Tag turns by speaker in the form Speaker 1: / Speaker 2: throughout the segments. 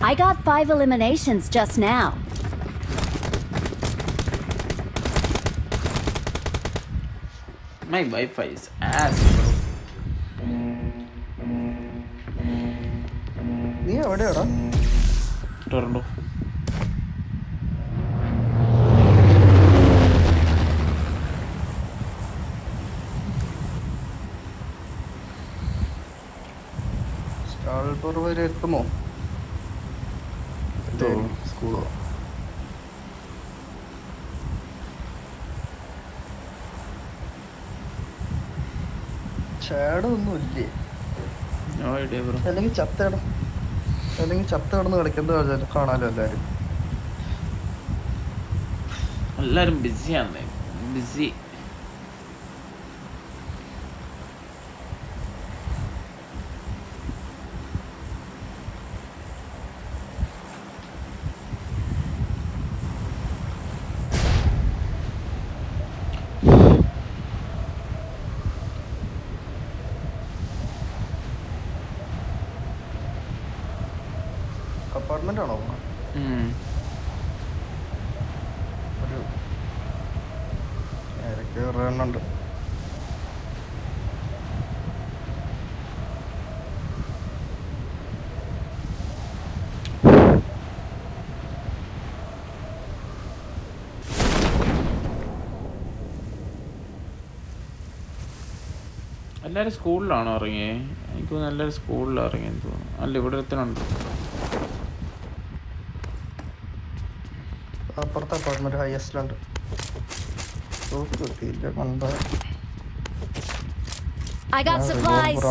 Speaker 1: I got 5 eliminations just now.
Speaker 2: My Wi-Fi is ass, bro.
Speaker 3: നീ എവിടെയാടാ?
Speaker 2: Toronto.
Speaker 3: സ്റ്റാൾബർ വരെ എത്തുമോ? സ്കൂളോ? ഷാഡോ ഒന്നും ഇല്ലേ?
Speaker 2: No idea, bro.
Speaker 3: അല്ലെങ്കിൽ ചത്ത കിടന്ന് കളിക്കുന്നത് കാണാലോ എല്ലാരും.
Speaker 2: എല്ലാരും ബിസിയാണ്. ബിസി.
Speaker 3: അപ്പാർട്ട്മെന്റ് ആണോ? ഒരു എണ്ണുണ്ട്.
Speaker 2: എല്ലാവരും സ്കൂളിലാണോ ഇറങ്ങിയേ? എനിക്ക് തോന്നുന്നു എല്ലാവരും സ്കൂളിലാണ് ഇറങ്ങിയെന്ന് തോന്നുന്നു. അല്ല, ഇവിടെ ഒരുത്തനുണ്ട്.
Speaker 3: അപ്പുറത്തെ അപ്പാർട്ട്മെന്റ് ഹയസ്റ്റിലുണ്ട്.
Speaker 1: I got supplies.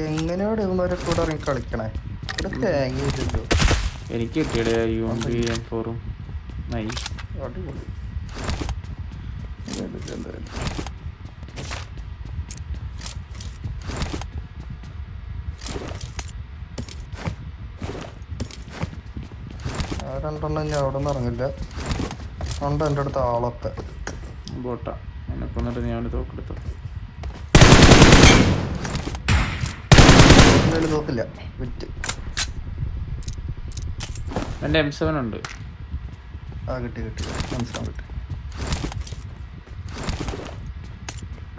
Speaker 3: എങ്ങനെയോടെ ഇവന്മാരെ കൂടെ ഇറങ്ങി കളിക്കണേ? ഇവിടെ തേങ്ങയില്ലല്ലോ.
Speaker 2: എനിക്ക് കിട്ടിയടേ UMP-M4-ഉം.
Speaker 3: അടിപൊളി. രണ്ടെണ്ണം ഞാൻ അവിടെ നിന്ന് ഇറങ്ങില്ല. ഉണ്ട് എൻ്റെ അടുത്ത് ആളൊക്കെ.
Speaker 2: ബോട്ടാ എന്നെ കൊന്നിട്ട് ഞാൻ തോക്കെടുത്തു.
Speaker 3: നോക്കില്ല വിറ്റ്.
Speaker 2: എൻ്റെ M7 ഉണ്ട്.
Speaker 3: ആ കിട്ടി മനസ്സിലാവും കിട്ടി.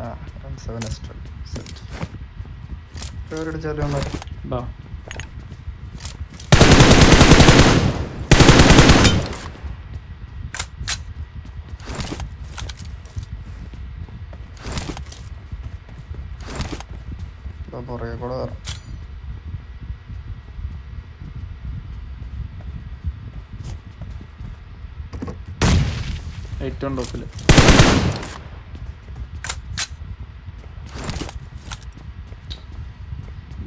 Speaker 3: ആ M7 സെറ്റ് പേരടിച്ചാലും
Speaker 2: ബാ.
Speaker 3: പുറകെ കൂടെ വരാം.
Speaker 2: ഏറ്റവും ടോപ്പില്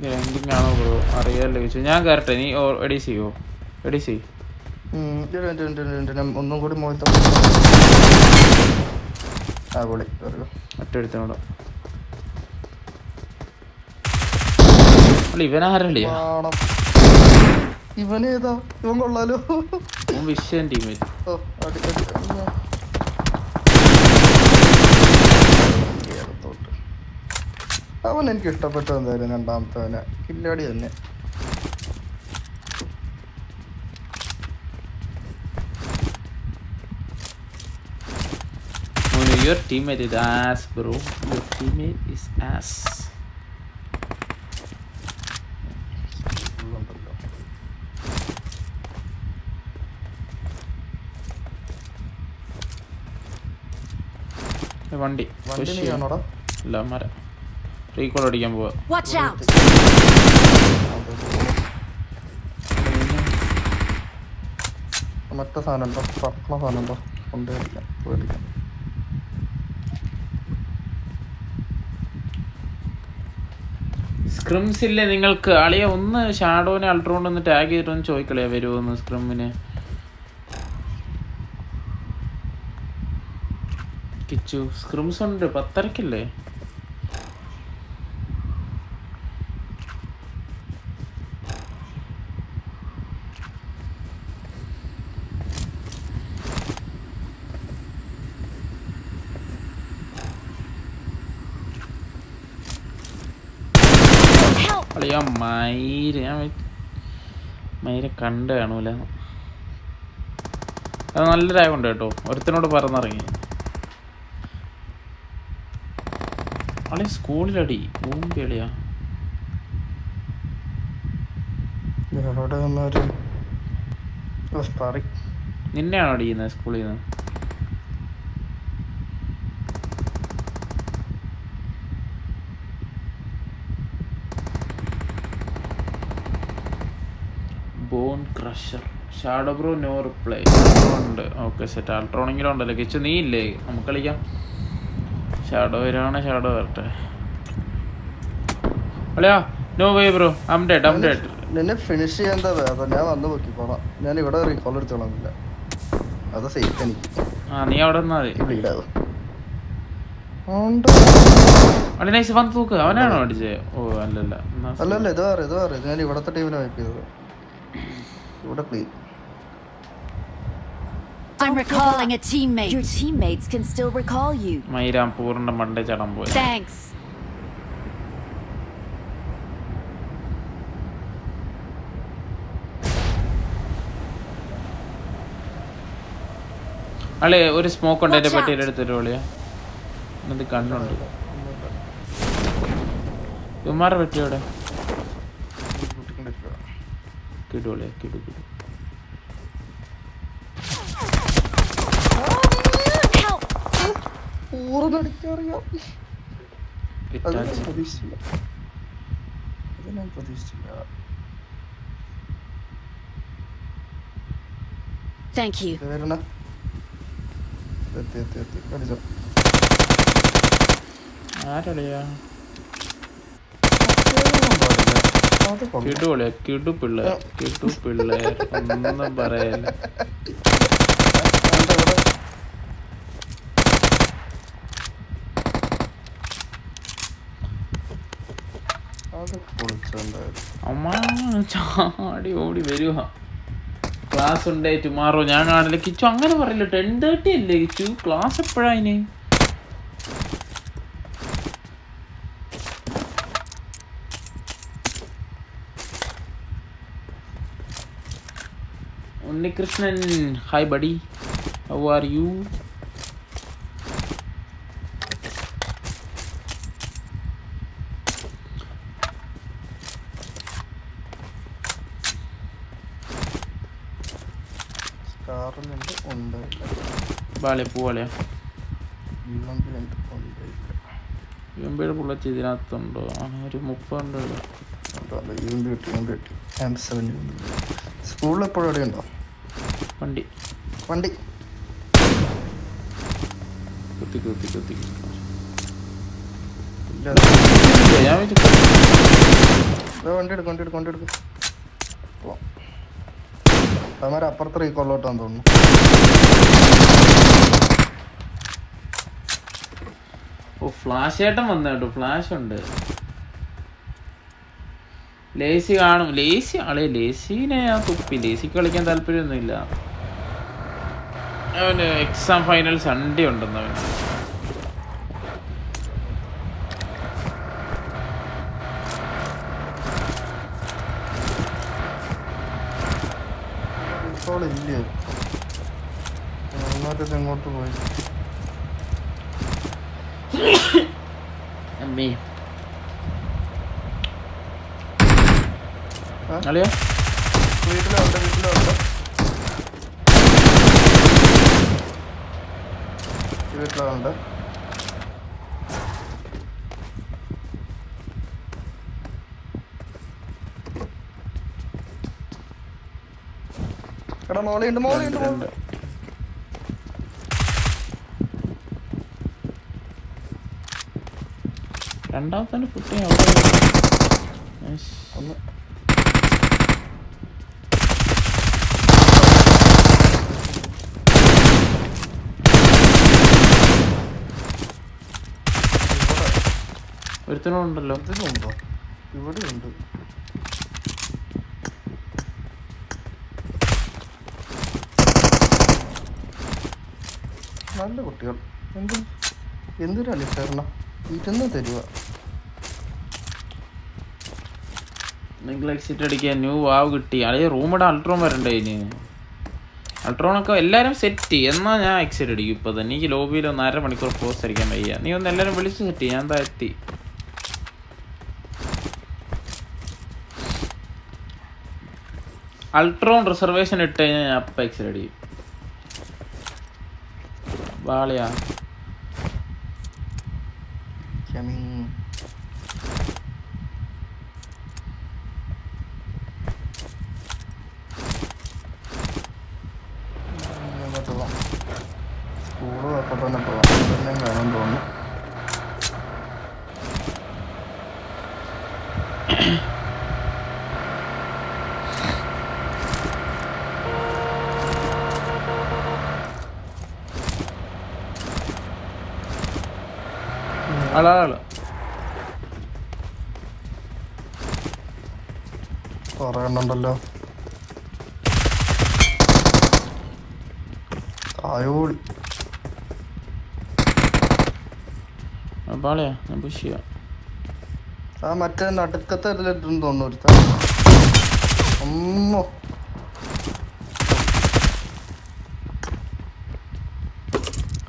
Speaker 2: റാങ്കിങ് ആണോ ബ്രോ? അറിയാമല്ലോ ചോദിച്ചു. ഞാൻ കയറട്ടെ? നീ എഡീസ് ചെയ്യോ? എഡീസ് ചെയ്യും.
Speaker 3: ഒന്നും കൂടി മോളത്തെ
Speaker 2: ഒറ്റെടുത്തോളൂ. അല്ല, ഇവനാരളിയാ?
Speaker 3: ഇവനേതാ? ഇവൻ കൊള്ളാലോ.
Speaker 2: വിഷയം ടീമേറ്റ്.
Speaker 3: അവൻ എനിക്ക് ഇഷ്ടപ്പെട്ടു. എന്തായാലും രണ്ടാമത്തവന് കില്ലാടി തന്നെ.
Speaker 2: Your teammate is ass, bro. Your teammate is ass. വണ്ടി ഇല്ല, മര റീകോൾ അടിക്കാൻ പോവാ.
Speaker 3: മറ്റേ സാധനം ഉണ്ടോ? പറക്കണ സാധനം ഉണ്ടോ? കൊണ്ടുപോയിരിക്കാം. പോയിരിക്കാം.
Speaker 2: സ്ക്രിംസ് ഇല്ലേ നിങ്ങൾക്ക്? അളിയ ഒന്ന് ഷാഡോനെ അൾട്രോണ്ട് ഒന്ന് ടാഗ് ചെയ്തിട്ടൊന്ന് ചോദിക്കളയാ വരുമോന്ന് സ്ക്രിമിന്. കിച്ചു സ്ക്രിംസ് ഉണ്ട് 10:30-ക്കല്ലേ? അളിയാ മയിര് ഞാൻ മയിരെ കണ്ട് കാണൂല. അത് നല്ലൊരായുണ്ട് കേട്ടോ. ഒരുത്തനോട് പറന്നിറങ്ങി അളിയ സ്കൂളിലടി ഊമ്പി അളിയാ. നിന്നെയാണോ അടിക്കുന്നത് സ്കൂളിൽ നിന്ന്? Bone crusher shadow bro no reply ഉണ്ട്. Okay set. അൾട്രോണെങ്കിലും ഉണ്ടല്ലോ കിച്ചു. നീ ഇല്ലേ? നമുക്ക് കളിക്കാം. ഷാഡോ വരുവാണ്. ഷാഡോ വരട്ടെ. അളിയാ നോ വേ ബ്രോ. ഐം ഡെഡ്.
Speaker 3: നിന്നെ ഫിനിഷ് ചെയ്യാൻ ഞാൻ വന്ന് നോക്കിക്കോളാം. ഞാൻ ഇവിടെ റീകോൾ എടുത്തോളാമില്ല. അത് സേഫ് എനിക്ക്.
Speaker 2: നീ അവിടെ നിന്നാ മതി.
Speaker 3: ബ്ലീഡ് ആവും.
Speaker 2: അളി നൈസ് വന്ന് തൂക്ക്. അവനാണോ അടിച്ചേ? ഓ അല്ലല്ല.
Speaker 3: അല്ലല്ല ഇത് വേറെ. ഞാൻ ഇവിടത്തെ ടീമിനെ വൈപ്പ് ചെയ്തത്. ഇവിടെ clean.
Speaker 1: I'm recalling a teammate. Your teammates can still recall you.
Speaker 2: മൈരാം പൂർണ്ണ മണ്ടേ ചടം പോയി.
Speaker 1: Thanks.
Speaker 2: അളേ ഒരു സ്മോക്ക് ഉണ്ട്. എന്റെ പെട്ടിയിൽ എടുത്തിട്ട് വിളിയാ. ഇത് കണ്ണുണ്ട്. ഇവന്മാരെ പെട്ടിയോടെ കിടുവിളിയാ. കിടു
Speaker 1: Thank you.
Speaker 2: ആരളിയാ? കിടുവിളിയാ. കിടു പിള്ളേർ ഒന്നും പറയല്ല. അമ്മ ചാടി ഓടി വരുക. ക്ലാസ് ഉണ്ടേ ടുമാറോ. ഞാൻ കാണില്ല കിച്ചു. അങ്ങനെ പറയില്ല. 10:30 അല്ലേ കിച്ചു? ക്ലാസ് എപ്പോഴാ അതിന്? Unnikrishnan hi buddy, how are you? ബാലെ പോവാളെയാ. യുടെ ബുള്ളറ്റ് ഇതിനകത്തുണ്ടോ? ഒരു 30 ഉണ്ട്.
Speaker 3: സ്കൂളിൽ എപ്പോഴും അവിടെ ഉണ്ടോ
Speaker 2: വണ്ടി?
Speaker 3: വണ്ടി
Speaker 2: കുത്തി
Speaker 3: വണ്ടി എടുക്കും. അവന്മാരെ അപ്പുറത്ത് റീകോളിലോട്ടാന്ന് തോന്നുന്നു.
Speaker 2: ഓ ഫ്ലാഷ് ഏട്ടൻ വന്ന കേട്ടോ. ഫ്ലാഷ് ഉണ്ട്. ലേസി കാണും. ലേസി ആളെ ലേസിനെ ഞാൻ തുപ്പി. ലേസിക്ക് കളിക്കാൻ താല്പര്യമൊന്നുമില്ല. അവന് എക്സാം ഫൈനൽ സൺഡേ ഉണ്ടെന്ന് അവന്.
Speaker 3: ഇല്ലേ എങ്ങോട്ട് പോയി?
Speaker 2: അമ്മേ അളിയാ
Speaker 3: വീട്ടിലുണ്ട്. എടാ മോളിയുണ്ട്.
Speaker 2: രണ്ടാമത്തെ ഫുട്ടി
Speaker 3: ഒന്ന്
Speaker 2: ഒരുത്തനുണ്ടല്ലോ.
Speaker 3: ഇതിലുണ്ടോ? ഇവിടെ ഉണ്ട്. നല്ല കുട്ടികൾ. എന്തൊരു അലിസേർണ ഇരുന്ന് തരുക.
Speaker 2: നിങ്ങൾ എക്സിറ്റ് അടിക്കുക. ന്യൂ വാവ് കിട്ടി. അല്ലെങ്കിൽ റൂമിടെ അൾട്രോൺ വരണ്ടേ ഇനി. അൾട്രോണൊക്കെ എല്ലാവരും സെറ്റ് എന്നാൽ ഞാൻ എക്സിറ്റ് അടിക്കും ഇപ്പോൾ തന്നെ. എനിക്ക് ലോബിയിൽ 1.5 മണിക്കൂർ പോസ്റ്റ് അടിക്കാൻ വയ്യ. നീ ഒന്ന് എല്ലാവരും വിളിച്ച് സെറ്റ് ഞാൻ എന്താ എത്തി. അൾട്രോൺ റിസർവേഷൻ ഇട്ട് കഴിഞ്ഞാൽ ഞാൻ അപ്പം എക്സിറ്റ് അടിക്കും. വാളിയാ
Speaker 3: സ്കൂള് അപ്പം തന്നെ പോവാം വേണം തോന്നുന്നു. കുറെ എണ്ണുണ്ടല്ലോ. തായോളി
Speaker 2: ബാളയാ ഞാൻ പുഷ് ചെയ്യാം.
Speaker 3: ആ മറ്റേ നടുക്കത്തെ ഇട്ടിട്ടുണ്ടെന്ന് തോന്നുന്നു. അമ്മോ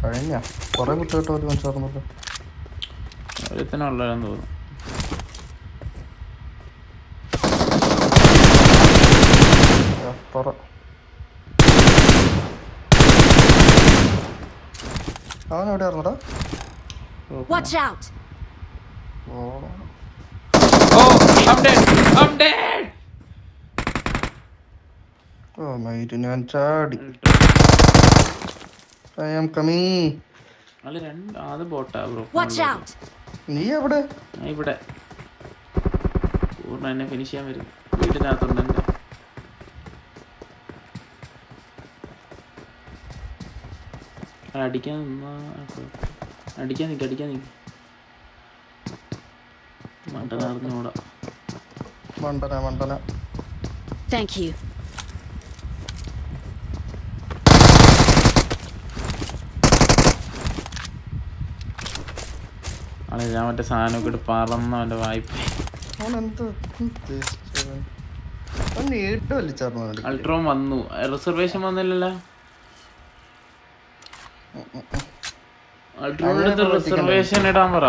Speaker 3: കഴിഞ്ഞ കൊറേ കുട്ടികട്ടോ ഒരു മനസ്സിലാർന്നല്ലോ.
Speaker 2: ഒരുത്തനുള്ളതെന്ന് തോന്നുന്നു. അവൻ എവിടെ ആയിരുന്നടാ?
Speaker 1: Watch out!
Speaker 3: ഓ മൈറ്റ് ഞാൻ ചാടി. I am coming.
Speaker 2: അത് ബോട്ടാ ബ്രോ.
Speaker 1: Watch out!
Speaker 3: നീ എവിടെ?
Speaker 2: ഇവിടെ പൂർണ്ണ എന്നെ ഫിനിഷ് ചെയ്യാൻ വരും. വീടിനകത്തുണ്ട് എൻ്റെ. അടിക്കാൻ നിൽക്ക് മണ്ടനാർന്നോടാ.
Speaker 3: മണ്ടന
Speaker 1: Thank you.
Speaker 2: ഞാൻ മറ്റേ സാധനമൊക്കെ ഇട്ട് പറന്ന അവൻ്റെ വായ്പ. അൾട്രോൺ വന്നു. റിസർവേഷൻ വന്നില്ലല്ലോ. അൾട്രോണിന്റെ റിസർവേഷൻ ഇടാൻ പറ.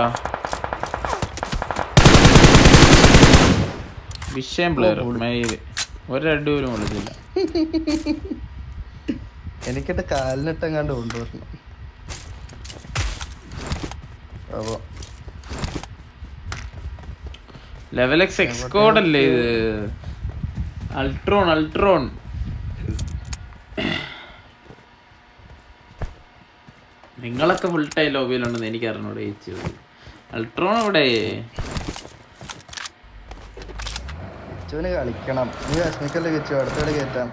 Speaker 2: വിഷയം പ്ലെയർ മെയില് ഒരടി പോലും വിളിച്ചില്ല.
Speaker 3: എനിക്കിട്ട് കാലിനിട്ടെങ്ങാണ്ട് കൊണ്ടുവരണം. അപ്പൊ
Speaker 2: LeveLx എക്സ്കോഡ് അല്ലേ ഇത്? അൾട്രോൺ നിങ്ങളൊക്കെ ഫുൾ ടൈം ലോബിയിലുണ്ടെന്ന് എനിക്ക് അറിഞ്ഞൂടെ ചേച്ചി. അൾട്രോൺ എവിടെ?
Speaker 3: കളിക്കണം. നീ വിഷമിക്കല്ലേ വെച്ചു. അടുത്ത കളി കയറ്റാം.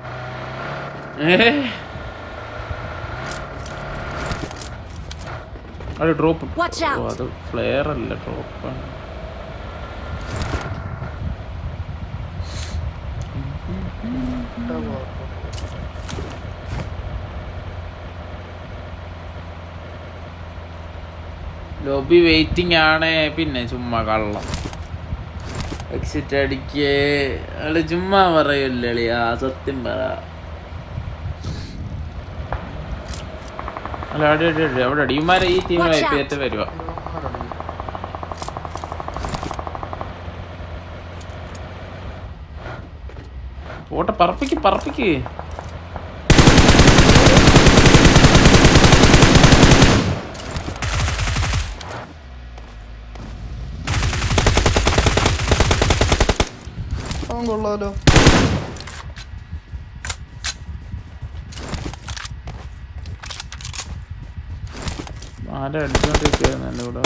Speaker 2: അത് ഡ്രോപ്പ്. അത് ഫ്ലെയർ അല്ല, ഡ്രോപ്പാണ്. ലോബി വെയിറ്റിംഗ് ആണ്. പിന്നെ ചുമ്മാ കള്ളം എക്സിറ്റ് അടിക്കേ അളി ചുമ്മാ പറയല്ലേ. ആ സത്യം പറ. അല്ല അടി അവിടെ അടിമാരെ ഈ ടീം വൈപ്പിയത്ത് വരുക. പോട്ടെ പറപ്പിക്ക്.
Speaker 3: കൊള്ളാലോ.
Speaker 2: ആരെ അടിച്ചോണ്ടിരിക്കുന്നു എൻ്റെ കൂടെ.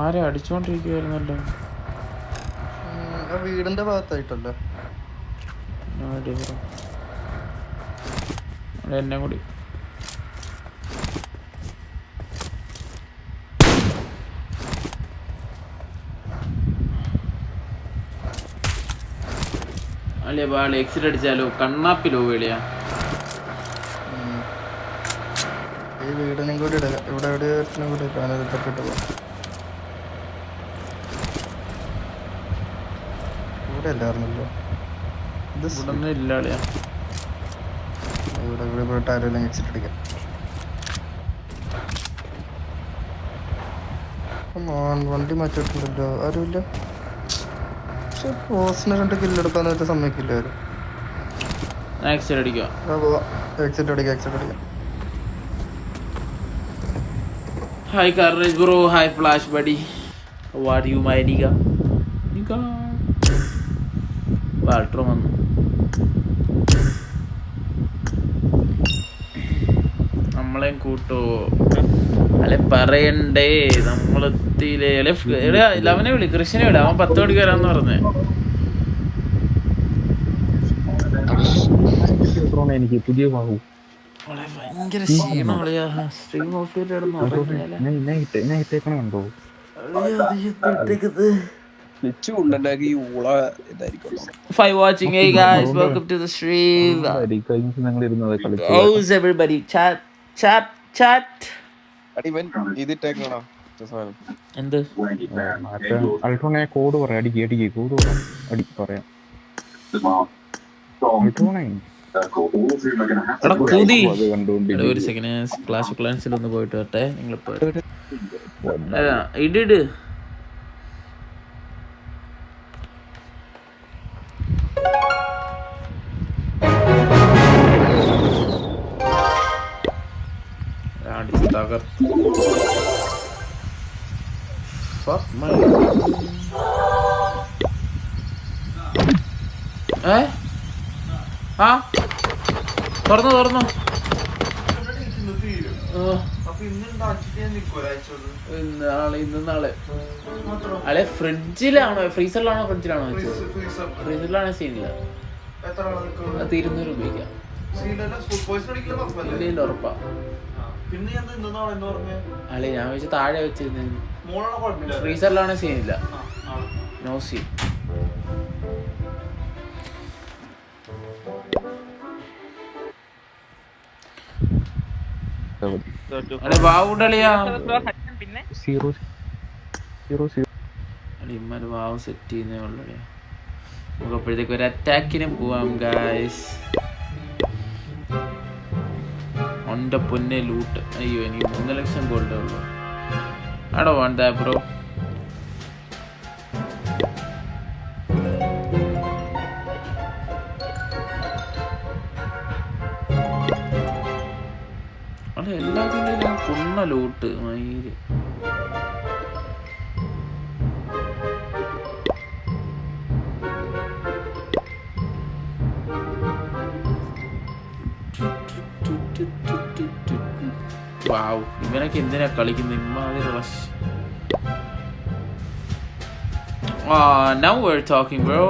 Speaker 2: ആരെ അടിച്ചോണ്ടിരിക്കുവായിരുന്നല്ലോ.
Speaker 3: വീടിന്റെ ഭാഗത്തായിട്ടല്ലേ
Speaker 2: എന്നെ കൂടി. അല്ലേ ബാളി എക്സിറ്റ് അടിച്ചാലോ? കണ്ണാപ്പി ലോ വേളിയാ.
Speaker 3: ഈ വീടിനും കൂടി ഇടുക. ഇവിടെ എവിടെ ഒരുത്തിനും കൂടി ഇട്ടാണ് തപ്പിട്ട് പോകാം. ഇവിടെ അല്ലായിരുന്നല്ലോ ഇത്.
Speaker 2: ഇല്ലാളിയാ
Speaker 3: ഇവിടെ ഇവിടെ പോയിട്ട് ആരെല്ലാം എക്സിറ്റ് അടിക്കാം. വണ്ടി മാറ്റിയിട്ടുണ്ടല്ലോ, ആരുമില്ല. പക്ഷെ ബോസിനെ 2 കില്ലെടുക്കാനായിട്ട് സമ്മതിക്കില്ല ആരും.
Speaker 2: എക്സിറ്റ് അടിക്കാം.
Speaker 3: എക്സിറ്റ് അടിക്കാം.
Speaker 2: Hi Carnage bro, hi Flash buddy, what you my nigga. വാൾട്രോ വന്നു. നമ്മളെയും കൂട്ടോ അല്ലെ പറയണ്ടേ, നമ്മളെത്തിയില്ലേ. ലവനെ വിളി, കൃഷ്ണനെ വിളി, അവൻ 10 മണിക്ക് വരാന്ന് പറഞ്ഞേ.
Speaker 4: എനിക്ക് പുതിയ
Speaker 2: ഭയങ്കര ക്ഷീണം കളിയാ. സ്ട്രീം ഓഫ്
Speaker 4: ഇട്ടേക്കണുണ്ടോ?
Speaker 2: Hi watching, hey guys, welcome to the stream. How's everybody? Chat. എന്ത്
Speaker 4: അൾട്രോണെ കോഡ് പറയാം. അടിക്ക് കോഡ് പറയാം.
Speaker 2: ഒരു സെക്കൻഡ്, ക്ലാസ് ഓഫ് ക്ലാൻസിൽ ഒന്ന് പോയിട്ട് വരട്ടെ. നിങ്ങളിപ്പോ ഇട് തകർത്ത്. തുറന്നു നാളെ അല്ലെ ഫ്രിഡ്ജിലാണോ ഫ്രീസറിലാണോ ഫ്രിഡ്ജിലാണോ വെച്ചത്? ഫ്രീസറിലാണോ സീനില്ല. അത് 200 ഉപയോഗിക്കാം. ഇല്ല ഉറപ്പാ. അല്ലെ ഞാൻ വെച്ച് താഴെ വെച്ചിരുന്നത്. ഫ്രീസറിലാണോ സീനില്ല. No scene. വാവ് സെറ്റ് ചെയ്യുന്നേ ഉള്ളൂ. നമുക്ക് അപ്പോഴത്തേക്ക് ഒരു അറ്റാക്കിന് പോവാം ഗായ്സ്. ഒന്റെ പൊന്നെ ലൂട്ട്. അയ്യോ എനിക്ക് 3 ലക്ഷം ഗോൾഡേ ഉള്ളൂ. I don't want that bro. അത് എല്ലാത്തിൻ്റെയും കുന്ന ലൂട്ട് മയില്. വാവ്, ഇവനൊക്കെ എന്തിനാ കളിക്കുന്നത് ഇമ്മാതിരി rush. Now we're talking bro.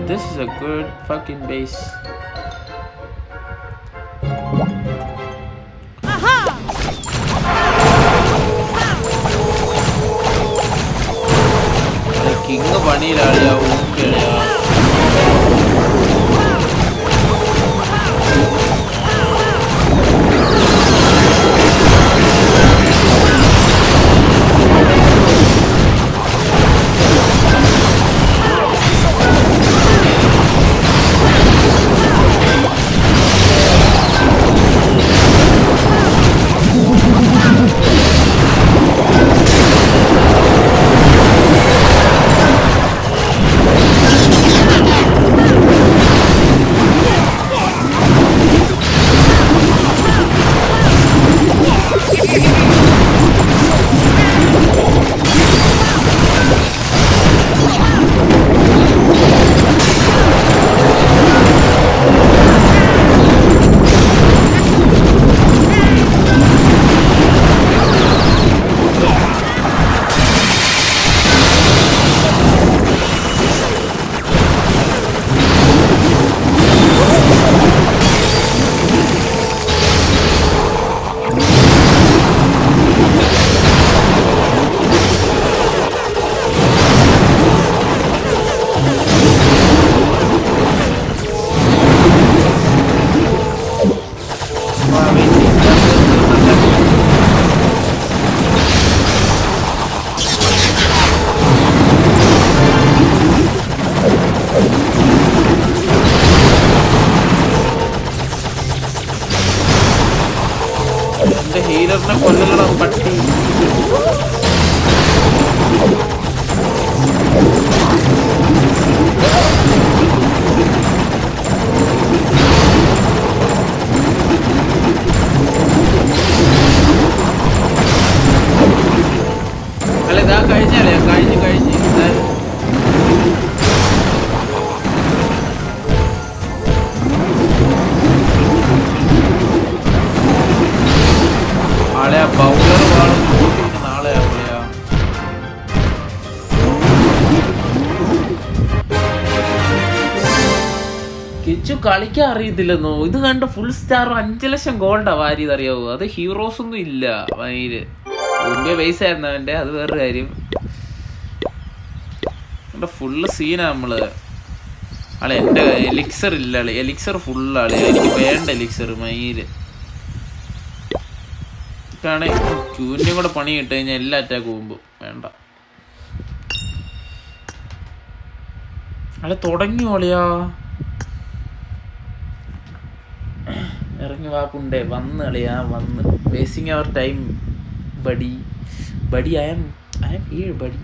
Speaker 2: This is a good fucking base. King പണിയിലാളിയാ. ഊക്കിയാളിയാ. എന്റെ ഹീലറിനെ കൊല്ലണം പട്ടി. അല്ല ഇതാ കഴിഞ്ഞാലേ കഴിഞ്ഞ് ആളെയാ ബൗളർ വാളും നാളെയാ ആളെയാ. കിച്ചു കളിക്കാൻ അറിയത്തില്ലെന്നോ. ഇത് കണ്ട് ഫുൾ സ്റ്റാർ 5 ലക്ഷം ഗോൾഡാ വാരിയത് അറിയാവോ. അത് ഹീറോസ് ഒന്നും ഇല്ല വൈര് മുമ്പേ പൈസ ആയിരുന്നു അവൻ്റെ. അത് വേറൊരു കാര്യം. ഫുള്ള് സീനാ നമ്മള്. ആളെ എൻ്റെ എലിക്സർ ഇല്ല. എലിക്സർ ഫുള്ളാളെ. എനിക്ക് വേണ്ട എലിക്സർ മയില് ക്യൂവിൻ്റെ കൂടെ പണി കിട്ടി കഴിഞ്ഞാൽ എല്ലാ അറ്റാക്ക് പോകുമ്പോൾ വേണ്ട. അല്ലെ തുടങ്ങി ഓളിയാ. ഇറങ്ങി വാപ്പുണ്ടേ വന്ന് കളിയാ വന്ന്. Wasting our time buddy. I am here buddy.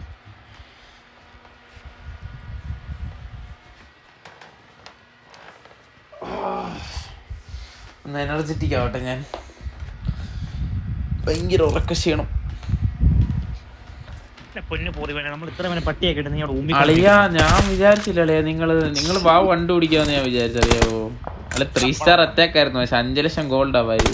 Speaker 2: ഒന്ന് എനർജറ്റിക് ആവട്ടെ ഞാൻ. ഭയങ്കര ഉറക്ക ക്ഷീണം. അളിയാ ഞാൻ വിചാരിച്ചില്ല അളിയാ നിങ്ങൾ വാവ് കണ്ടുപിടിക്കാന്ന് ഞാൻ വിചാരിച്ചറിയാവോ. അല്ല 3 സ്റ്റാർ അറ്റാക്ക് ആയിരുന്നു. പക്ഷെ 5 ലക്ഷം ഗോൾഡാ വാരി.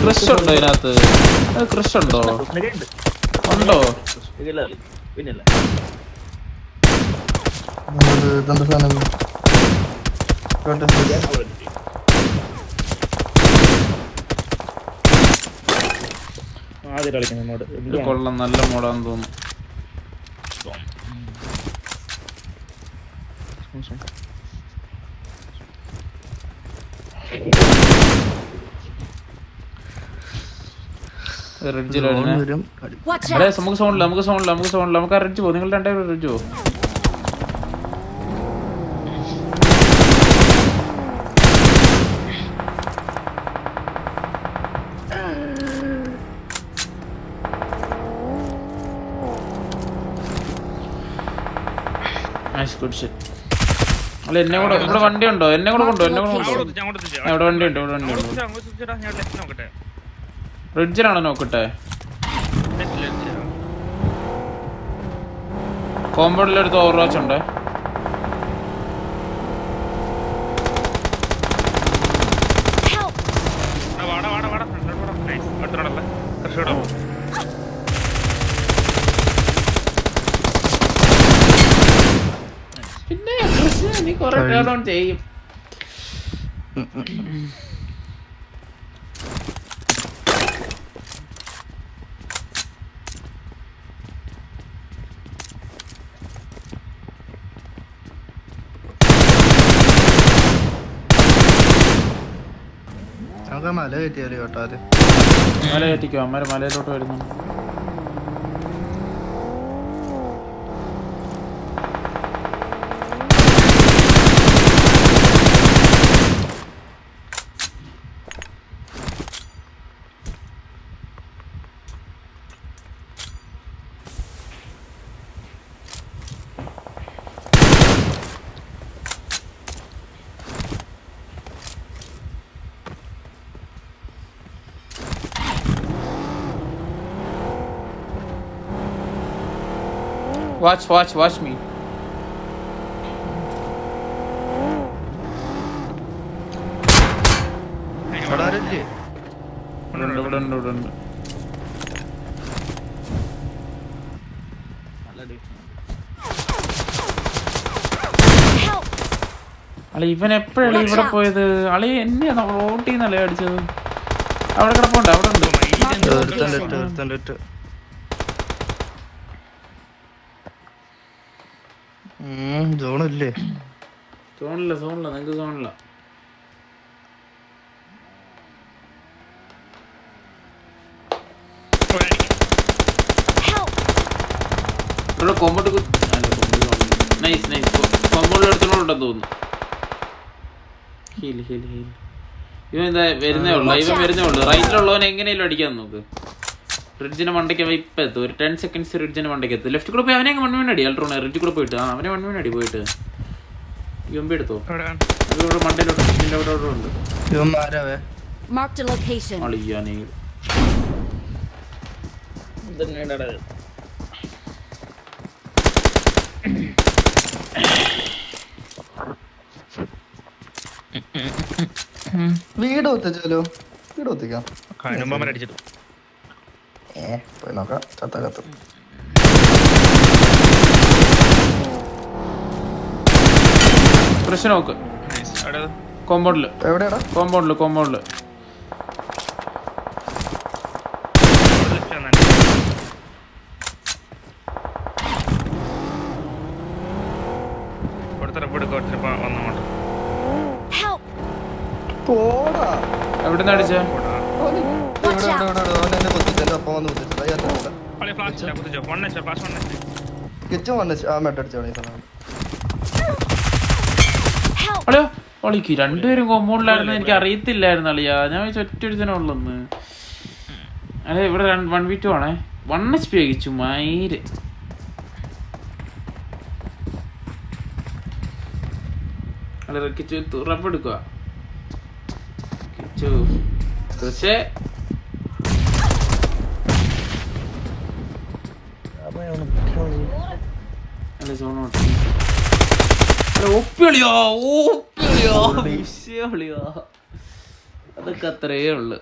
Speaker 2: ക്രിഷ് ഉണ്ടോ ഇതിനകത്ത്? ക്രിഷ് ഉണ്ടോ? ഉണ്ടോ? കൊള്ളാം, നല്ല മോഡാന്ന് തോന്നുന്നു. നമുക്ക് സോണില്ല. നമുക്ക് ആ റിഡ്ജ് പോകും. നിങ്ങൾ രണ്ടുപേരും റിഡ്ജ് പോകും. അല്ല എന്നെ കൂടെ ഇവിടെ വണ്ടി ഉണ്ടോ? എന്നെ കൂടെ കൊണ്ടോ. ഇവിടെ വണ്ടി ഉണ്ട്. റിഡ്ജിലാണോ നോക്കട്ടെ? കോമ്പൗണ്ടിലെടുത്ത് ഓവർ വാച്ച് ഉണ്ട്. പിന്നെ നീ കൊറേ ടേൺ ഓൺ ചെയ്യും.
Speaker 3: മല കയറ്റിയാലോ കേട്ടോ. അത്
Speaker 2: മല കയറ്റിക്കോ. അമ്മ മലയിലോട്ട് വരുന്നു. Watch me. ഇവിടെ ഉണ്ട്. അളി ഇവൻ എപ്പോഴാണ് ഇവിടെ പോയത്? അളി എന്നെയാ റോട്ടീന്നല്ലേ അടിച്ചത്? അവിടെ കിടപ്പുണ്ട്. അവിടെ ഉണ്ട്.
Speaker 3: സോണില്ലേ?
Speaker 2: സോണില്ല. നിങ്ങക്ക് സോണില്ല. ഇവിടെ കൊമ്പട്ട് നൈസ് നൈസ്. കോമ്പൗണ്ടിൽ എടുത്തോണ്ടെന്ന് തോന്നുന്നു. Heal heal heal. ഇവൻ എന്താ വരുന്നേ ഉള്ളു, ഇവൻ വരുന്നേ ഉള്ളു. റൈറ്റിലുള്ളവൻ എങ്ങനെയല്ലോ അടിക്കാൻ നോക്ക്. റിഡ്ജിനെ മണ്ടയ്ക്ക് ഇപ്പം എത്തും. ഒരു 10 seconds റിഡ്ജിനെ മണ്ടയ്ക്ക് എത്തും. ലെഫ്റ്റ് കൂടെ പോയി അവനെ 1 minute അടി. അൾട്രോണെ റിഡ്ജ് കൂടെ പോയിട്ട് അവനെ 1 minute അടി പോയിട്ട്. ഗംബി എടുത്തോ ഇവിടെ മണ്ടയിലോട്ട് അവിടെ ഉണ്ട്.
Speaker 1: Marked a location.
Speaker 2: അളിയാനേ
Speaker 3: വീട് ഒത്തിച്ചാലോ? വീട് ഒത്തിക്കാം. പോയി നോക്കാം. ചത്തകത്ത്
Speaker 2: പ്രശ്നം നോക്ക്. കോമ്പൗണ്ടില്
Speaker 3: എവിടെയാടാ?
Speaker 2: കോമ്പൗണ്ടില്
Speaker 3: പോടാ.
Speaker 2: എവിടുന്ന് അടിച്ചേ? അളിയോ ഒളിക്ക് രണ്ടുപേരും കോമ്പൗണ്ടിലായിരുന്നു. എനിക്ക് അറിയത്തില്ലായിരുന്നു അളിയാ. ഞാൻ ഒറ്റൊരുത്തനുള്ളന്ന്. അതെ ഇവിടെ 1v2 ആണേ. 1 HP കഴിച്ചു മയിര്. അല്ല കിച്ചു തുറപ്പെടുക്കുക. കിച്ചു പക്ഷേ അതൊക്കെ അത്രയേ ഉള്ളു.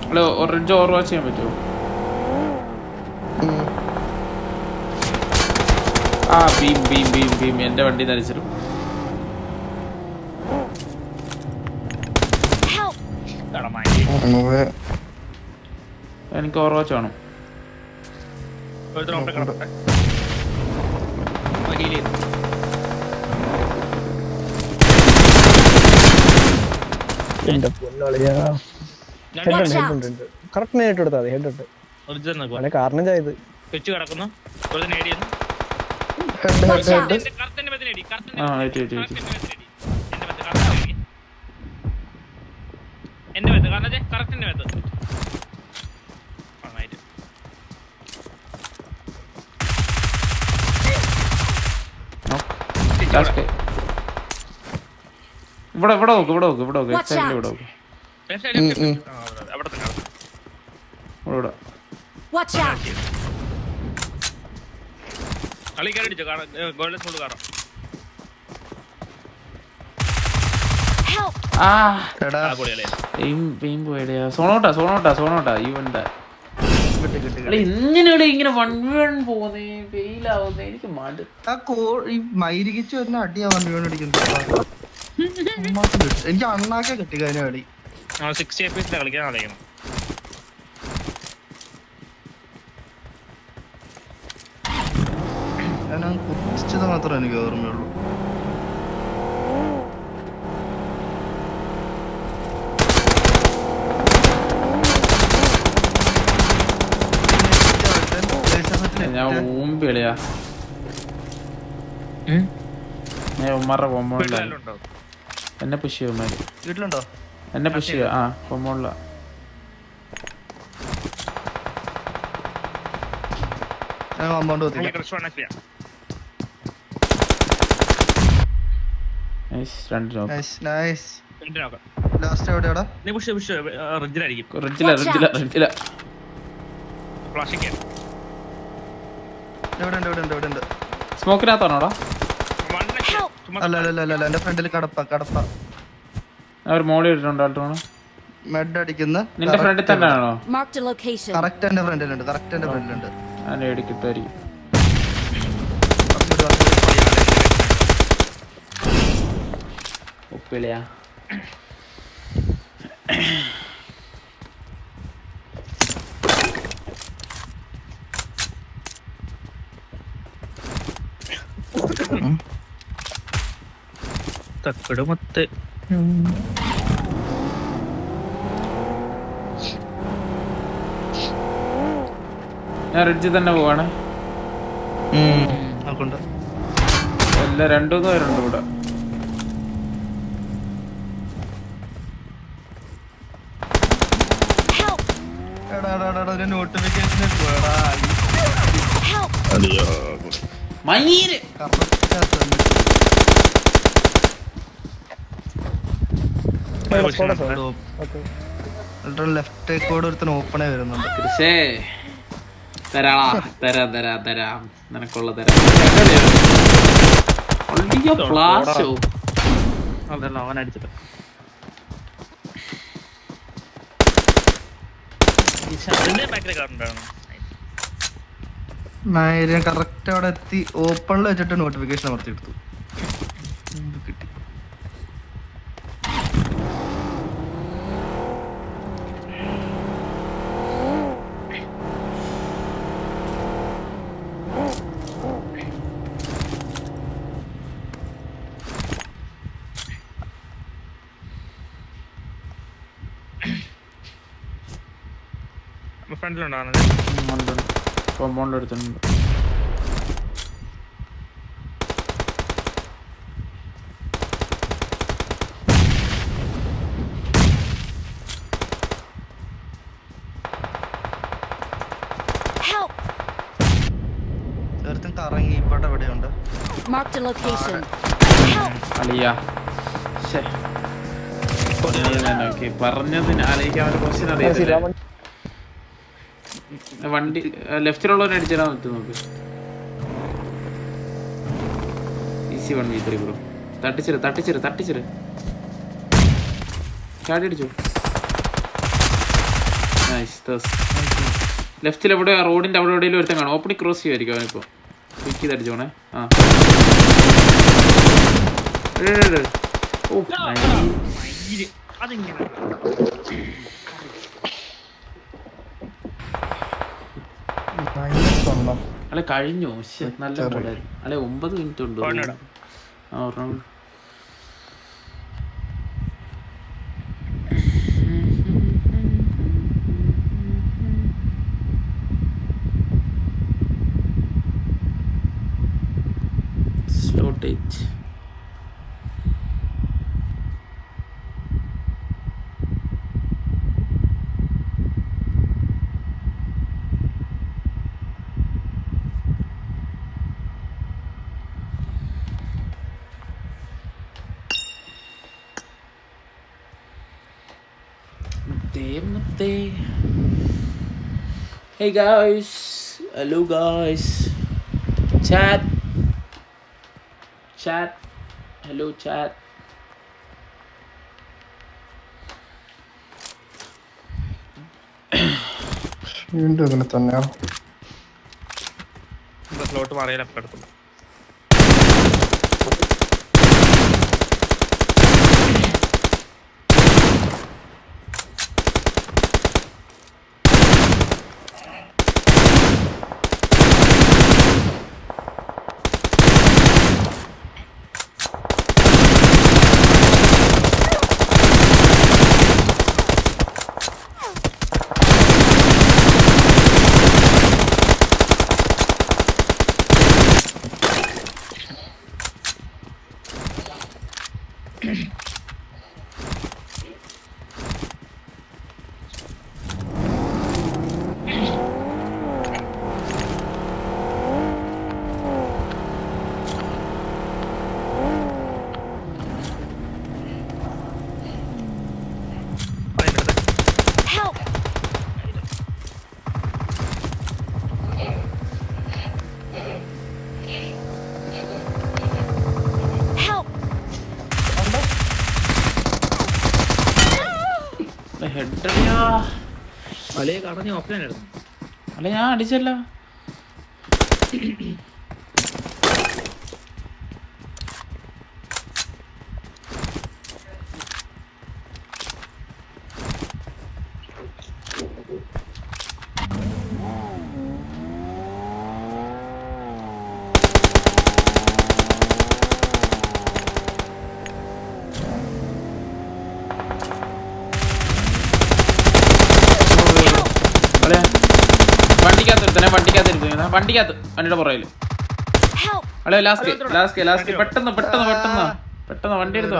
Speaker 2: ഹലോ റിഡ്ജ് ഓവർവാച്ച് ചെയ്യാൻ പറ്റുമോ? ആ ബീം എന്റെ വണ്ടി നനച്ചിരും. എനിക്ക് ഓവർവാച്ച് വേണം.
Speaker 5: കറക്റ്റ് നേരിട്ട് കൊടുത്താൽ മതി. ഹെഡ് ഇട്ട് കാരണം ചെയ്ത്
Speaker 6: വെച്ച് കിടക്കുന്നു. എന്റെ മെത്ത് കാരണം കറക്റ്റ് എന്റെ മെത്ത്.
Speaker 2: ഇവിടെ നോക്ക് എക്സൈറ്റിൽ ഇവിടെ നോക്ക്.
Speaker 6: കളി കയറിടിച്ചോ ഗോൾഡൻ സ്കൂൾ കാണാം.
Speaker 2: സോണോട്ടാ ഇവന്റെ ഇങ്ങനെയാണ് ഇങ്ങനെ 1v1 പോകുന്നേ ഫെയിലാവുന്നേ. എനിക്ക്
Speaker 3: മൈരികിച്ച് വരുന്ന അടിയാ 1v1 അടിക്കുന്നത്. എനിക്ക് അണ്ണാക്കെ കിട്ടിക്കഴിഞ്ഞ കളി
Speaker 6: 60 FPS കളിക്കാൻ കളിക്കണം.
Speaker 3: ഞാൻ കുറിച്ചത് മാത്രമേ എനിക്ക് ഓർമ്മയുള്ളൂ.
Speaker 2: ഞാൻ ഊമ്പിളിയാ. ഞാൻ ഉമ്മാരുടെ കോമ്പൗണ്ടിലാണ്. എന്നെ പുഷ് ചെയ്യും
Speaker 3: വീട്ടിലുണ്ടോ?
Speaker 2: എന്നെ പുഷ് ചെയ്യുക. ആ കോമ്പൗണ്ടിലാ. സ്മോക്കിനകത്താണോടാ?
Speaker 3: അല്ല എന്റെ ഫ്രണ്ടിൽ കടപ്പ
Speaker 2: അവർ മോളി ഇട്ടിട്ടുണ്ടോ?
Speaker 3: മെഡ് അടിക്കുന്ന
Speaker 2: നിന്റെ ഫ്രണ്ടിൽ തന്നെയാണോ?
Speaker 3: കറക്റ്റ് എന്റെ ഫ്രണ്ടിലുണ്ട്.
Speaker 2: ഞാൻ എടുക്കിട്ടായിരിക്കും. ഉപ്പിളിയാ
Speaker 6: തക്കട് മൊത്തം
Speaker 2: ഞാൻ റിഡ്ജിൽ തന്നെ പോവാണ്. എല്ലാ 2-3 പേരുണ്ട് ഇവിടെ.
Speaker 3: നോട്ടിഫിക്കേഷൻ
Speaker 2: മയില്
Speaker 3: ലെഫ്റ്റ് കൂടെ ഒരുത്തന് ഓപ്പണേ വരുന്നുണ്ട്.
Speaker 2: കൃഷേ തരാളാ തരാം നിനക്കുള്ള തരാം. ഫ്ലാഷോ
Speaker 6: അതല്ല അവൻ അടിച്ചത്.
Speaker 3: കറക്റ്റ് അവിടെ എത്തി ഓപ്പണിൽ വെച്ചിട്ട് നോട്ടിഫിക്കേഷൻ അമർത്തിയെടുത്തു. കിട്ടി.
Speaker 6: ഫ്രണ്ടിലുണ്ടാണ്
Speaker 2: കോമ്പൗണ്ട് എടുത്തിട്ടുണ്ട്.
Speaker 3: ഒരുത്തൻ കറങ്ങി ഇവിടെ എവിടെയുണ്ട്.
Speaker 1: Marked a location.
Speaker 2: അളിയാ പറഞ്ഞതിന് ആലോചിക്കാൻ ഒരു ക്വസ്റ്റ്യൻ അറിയത്തില്ല. വണ്ടി ലെഫ്റ്റിലുള്ളവനെ അടിച്ചിടാൻ പറ്റും നമുക്ക്. Easy 1v3 bro. തട്ടിച്ചിര് ചാടി അടിച്ചു. ലെഫ്റ്റിൽ എവിടെ റോഡിന്റെ അവിടെ എവിടെയെങ്കിലും ഒരുത്തൻ കാണും. ഓപ്പണിൽ ക്രോസ് ചെയ്യുമായിരിക്കും അവനിപ്പോ. ക്വിക്ക് ചെയ്തടിച്ചോണേ. അല്ലെ കഴിഞ്ഞു. നല്ല അല്ലെ 9 മിനിറ്റ് ഉണ്ട്. Slow Tate. Hey guys, hello guys. Chat, hello chat.
Speaker 3: വീണ്ടും ഇങ്ങനെ തന്നെയാ.
Speaker 6: സ്ലോട്ട് മാറിയാലൊക്കെ എടുക്കും.
Speaker 2: അല്ല ഞാൻ അടിച്ചല്ല. വണ്ടിക്കകത്ത് വണ്ടിയുടെ പുറകില് അളെ ലാസ്റ്റ് പെട്ടെന്ന് വണ്ടി എടുത്തോ.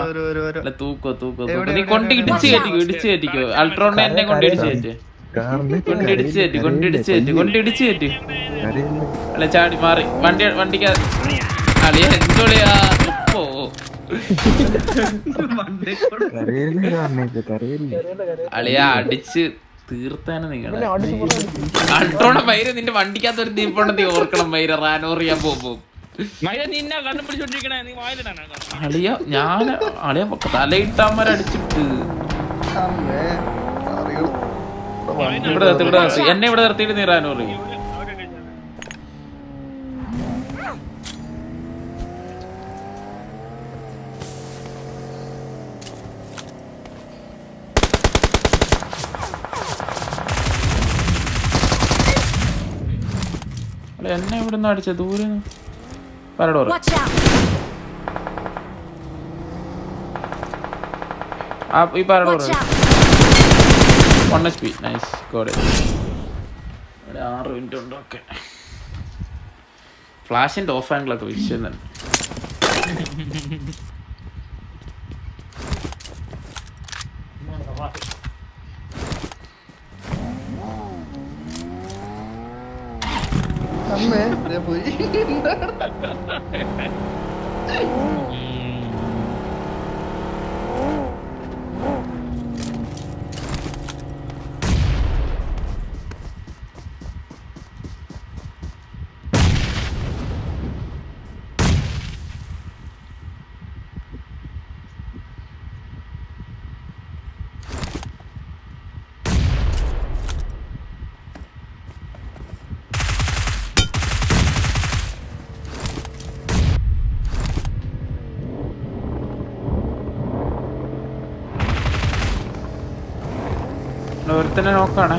Speaker 2: അല്ല തൂക്കോ നീ കൊണ്ട് ഇടിച്ച് കയറ്റിക്കോ അൾട്രോണിനെ എന്നെ കൊണ്ട് ഇടിച്ച് കയറ്റി അല്ല ചാടി മാറി വണ്ടിക്കകത്ത് അളിയ എന്തോളിയാ ഇപ്പോ അളിയ അടിച്ച് തീർത്താന് നിങ്ങളെ അൾട്രോണ മൈര നിന്റെ വണ്ടിക്കകത്ത് ഒരു ദീപം നീ ഓർക്കണം മൈര റാനോറിയാൻ പോകുമ്പോ അളിയ ഞാൻ അളിയ തലയിട്ടാമരടിച്ചിട്ട് എന്നെ ഇവിടെ നിർത്തിയിട്ട് നീ റാനോറി എന്നെ ഇവിടുന്ന് അടിച്ച ദൂരെ പരടോ ഈ പരടോ 1 HP നൈസ് ഗോഡ്. 6 മിനിറ്റ് ഉണ്ട്. ഓക്കെ ഫ്ലാഷിന്റെ ഓഫ് ആംഗിളൊക്കെ വിഷയം തന്നെ.
Speaker 3: അമ്മേ പോയി
Speaker 2: ഒരുത്തന്നെ നോക്കാണ്.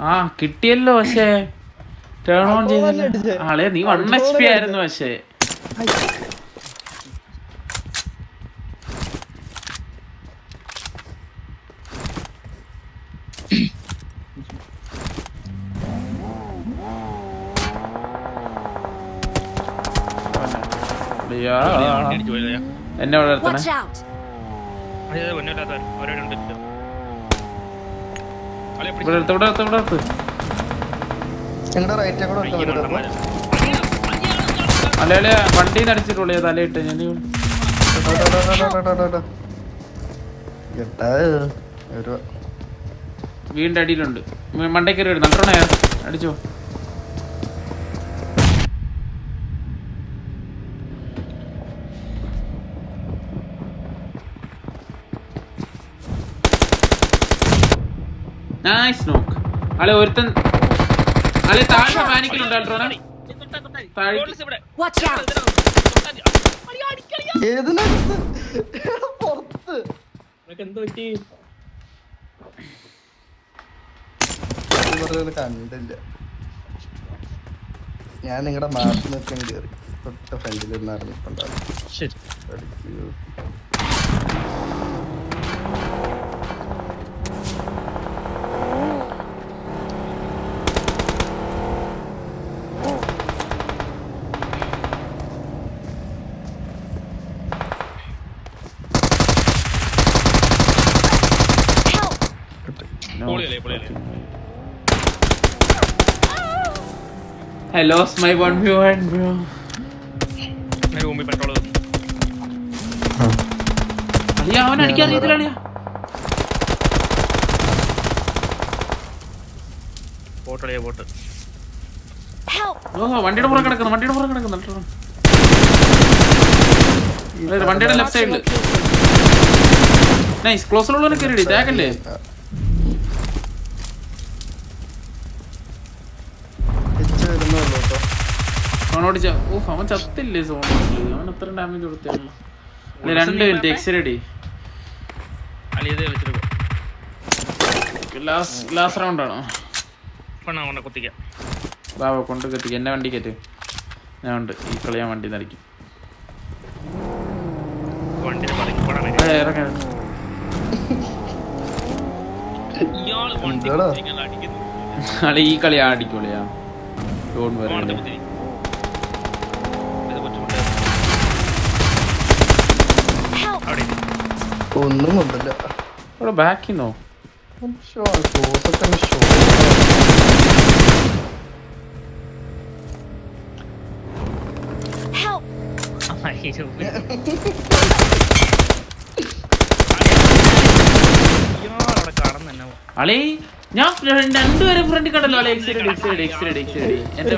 Speaker 2: ആ കിട്ടിയല്ലോ പക്ഷേ ടേൺ ഓൺ ചെയ്ത ആളെ നീ 1 HP ആയിരുന്നു പക്ഷേ എന്നെ ഇവിടെ അല്ലെ വണ്ടിന്ന് അടിച്ചിട്ടുള്ളേ തലയിട്ട് ഞാൻ വീടിന്റെ അടിയിലുണ്ട്. മണ്ടയ്ക്കറി ഇടും നല്ലോണ അടിച്ചോ. നൈസ് നോക്ക്. അല്ലെ ഒരുത്തൻ അല്ലെ താഴെ പാനിക്കലുണ്ട് അൾട്രോണ
Speaker 3: കണ്ടില്ല. ഞാൻ നിങ്ങളുടെ മാസം നിൽക്കാൻ കയറി തൊട്ട ഫ്രണ്ടിൽ അറിഞ്ഞിട്ടുണ്ടാവും.
Speaker 2: I lost my 1v1 bro. അളിയ അവൻ അടിക്കാൻ അറിയത്തില്ല അളിയ. ഓ വണ്ടിയുടെ പുറകെ കിടക്കുന്നു വണ്ടിയുടെ ലെഫ്റ്റ് സൈഡില്. നൈസ് ക്ലോസിലുള്ളവനെ കയറി ടാഗല്ലേ. അവനോട് അവൻ ചത്തില്ലേ സോണില്. അവൻ എത്ര ഡാമേജ് കൊടുത്തില്ല. 2 മിനിറ്റ് എക്സ്റെഡി ലാസ്റ്റ് റൗണ്ട് ആണോ? ബാബ കൊണ്ട് കത്തിക്ക എന്നെ വണ്ടി കയറ്റ്. ഞാൻ ഉണ്ട് ഈ കളി ഞാൻ വണ്ടി നടിക്കും.
Speaker 6: വണ്ടി
Speaker 2: അളി ഈ കളി അടിക്കോളിയാ.
Speaker 3: ഒന്നും കൊണ്ടില്ല.
Speaker 2: ഇവിടെ ബാക്കിന്നോ അളി ഞാൻ രണ്ടുപേരെ ഫ്രണ്ട് കണ്ടല്ലോ. അളി എക്സിഡി എന്റെ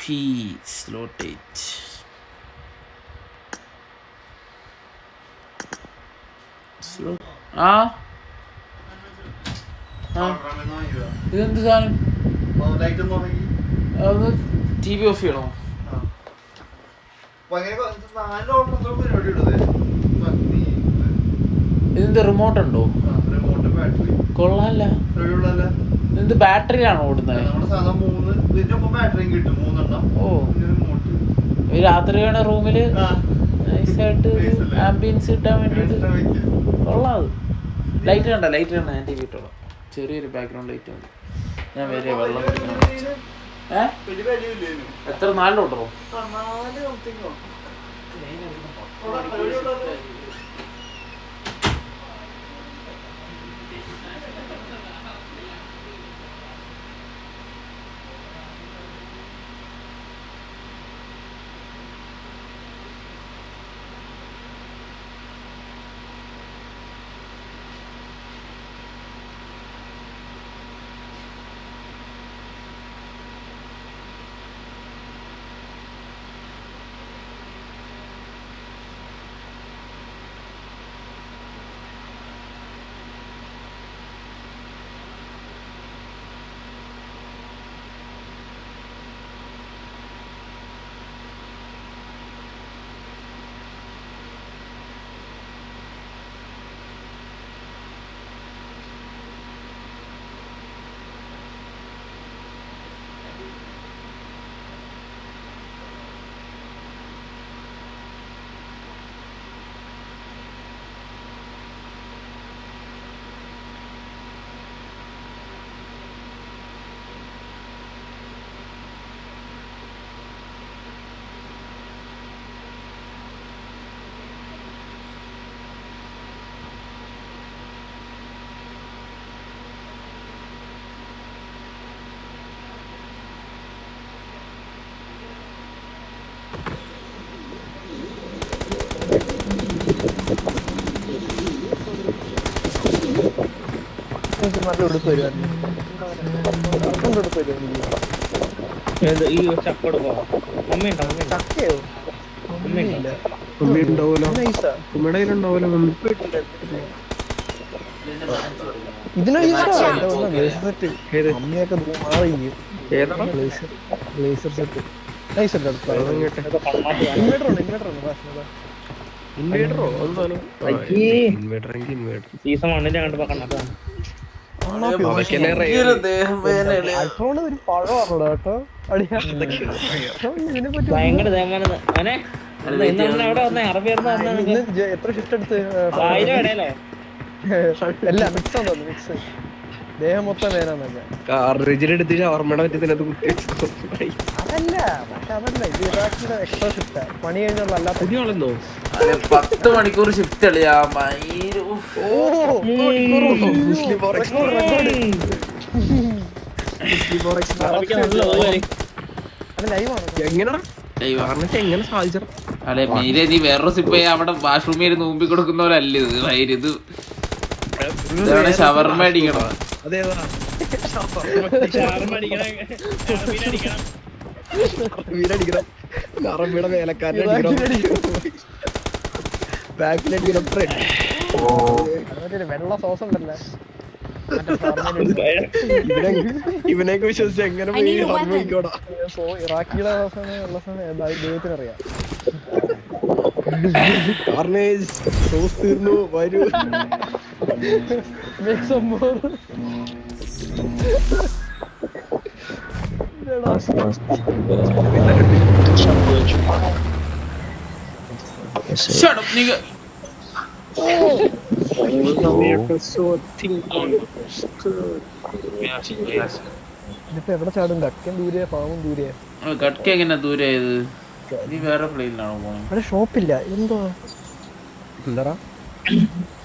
Speaker 2: Peace, rotate. Slow. ഇതെന്ത് സാധനം? ടി വി ഓഫ് ചെയ്യണോ? ഇതിന്റെ റിമോട്ട് ഉണ്ടോ? കൊള്ളാല്ല. ഇത് ബാറ്ററിയാണോ ഓടുന്നത്? ഓ രാത്രി വേണ റൂമില് നൈസായിട്ട് ആംബിയൻസ് കിട്ടാൻ വേണ്ടിട്ട് കൊള്ളാം. ലൈറ്റ് കണ്ട ഞാൻ ടി വി ഇട്ടോളാം. ചെറിയൊരു ബാക്ക്ഗ്രൗണ്ട് ലൈറ്റ് മതി. ഞാൻ വരെ വെള്ളം കുടിക്കണം. എത്ര 4 ഓർഡറോ?
Speaker 5: നല്ല ഉടുപ്പ് വരുവായിരുന്നു. ചക്കയോ? ഇതിനെ അമ്മയൊക്കെ മാറി ലേസർ സെറ്റ് ഇൻവേർട്ടർ ഉണ്ട്
Speaker 7: ഇൻവേർട്ടറോ സീസൺ 1 കണ്ടപ്പോ കണ്ടപ്പോ
Speaker 5: ഒരു പഴമാണല്ലോ കേട്ടോ.
Speaker 7: ഭയങ്കര അവിടെ വന്നേ അറബി
Speaker 5: എത്ര ഷിഫ്റ്റ് എടുത്ത്
Speaker 7: 1000 ഇടയിലോ
Speaker 5: എല്ലാം മിക്സ് ആണെന്ന് തോന്നുന്നു. മിക്സ് ദേഹം മൊത്തം വേനൊന്നല്ല. അതല്ല പക്ഷെ അതല്ല ഇത് ഇറാഖിയുടെ എക്സ്ട്രാ ഷിഫ്റ്റാ. പണി കഴിഞ്ഞുള്ള അല്ലാത്ത
Speaker 2: 10 മണിക്കൂർ ഷിഫ്റ്റ് അളിയാ. അല്ലെ മീരെ നീ വേറൊരു സിപ്പ് അവിടെ വാഷ്റൂമിൽ നോമ്പി കൊടുക്കുന്ന പോലെ അല്ല ഇത്. ഇത് ഇതാണ് ഷവർമ അടിക്കണം.
Speaker 5: അറബിയുടെ വേലക്കാരൻ വെള്ള സോസ് ഉണ്ടല്ലോ ഇവനെയൊക്കെ വിശ്വസിച്ച് എങ്ങനെ
Speaker 1: I need a weapon.
Speaker 5: പോയിക്കോടാ. ഇറാഖിയുടെ ഉള്ള സമയം ദൈവത്തിനറിയാം. കാർണേജ് സോസ് തീർന്നു വരൂ. Make some more.
Speaker 2: Shut up, nigga.
Speaker 5: ഇതിപ്പോ എവിടെ ചാടും? കക്കൻ ദൂരെയാ പാവം ദൂരെയാ?
Speaker 2: കട്ക എങ്ങനെ ദൂരായത്? നീ വേറെ പ്ലെയിനിലാണോ പോകുന്നത്?
Speaker 5: അവിടെ ഷോപ്പില്ല. എന്തോ എന്താ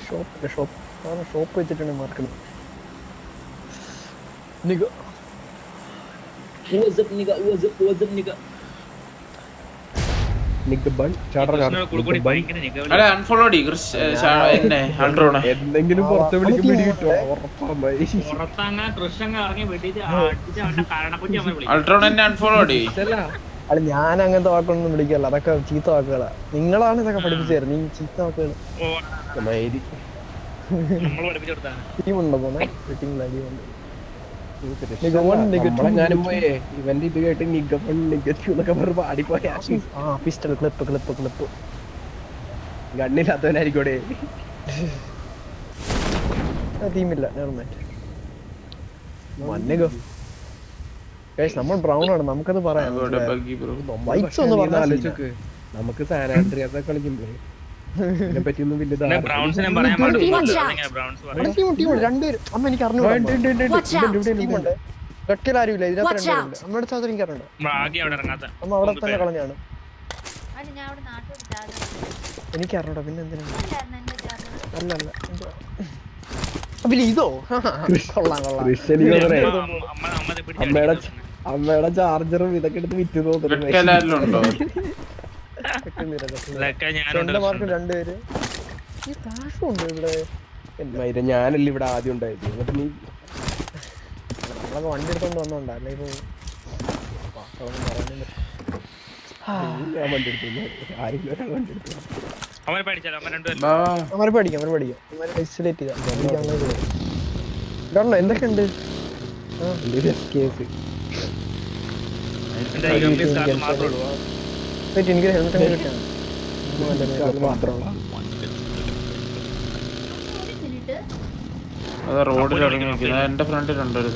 Speaker 5: ഷോപ്പില്ല. ഷോപ്പ് വെച്ചിട്ടാണ് മാർക്കുന്നത്.
Speaker 3: എന്തെങ്കിലും പുറത്ത് വിളിക്കും പിടി കിട്ടുമോ?
Speaker 2: അൾട്രോൺ എന്നെ അൺഫോളോ അടി.
Speaker 5: അല്ല ഞാൻ അങ്ങനത്തെ വാക്കൊന്നും വിളിക്കല്ല, അതൊക്കെ ചീത്ത വാക്കുകളാ. നിങ്ങളാണ് ഇതൊക്കെ പഠിപ്പിച്ചു തരുന്നത്. നീ ചീത്ത വാക്കുകൾ ടീമുണ്ടോ പോന്നെ?
Speaker 3: ഞാനും പോയേ ഇവന്റെ ഇത് കേട്ട് നിഗമൊക്കെ പാടിപ്പോയാ.
Speaker 5: Pistol clip
Speaker 3: ഗണ്ണില്ലാത്തവനായിരിക്കോടെ.
Speaker 5: ടീമില്ല. നമ്മൾ ബ്രൗൺ ആണ്, നമുക്കത് പറയാം. വൈറ്റ്സ് ഒന്ന് പറഞ്ഞാലോചിക്ക്.
Speaker 3: നമുക്ക് സാനാട്രിയൊക്കെ കളിക്കുമ്പോ ഇതിനെ പറ്റിയൊന്നും വലിയ
Speaker 5: രണ്ടുപേരും. അമ്മ എനിക്ക് അറിഞ്ഞൂടെ ആരുമില്ല ഇതിനകത്ത്. അമ്മയുടെ ചാതർ എനിക്ക് അറിഞ്ഞൂടെ. അമ്മ അവിടെ തന്നെ കളഞ്ഞാണ്. എനിക്ക് അറിഞ്ഞൂടാ. പിന്നെ എന്തിനാണ്? അല്ല പിന്നെ ഇതോ കൊള്ളാം.
Speaker 3: അമ്മയുടെ ചാർജറും ഇതൊക്കെ എടുത്ത് വിറ്റ് തോന്നുന്നു.
Speaker 5: രണ്ടുപേര് ഈ ഫ്ലാഷും ഉണ്ട് ഇവിടെ.
Speaker 3: ഞാനല്ല ഇവിടെ ആദ്യം ഉണ്ടായത്. എന്നിട്ട് നീ
Speaker 5: നമ്മളൊക്കെ വണ്ടി എടുത്തോണ്ട് വന്നോണ്ടാ. അല്ലെ ഇപ്പൊ
Speaker 3: ഞാൻ വണ്ടി എടുത്തു. ആരെങ്കിലും ഒരാൾ വണ്ടി എടുത്തു.
Speaker 5: അവരെ പഠിക്കാം. ഐസൊലേറ്റ് ചെയ്താ എന്തൊക്കെയുണ്ട്? എനിക്ക് ഹെൽമെറ്റ് കിട്ടാണ്
Speaker 3: മാത്രമുള്ള
Speaker 2: റോഡിൽ ഇറങ്ങി നിൽക്കുന്നത്. എന്റെ ഫ്രണ്ടിലുണ്ട് ഒരു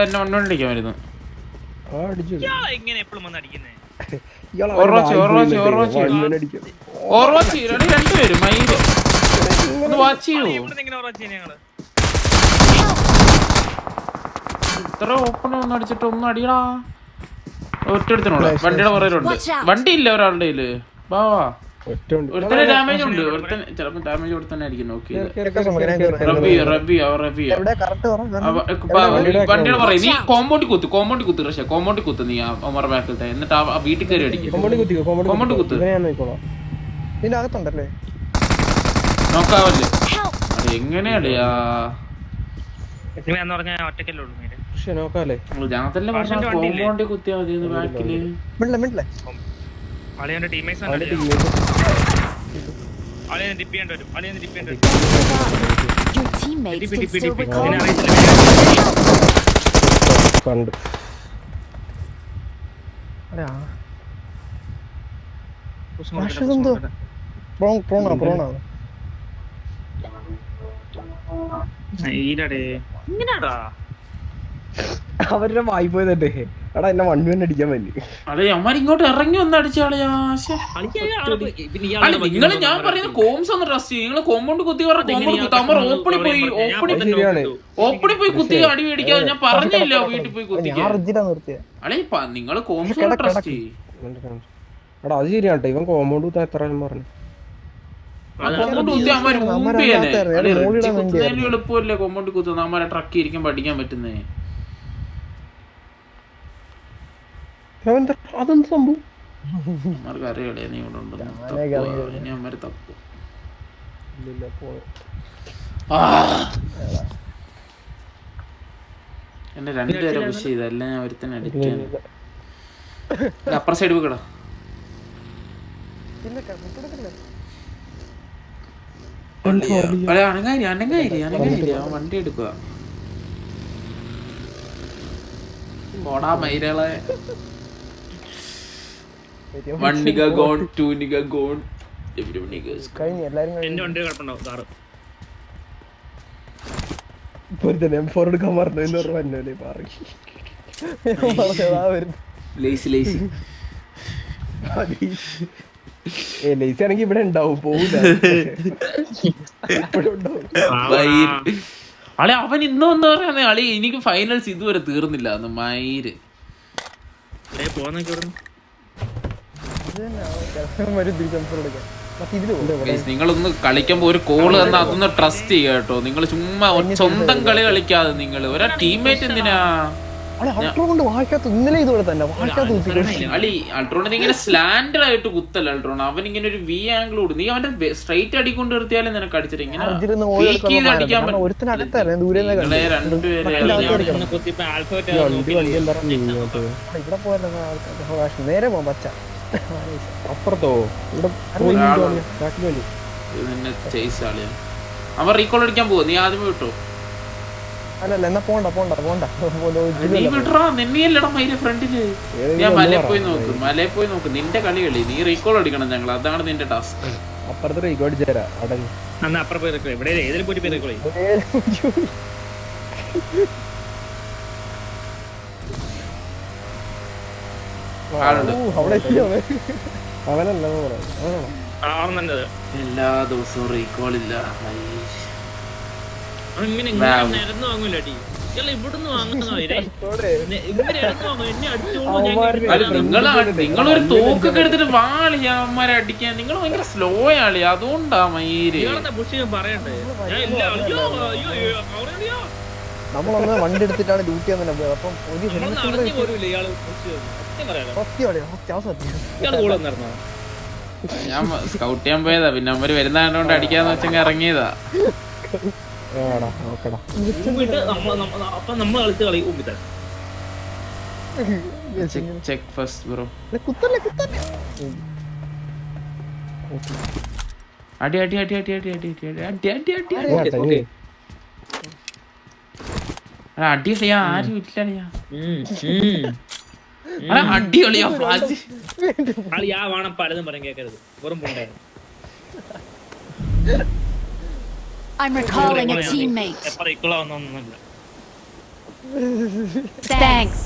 Speaker 2: എന്നെ വന്നോണ്ടിരിക്കാൻ വരുന്നു. രണ്ടുപേരും മയില് ഒന്ന് വാച്ച് ചെയ്യൂ. ഇത്ര ഓപ്പൺ ഒന്ന് അടിച്ചിട്ട് ഒന്നും അടിയടാ. ഒറ്റടുത്തിനോട് വണ്ടിയുടെ പുറകിലുണ്ട്. വണ്ടി ഇല്ല ഒരാളുടെ കയ്യില്. ബാവാ ഒരുത്തന്നെ ഡാമേജ് ഉണ്ട്. ഒരുത്തൻ ചിലപ്പോ ഡാമേജ് കൊടുത്തന്നെ ആയിരിക്കും. നോക്കിയത് വണ്ടിയുടെ പറയും. നീ കോമ്പൗണ്ടിൽ കുത്ത് പക്ഷേ കോമ്പൗണ്ടിൽ കുത്ത്. നീ ഒമർ ബാക്കിലത്തെ എന്നിട്ട് ആ വീട്ടിൽ കയറി അടിക്കും. കോമ്പൗണ്ടിൽ കുത്ത്.
Speaker 5: ഇതിനകത്തുണ്ടല്ലേ
Speaker 2: നോക്കാവല്ലേ? എങ്ങനെയാളിയാ
Speaker 3: നോക്കാല്ലേ?
Speaker 2: ഞാനല്ലേ പറഞ്ഞ കോമ്പൗണ്ടിൽ കുത്തിയാ മതി. ബാക്കില്
Speaker 1: Your teammates can still recall.
Speaker 3: കണ്ടു. അവരുടെ വായി പോയതല്ലേ. എടാ എന്നെ വണ്ടി തന്നെ അടിക്കാൻ പറ്റി.
Speaker 2: അതെ അമ്മ ഇങ്ങോട്ട് ഇറങ്ങി വന്ന് അടിച്ചാളയാ. നിങ്ങള് ഞാൻ പറയുന്നത് കോംസ് ഒന്ന് ട്രസ്റ്റ് ചെയ്യും. നിങ്ങള് കോമ്പൗണ്ട് കുത്തി പറഞ്ഞ കോമ്പൗണ്ട് കുത്തി. അമ്മ ഓപ്പണിൽ പോയി കുത്തി അടി മേടിക്കാതെ ഞാൻ പറഞ്ഞില്ല. വീട്ടിൽ പോയി കുത്തിക്കാൻ. അല്ലെ നിങ്ങള് കോംസ് ട്രസ്റ്റ് ചെയ്യും.
Speaker 3: എടാ അത് ശരിയാട്ടോ. ഇവൻ കോമ്പൗണ്ട് കുത്താൻ എത്ര പറഞ്ഞു.
Speaker 2: കോമ്പൗണ്ട് കുത്തി അമ്മ എളുപ്പമല്ലേ കോമ്പൗണ്ട് കുത്തുന്നത്. അമ്മ ട്രക്ക് ഇരിക്കാൻ പഠിക്കാൻ പറ്റുന്നേ.
Speaker 3: അതെന്ത് സംഭവം?
Speaker 2: അറിയാളേ നീ ഇവിടെ ഉണ്ടെന്ന്. ഇനി അമ്മര് തപ്പു. എന്നെ രണ്ടുപേരെ പുഷ് ചെയ്തല്ല. ഞാൻ ഒരുത്തന്നെ അടിക്കാൻ. അപ്പുറ സൈഡ് പോയിക്കടാ. അനങ്ങായിരി അവൻ വണ്ടി എടുക്കുക. പോടാ മൈരളെ. 1 nigga gone, 2 nigga gone, every nigga is gone.
Speaker 5: കഴിഞ്ഞു എല്ലാരും
Speaker 6: എന്റെ വണ്ടി കുഴപ്പമുണ്ടാവും കാറ്.
Speaker 5: ഇപ്പൊ M4 എടുക്കാൻ പറഞ്ഞു 500 രൂപ അല്ലേ പറഞ്ഞു.
Speaker 2: ലേസി
Speaker 5: ലേസി ആണെങ്കിൽ ഇവിടെ ഉണ്ടാവും പോവില്ല.
Speaker 2: അളി അവൻ ഇന്നൊന്ന് പറയാ അളി എനിക്ക് ഫൈനൽസ് ഇതുവരെ തീർന്നില്ല അന്ന് മയിര് നിങ്ങളൊന്ന് കളിക്കുമ്പോ ഒരു കോള് തന്നാ അതൊന്ന് ട്രസ്റ്റ് ചെയ്യുക കേട്ടോ. നിങ്ങൾ ചുമ്മാ സ്വന്തം കളി കളിക്കാതെ നിങ്ങൾ ഒരാ ടീംമേറ്റ് എന്തിനാ
Speaker 5: ഇന്നലെ ഇതുപോലെ തന്നെ
Speaker 2: അളി അൾട്രോൺ ഇങ്ങനെ സ്ലാൻഡർ ആയിട്ട് കുത്തല്ല അൾട്രോൺ. അവൻ ഇങ്ങനെ ഒരു വി ആംഗിൾ കൊടുക്കും. നീ അവന്റെ സ്ട്രൈറ്റ് അടിക്കൊണ്ട് നിർത്തിയാലും നിനക്ക് അടിച്ചിട്ട് ഇങ്ങനെ അടിക്കാൻ
Speaker 5: നേരെ പോകാൻ പറ്റ അപ്പുറത്തോ
Speaker 2: അവൻ റീകോൾ അടിക്കാൻ പോവാ. നീ ആദ്യമേ വിട്ടോ.
Speaker 5: അല്ലല്ല എന്നാ പോണ്ട
Speaker 2: നിന്നെയല്ലടാ മയിലെ ഫ്രണ്ടില്. ഞാൻ മലയിൽ പോയി നോക്ക് നിന്റെ കളി നീ റീകോൾ അടിക്കണം. ഞങ്ങൾ അതാണ് നിന്റെ ടാസ്ക്.
Speaker 5: അപ്പുറത്ത് റീകോൾ ചേരാ അടങ്ങി അവനല്ല
Speaker 2: എല്ലാ ദിവസവും റീകോൾ ഇല്ല. നിങ്ങളൊരു തോക്കൊക്കെ എടുത്തിട്ട് വാളിയാ അവന്മാരെ അടിക്കാൻ. നിങ്ങൾ ഭയങ്കര സ്ലോ ആളി. അതുകൊണ്ടാ മയിര്
Speaker 5: നമ്മളൊന്ന് വണ്ടി എടുത്തിട്ടാണ് ഡ്യൂട്ടി വന്നത്. അപ്പം
Speaker 2: ഞാൻ സ്കൗട്ട് ചെയ്യാൻ പോയതാ. പിന്നെ അവര് വരുന്ന കണ്ടോണ്ട് അടിക്കാന്ന് വെച്ചെങ്കിൽ ഇറങ്ങിയതാ. Check first bro. അടി അടി അടി അടി അടി അടി അടി അടി അടി അടി അടിയളിയാ. ആരും ഇല്ലളിയാ. അടിയൊളിയാ.
Speaker 6: പലതും പറയാൻ കേൾക്കരുത്. വെറും പുണ്ടായി.
Speaker 1: I'm recalling a teammate. Thanks.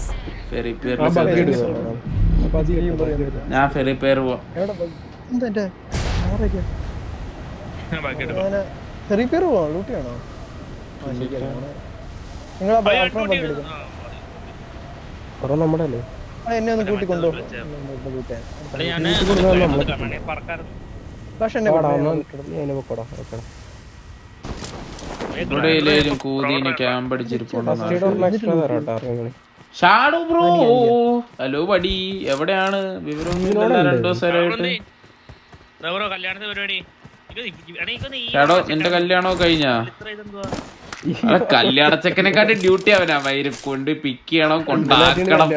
Speaker 2: ഞാൻ ഫെറി പേർ പോവാം.
Speaker 5: ഡ്യൂട്ടിയാണോ? നമ്മുടെ അല്ലേ എന്നെ ഒന്ന് കൂട്ടിക്കൊണ്ടോ.
Speaker 2: എവിടെയും കൂതിന് ക്യാമ്പ് അടിച്ചിരിപ്പുണ്ടോ. ഷാഡോ ബ്രോ ഹലോ പടി എവിടെയാണ്? വിവരം 2 ദിവസമായിട്ട്. ഷാഡോ നിന്റെ കല്യാണോ കഴിഞ്ഞാ? കല്യാണ ചെക്കനെക്കാട്ടി ഡ്യൂട്ടി അവനാ വൈര് കൊണ്ട് പിക്ക് ചെയ്യണം കൊണ്ടാക്കണം.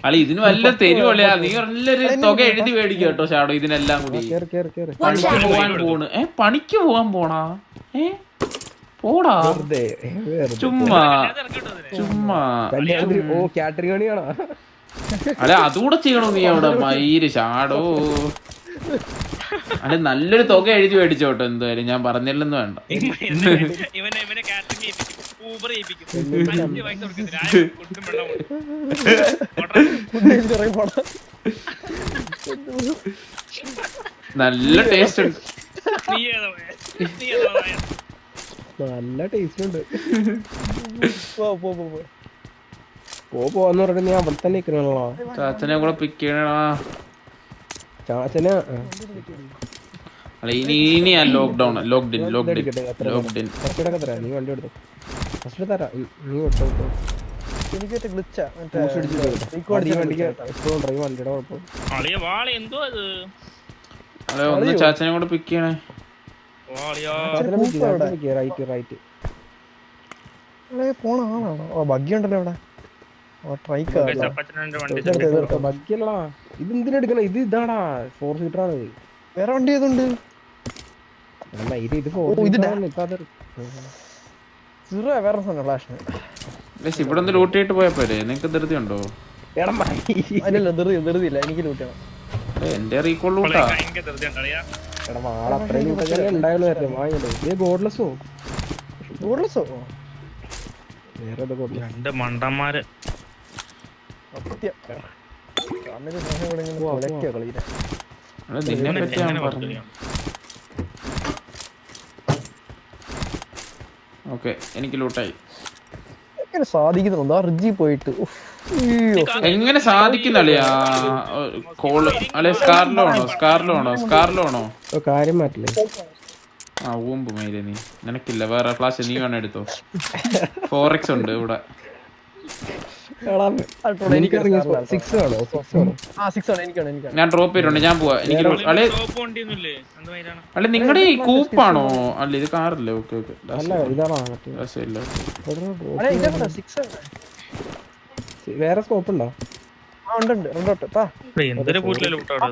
Speaker 2: അല്ല ഇതിന് വല്ല തരുവളിയാ. നീ നല്ലൊരു തുക എഴുതി മേടിക്കും കേട്ടോ ഷാഡോ ഇതിനെല്ലാം കൂടി. പണിക്ക് പോവാൻ പോണ്. പണിക്ക് പോവാൻ പോണാ? പോടാ ചുമ്മാ ചുമ്മാ. അല്ല അതുകൂടെ ചെയ്യണോ നീ അവിടെ മയിര് ഷാഡോ? അല്ലെ നല്ലൊരു തുക എഴുതി മേടിച്ചോട്ടോ. എന്തായാലും ഞാൻ പറഞ്ഞില്ലെന്ന് വേണ്ട. നല്ല ടേസ്റ്റ് ഉണ്ട്.
Speaker 5: നല്ല ടേസ്റ്റ് ഉണ്ട്. പോന്ന് പറഞ്ഞിട്ട് നീ അവിടെ തന്നെ നിൽക്കണല്ലോ.
Speaker 2: ചാച്ചനെ കൂടെ പിക്ക് ചെയ്യണ
Speaker 5: ചാച്ചന്.
Speaker 2: അല്ല ഇനി ഞാൻ ലോക്ക്ഡൌൺ
Speaker 5: നീ വണ്ടി എടുത്തു ഫസ്റ്റ് തരാം. നീ എനിക്ക് ഗ്ലിച്ചാ വണ്ടിയുടെ കുഴപ്പം.
Speaker 2: അതെ ഒന്ന് ചാച്ചനെ കൂടെ പിക്ക് ചെയ്യണേ.
Speaker 5: റൈറ്റ് പോണ ആളാണോ? ബഗ്ഗി ഉണ്ടല്ലോ ഇവിടെ. ബഗ്ഗിയല്ലടാ ഇത്. എന്തിനെടുക്കണ ഇത്? ഇതാടാ 4 സീറ്ററാണ്. വേറെ വണ്ടി ഏതുണ്ട്? സീറോ അവയർനെസ് ഉണ്ട് ഫ്ലാഷിന്.
Speaker 2: ഗൈസ് ഇവിടെ ഒന്ന് ലൂട്ട് ചെയ്തിട്ട് പോയാ പോരെ? നിങ്ങക്ക് ധൃതി ഉണ്ടോ?
Speaker 5: അതിലല്ല ധൃതിയില്ല, എനിക്ക് ലൂട്ട് ചെയ്യണം.
Speaker 2: എന്റെ റീകോൾ ലൂട്ടാ.
Speaker 6: ഭയങ്കര ധൃതി ഉണ്ടറിയാ.
Speaker 5: ഗോഡ്ലെസ്സോ?
Speaker 6: രണ്ട് മണ്ടന്മാര്.
Speaker 5: സത്യം. അന്നൊരു സ്നേഹം കൂടെ ഇങ്ങനെ കൊലയ്ക്കാ കളിയില്ല.
Speaker 2: നിന്നെ പറ്റി ഞാൻ പറഞ്ഞു. ഓക്കെ എനിക്ക് ലൂട്ടായി.
Speaker 5: എങ്ങനെ സാധിക്കുന്നുണ്ടോ റിജി പോയിട്ട്?
Speaker 2: എങ്ങനെ സാധിക്കുന്നളിയാ? കോള് അല്ലെ സ്കാറിലോ ആണോ?
Speaker 8: കാര്യം മാറ്റില്ലേ?
Speaker 2: ആ ഊമ്പ് മയിലേ നീ. നിനക്കില്ല വേറെ ഫ്ലാഷ്, നീ വേണം എടുത്തോ. 4x ഉണ്ട് ഇവിടെ. ഞാൻ ഡ്രോപ്പ് ചെയ്തിട്ടുണ്ട്, ഞാൻ പോവാ. എനിക്ക് അല്ലെ നിങ്ങളുടെ ഈ കൂപ്പാണോ? അല്ല ഇത് കാറല്ലേ? Okay okay.
Speaker 8: വേറെ സ്കോപ്പ് ഉണ്ടോ?
Speaker 6: എന്തൊരു കൂട്ടിലെ ലൂട്ടാണ്.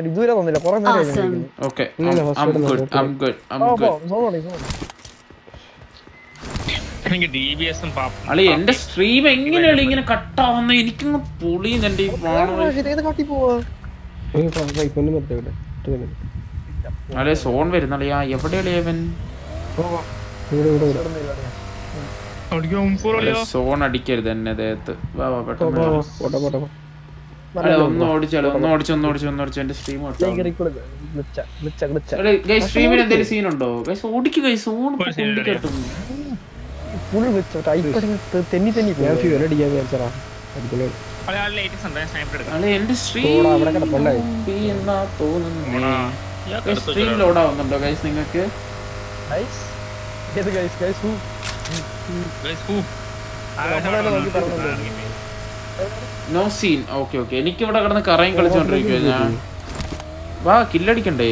Speaker 5: ഇതുവരെ തന്നില്ല, കുറെ നേരം
Speaker 2: ഓക്കെ I'm good.
Speaker 6: എനിക്ക് DBS-ഉം
Speaker 2: അളി എന്റെ സ്ട്രീം എങ്ങനെയാണ് ഇങ്ങനെ കട്ടാവുന്ന? എനിക്കങ്ങ് പൊളിയുന്നു എന്റെ ഈ അല്ലെ സോൺ വരുന്നളിയാ. എവിടെയാളിയാ ഇവൻ? സോൺ അടിക്കരുത് എന്നെ ദേഹത്ത്. വാ വാ പെട്ടെന്ന്. ഒന്ന് ഓടിച്ചാലോ, ഒന്ന് ഓടിച്ചു എന്റെ സ്ട്രീം. സ്ട്രീമിന് എന്തെങ്കിലും സീൻ ഉണ്ടോ? ഓടിക്കുക എന്റെ സ്ട്രീം ലോഡ് ആവുന്നുണ്ടോ ഗൈസ് നിങ്ങൾക്ക്? No scene. Okay okay. എനിക്ക് ഇവിടെ കിടന്ന് കറയും കളിച്ചോണ്ടിരിക്കുക ഞാൻ. വാ കില്ലടിക്കണ്ടേ?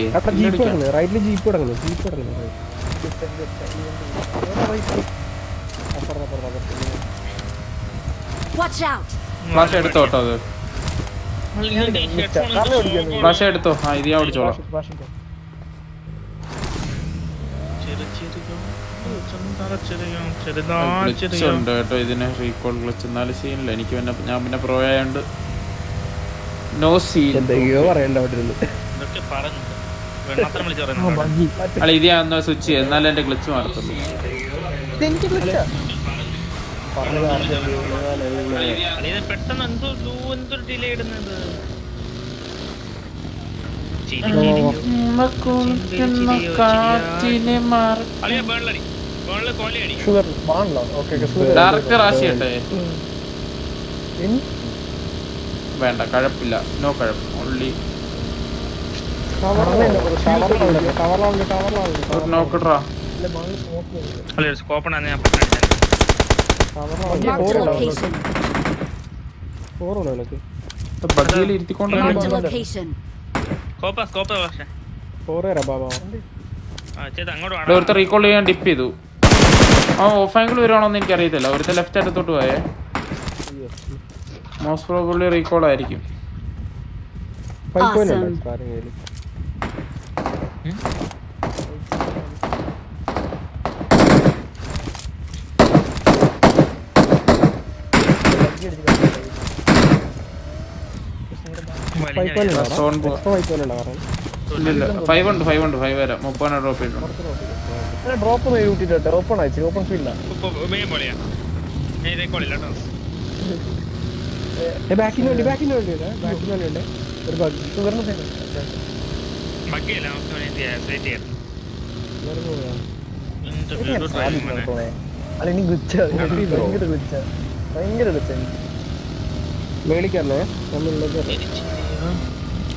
Speaker 2: ഫ്ലാഷ് എടുത്തോട്ടോ. അത് ഫ്ലാഷ് എടുത്തോ. ആ ഇത് ഞാൻ ഓടിച്ചോളാം. ഉണ്ട് കേട്ടോ ഇതിന് റീകോൾ ഗ്ലിച്ച്. എന്നാലും സീനില്ല എനിക്ക്. ഞാൻ പിന്നെ പ്രോ ആയോണ്ട് നോ സീൻ. അല്ല ഇത് ഞാൻ ഒന്ന് സ്വിച്ച് ചെയ്ത് എന്നാലും എന്റെ ഗ്ലിച്ച് മാറത്തുള്ളൂ.
Speaker 6: പെട്ടെന്ന് എന്തൊരു ഡിലേ ഇടുന്നത്.
Speaker 2: വേണ്ട കഴപ്പില്ല. നോ കഴപ്പ്. ഓൺലി നോക്കട്ടാ. ബഗ്ഗിയിൽ ഇരുത്തിക്കൊണ്ട് ഒരുത്ത റീകോൾ ചെയ്യാൻ ഡിപ്പ് ചെയ്തു. ആ ഓഫ് ആംഗിൾ വരുവാണോന്ന് എനിക്ക് അറിയത്തില്ല. ഒരുത്ത ലെഫ്റ്റ് അറ്റത്തോട്ട് പോയേ. മോസ്റ്റ് പ്രോബബ്ലി റീകോൾ ആയിരിക്കും. ഇല്ല 5 ഉണ്ട് 5 വരാം. 30 ഡ്രോപ്പ് ചെയ്തിട്ടുണ്ട്.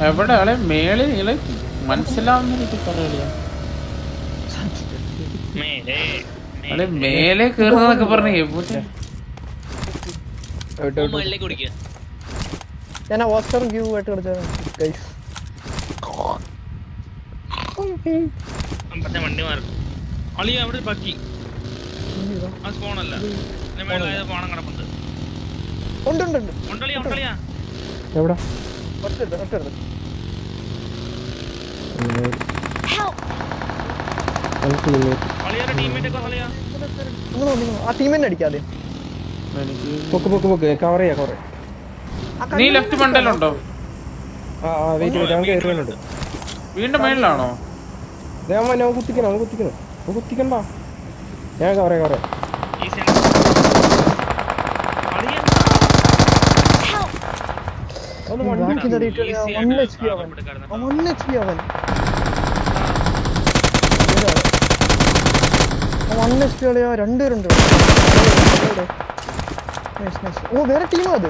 Speaker 2: എവിടെ ആളെ മേളിൽ നിങ്ങള് മനസ്സിലാവുന്ന രീതി പറയല. അല്ലെ മേലെ കേറുന്നതൊക്കെ പറഞ്ഞു.
Speaker 5: ഞാൻ ഓസ്കറും ക്യൂ ആയിട്ട് കളിച്ചത്.
Speaker 6: വണ്ടി മാറും. അളിയ അവിടെ ബാക്കി ആ സ്പോണല്ല പോണം കിടപ്പുണ്ട്.
Speaker 5: ഉണ്ട്
Speaker 6: ഉണ്ടളിയാ
Speaker 8: എവിടെ
Speaker 1: Help!
Speaker 6: അളിയാരുടെ ടീമേറ്റ് ഒക്കെ കളിയാ
Speaker 5: ആ ടീമിനെ അടിക്കാതെ
Speaker 8: പൊക്ക് കവർ ചെയ്യാ
Speaker 2: നീ ലെഫ്റ്റ് മണ്ടയിലുണ്ടോ?
Speaker 8: വെയിറ്റ് അവൻ കയറി വന്നിട്ട്
Speaker 2: വീണ്ടും മേളിലാണോ?
Speaker 8: അവൻ കുത്തിക്കണം കുത്തിക്കണ്ട ഞാൻ കവറ
Speaker 6: ഈസിയാണ് അളിയൻ
Speaker 1: Help!
Speaker 5: ഒന്ന് വണ്ടി തടിയിട്ട് 1 HP അവൻ 1 HP അവൻ 1 HP കളിയാ രണ്ടുപേരുണ്ട് ഓ വേറെ ടീമാ അത്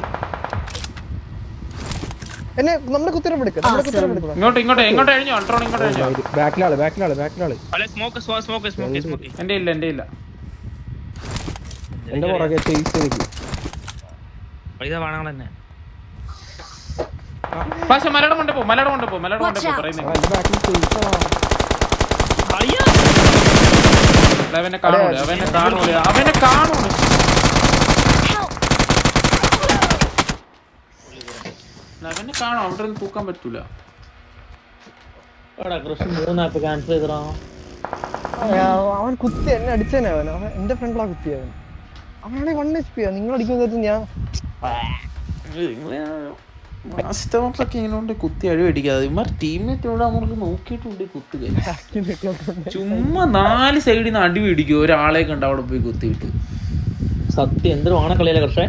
Speaker 5: എന്നെ നമ്മുടെ കുത്തിരം എടുക്കുക
Speaker 2: ഇങ്ങോട്ട് കഴിഞ്ഞു. അൾട്രോൺ ഇങ്ങോട്ട് കഴിഞ്ഞു.
Speaker 8: ബാക്കിലാള്
Speaker 6: അളിയ സ്മോക്ക്
Speaker 2: എന്റെ ഇല്ല
Speaker 8: എന്റെ പുറകെ ചേസ് നിൽക്കും
Speaker 6: പൈസ വേണങ്ങൾ തന്നെ
Speaker 2: പക്ഷെ മലയുടെ കൊണ്ട് പോ
Speaker 1: Watch out.
Speaker 2: പറയുന്നത്.
Speaker 8: എന്റെ ബാക്കിൽ ചേസ്
Speaker 6: അളിയ
Speaker 2: അവനെ കാണൂല
Speaker 1: Help!
Speaker 2: അവനെ കാണും. അവിടെ നിന്ന് തൂക്കാൻ പറ്റൂല.
Speaker 5: അവൻ കുത്തി എന്നെ അടിച്ചേനെ അവൻ എന്റെ ഫ്രണ്ടിലാ കുത്തിയവൻ അവനാണെങ്കിൽ 1 HP യാ നിങ്ങൾ അടിക്കുന്നത് ഞാൻ
Speaker 2: മാസ്റ്റേഴ്സൊക്കെ ഇങ്ങനെ കുത്തി അഴിവടിക്കാതെ ഇമാർ ടീമേറ്റോട് നമ്മൾക്ക് നോക്കിയിട്ടുണ്ട് കുത്തുക. ചുമ്മാ 4 സൈഡിൽ നിന്ന് അടി പിടിക്കും. ഒരാളെ കണ്ട് അവിടെ പോയി കുത്തിയിട്ട്
Speaker 7: സത്യം എന്തൊരു ഓണക്കളിയല്ലേ കർഷേ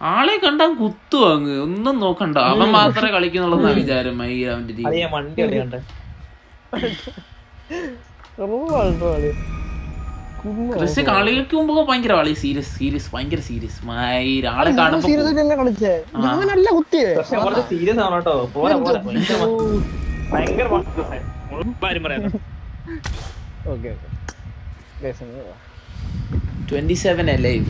Speaker 2: ആളെ കണ്ടാ കുത്തു അങ്ങ് ഒന്നും നോക്കണ്ട. അവൻ മാത്രമേ കളിക്കുന്നുള്ളൂ വിചാരം അവന്റെ ടീം.
Speaker 7: വണ്ടി കളിയണ്ടേ
Speaker 2: ക്രിസ് കളിക്കുമ്പോ ഭയങ്കര കളി സീരിയസ് ഭയങ്കര സീരിയസ് ആളെ കാണുമ്പോ
Speaker 5: ഞാനല്ല കുത്തിയേ
Speaker 7: സീരിയസ് ആണ് കേട്ടോ ഭയങ്കര
Speaker 6: പറയാം
Speaker 2: 27 ലൈവ്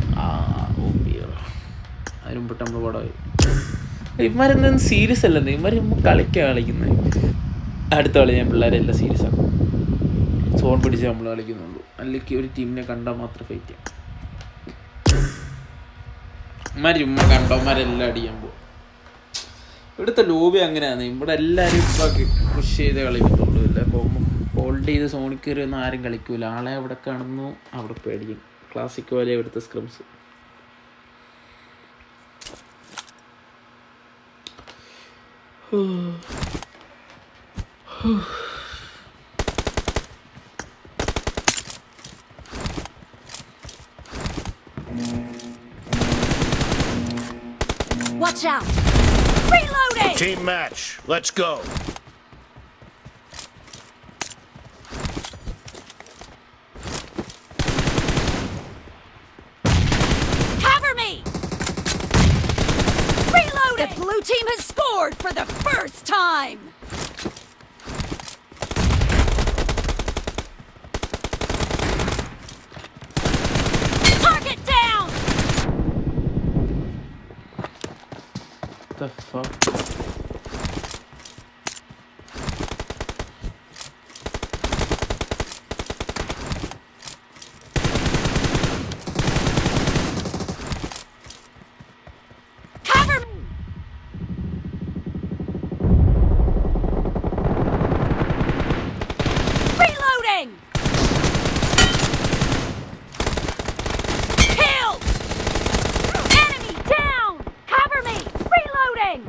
Speaker 2: അതിനും പെട്ട് നമ്മള് പടമായി. ഇവന്മാരെന്തും സീരിയസ് അല്ലെന്ന്. ഇവന്മാർ കളിക്കുന്നത്. അടുത്ത കളി ഞാൻ പിള്ളേരെല്ലാം സീരിയസ് ആക്കും. സോൺ പിടിച്ച് നമ്മൾ കളിക്കുന്നുള്ളൂ. അല്ലെങ്കിൽ ഒരു ടീമിനെ കണ്ടാൽ മാത്രം ഫൈറ്റ് ചെയ്യാം. ഇവന്മാർ ചുമ്മാ കണ്ടവന്മാരെല്ലാം അടിക്കാൻ പോകും. ഇവിടുത്തെ ലോബി അങ്ങനെയാണ്. ഇവിടെ എല്ലാവരും ഇപ്പം പുഷ് ചെയ്ത് കളിക്കത്തുള്ളൂ. ഇല്ല ഹോൾഡ് ചെയ്ത് സോണിൽ കയറി ഒന്നും ആരും കളിക്കൂല. ആളെ അവിടെ കാണുന്നു അവിടെ പേടിക്കും. ക്ലാസിക് പോലെ ഇവിടുത്തെ scrims.
Speaker 1: Watch out! Reloading!
Speaker 9: Team match. Let's go.
Speaker 1: Cover me! Reloading! The blue team has scored for the first time! Target down!
Speaker 2: The fuck?
Speaker 1: Cover me! Reloading! Killed! Enemy down! Cover me! Reloading!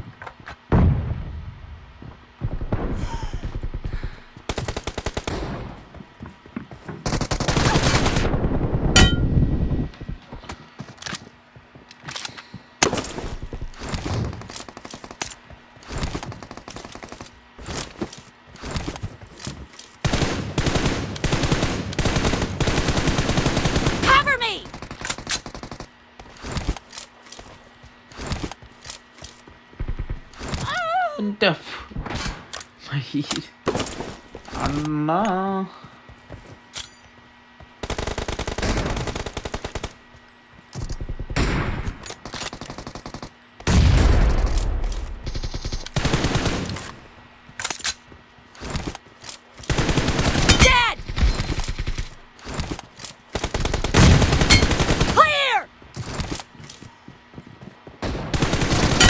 Speaker 1: Cover me!
Speaker 2: Anna
Speaker 1: Dead! Clear!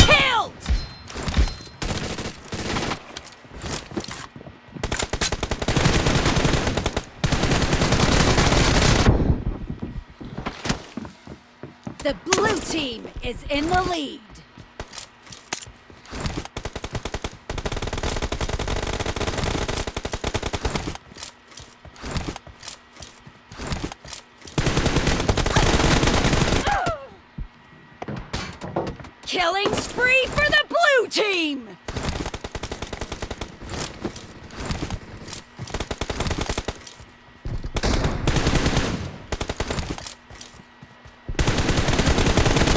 Speaker 1: Killed! blue team is in the lead. Killing spree for the blue team!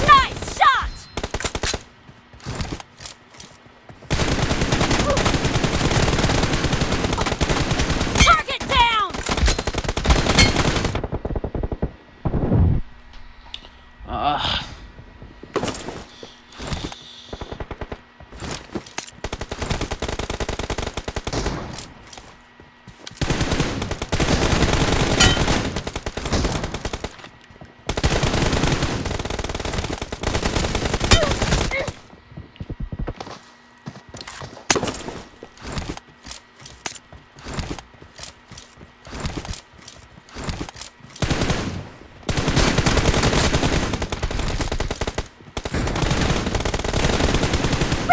Speaker 1: Nice shot! Target down!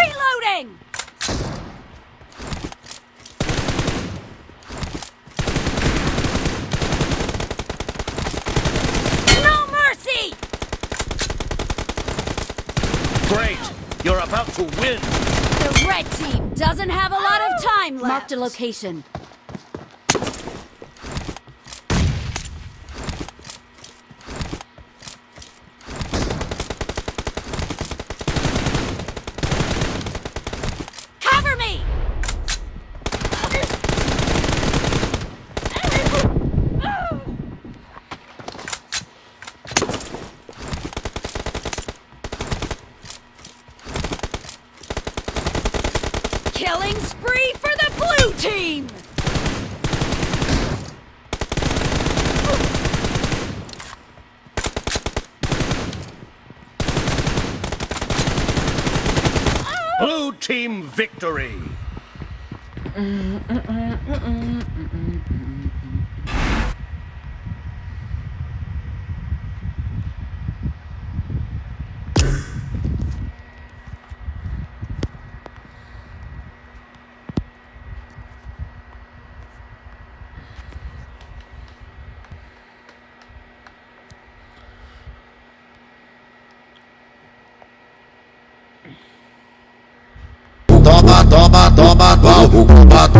Speaker 1: Reloading! No mercy!
Speaker 9: Great! You're about to win!
Speaker 1: The red team doesn't have a lot of time left. Marked a location. Cover me! Killing spree for the blue team!
Speaker 9: Blue team victory!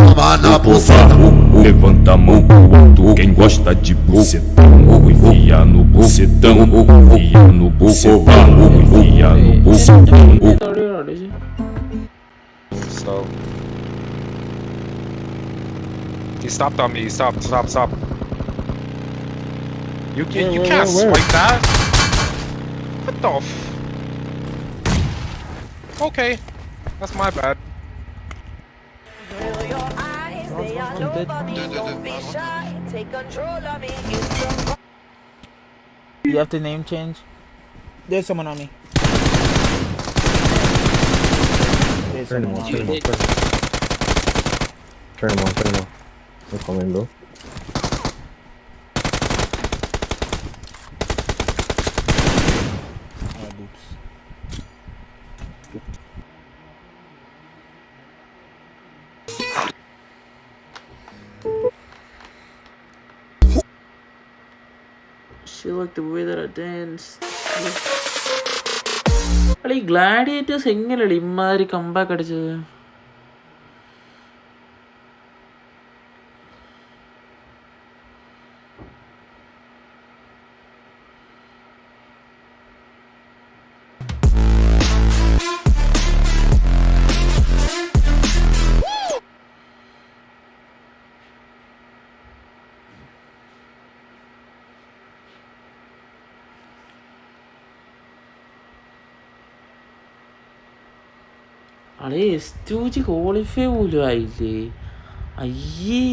Speaker 10: Toma na buceta. Levanta a mão pro alto, quem gosta de bucetão. Enfia no bucetão, enfia no bucetão, enfia no bucetão.
Speaker 11: So he stopped on me. Stop. You can't swipe that. What the Okay, that's my bad.
Speaker 2: You have to name change. There's someone on me.
Speaker 4: Turn him on. They're coming though.
Speaker 2: She liked the way that I danced. But gladiators എങ്ങനെയല്ലേ ഇമ്മാതിരി comeback അടിച്ചത്? അളേ എസ്2 qualify പോലും ആയില്ലേ? അയ്യേ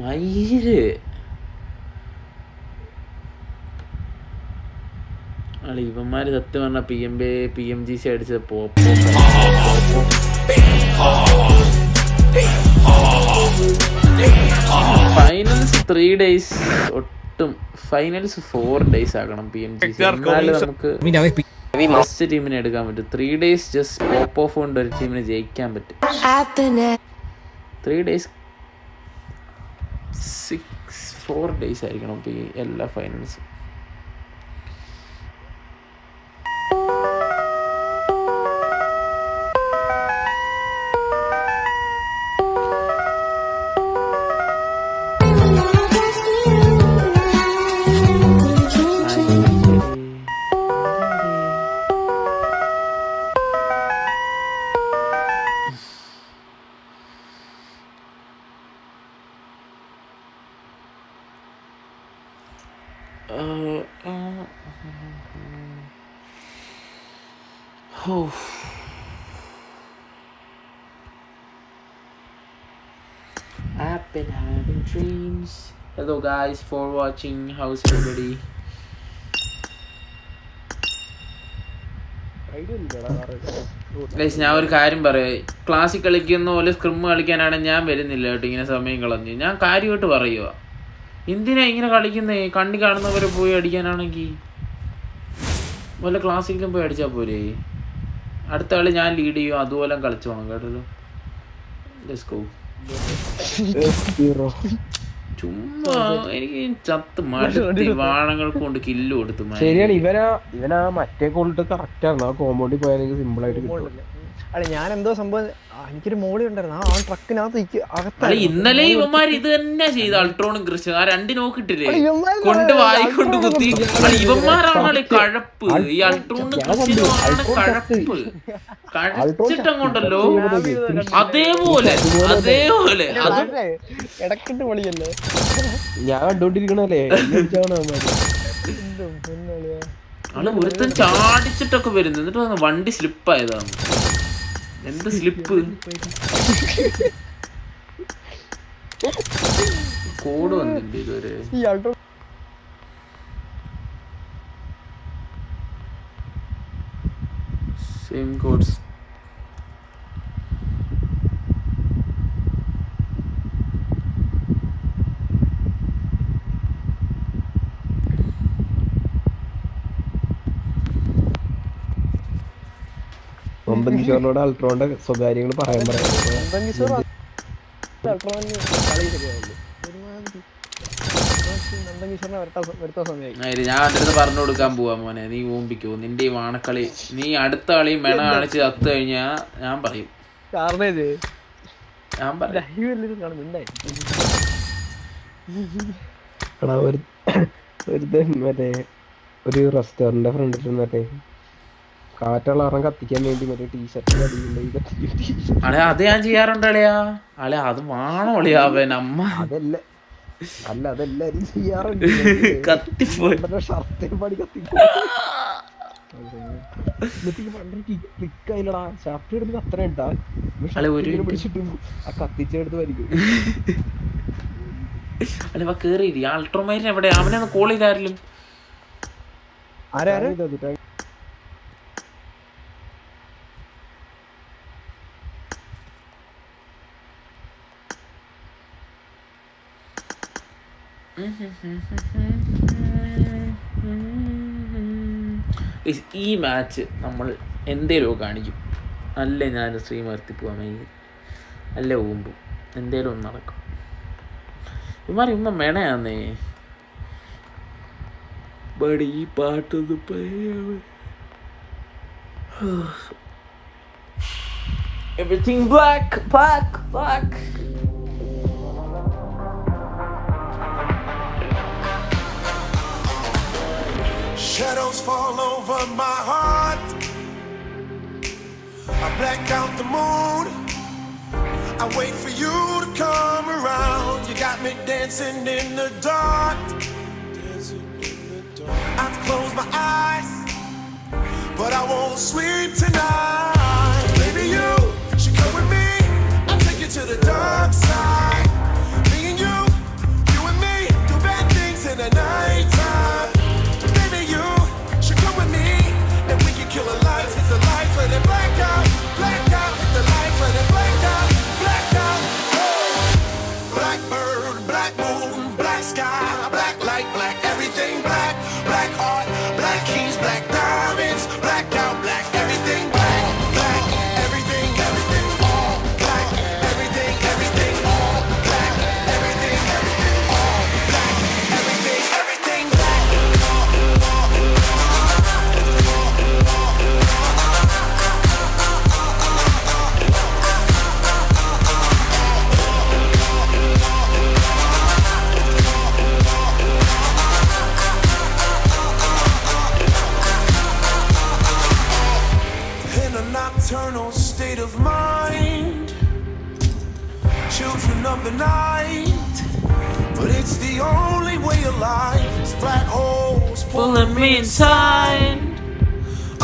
Speaker 2: മയില് അളി ഇവന്മാര് സത്യം പറഞ്ഞ PMGC അടിച്ചത് പോപ്പോ ഫൈനൽസ് 3 days കിട്ടും. ഫൈനൽസ് 4 days ആകണം PMGC. എന്നാലും നമുക്ക് ഫസ്റ്റ് ടീമിനെ എടുക്കാൻ പറ്റും. 3 days ജസ്റ്റ് പോപ്പ് ഓഫ് കൊണ്ട് ഒരു ടീമിനെ ജയിക്കാൻ പറ്റും. 3 days 4 days ആയിരിക്കണം ഇപ്പോൾ ഈ എല്ലാ ഫൈനൽസും. I've been having dreams. Hello guys for watching. How's everybody? ഞാൻ ഒരു കാര്യം പറയാം. ക്ലാസ്സിൽ കളിക്കുന്ന പോലെ സ്ക്രിം കളിക്കാനാണ് ഞാൻ വരുന്നില്ല കേട്ടോ. ഇങ്ങനെ സമയം കളഞ്ഞ് ഞാൻ കാര്യമായിട്ട് പറയുക. എന്തിനാ ഇങ്ങനെ കളിക്കുന്നേ? കണ്ണി കാണുന്നവരെ പോയി അടിക്കാനാണെങ്കിൽ വല്ല ക്ലാസ്സിലും പോയി അടിച്ചാൽ പോരെ. അടുത്ത കളി ഞാൻ ലീഡ് ചെയ്യും. അതുപോലെ കളിച്ചു പോകണം കേട്ടല്ലോ. Let's go. ചുമ്മാ എനിക്ക് ചത്ത് മടുത്തി വാണങ്ങൾ കൊണ്ട് കില്ല് കൊടുത്തു.
Speaker 8: ശരിയാണ്. ഇവനാ മറ്റേ കൊണ്ടിട്ട് കറക്റ്റ് ആണ്. ആ കോമ്പൗണ്ടിൽ പോയാൽ എനിക്ക് സിമ്പിൾ ആയിട്ട് കിട്ടും.
Speaker 5: അല്ല ഞാൻ എന്തോ സംഭവം എനിക്കൊരു മോളി ഉണ്ടായിരുന്നു. ആ ട്രക്കിനകത്ത്
Speaker 2: ഇന്നലെ ഇവന്മാർ ഇത് തന്നെ ചെയ്ത അൾട്രോണും കൃഷി ആ 2 നോക്കിട്ടില്ലേ കൊണ്ട് വായിക്കൊണ്ട് കുത്തി. ഇവന്മാരാണല്ലേ കഴപ്പ്. ഈ അൾട്രോണും കൃഷിനുമാണ് കഴപ്പ്. കഴച്ചിട്ടങ്ങോട്ടല്ലോ അതേപോലെ
Speaker 5: ഇടക്കിട്ട് പൊളിയല്ലേ.
Speaker 8: ഞാൻ കണ്ടോണ്ടിരിക്കണല്ലേ.
Speaker 2: ആള് ഒരുത്തൻ ചാടിച്ചിട്ടൊക്കെ വരുന്നു. എന്നിട്ട് വണ്ടി സ്ലിപ്പായതാണ്. എന്ത് സ്ലിപ്പ്? കോഡ് വന്നില്ല ഇതുവരെ. Same codes.
Speaker 8: കിഷോറിനോട് അൾട്രോന്റെ സ്വകാര്യങ്ങൾ പറയാൻ പറയാം.
Speaker 2: ഞാൻ അടുത്ത് പറഞ്ഞു കൊടുക്കാൻ പോവാ മോനെ. നീ ഓമ്പിക്കോ നിന്റെ ഈ വാണക്കളി. നീ അടുത്ത കളി മെണ കാണിച്ച് കത്ത് കഴിഞ്ഞാ ഞാൻ പറയും.
Speaker 8: മറ്റേ ഒരു റെസ്റ്റോറന്റ് ഫ്രണ്ടിൽ മറ്റേ കാറ്റുള്ള കാരണം കത്തിക്കാൻ വേണ്ടി മറ്റേ ടീഷർട്ട്
Speaker 2: അളയാ അത് ഞാൻ ചെയ്യാറുണ്ട് അളയാ. അളയാ അത് വാണോ അളിയാ അവൻ അമ്മ.
Speaker 8: അതെല്ലാരും ചെയ്യാറുണ്ട്.
Speaker 2: കത്തിപ്പോയി
Speaker 8: ഷർട്ടേ പാടി കത്തിപ്പോ. ക്ലിക്കായില്ലടാ. ഷർട്ട് എടുത്ത് അത്ര ഉണ്ടാ പിടിച്ചിട്ട് ആ കത്തിച്ചെടുത്ത് വലിക്കും.
Speaker 2: അല്ല കേറി അൾട്രോമൈൻ എവിടെ? അവനെ ഒന്ന് കോൾ ചെയ്താരിലും. ഈ മാച്ച് നമ്മൾ എന്തേലും കാണിക്കും. അല്ലേ ഞാൻ സ്ട്രീം നിർത്തി പോവാൻ അല്ലേ പോകുമ്പോൾ എന്തേലും ഒന്ന് നടക്കും. ഇമാരി ഉമ്മ മെണയാന്നേ. ബടി ഈ പാട്ടൊന്ന് Everything black.
Speaker 9: Shadows fall over my heart. I black out the moon. I wait for you to come around. You got me dancing in the dark. I close my eyes, but I won't sleep tonight. Maybe you should come with me. I'll take you to the dark side. Me and you and me, do bad things in the nighttime. Maybe you should come with me, and we can kill a light, hit the light, let it black out, hit the light, let it black out. Blackbird, black moon, black sky, black light, black night, but it's the only way of life. It's black holes
Speaker 2: pulling me inside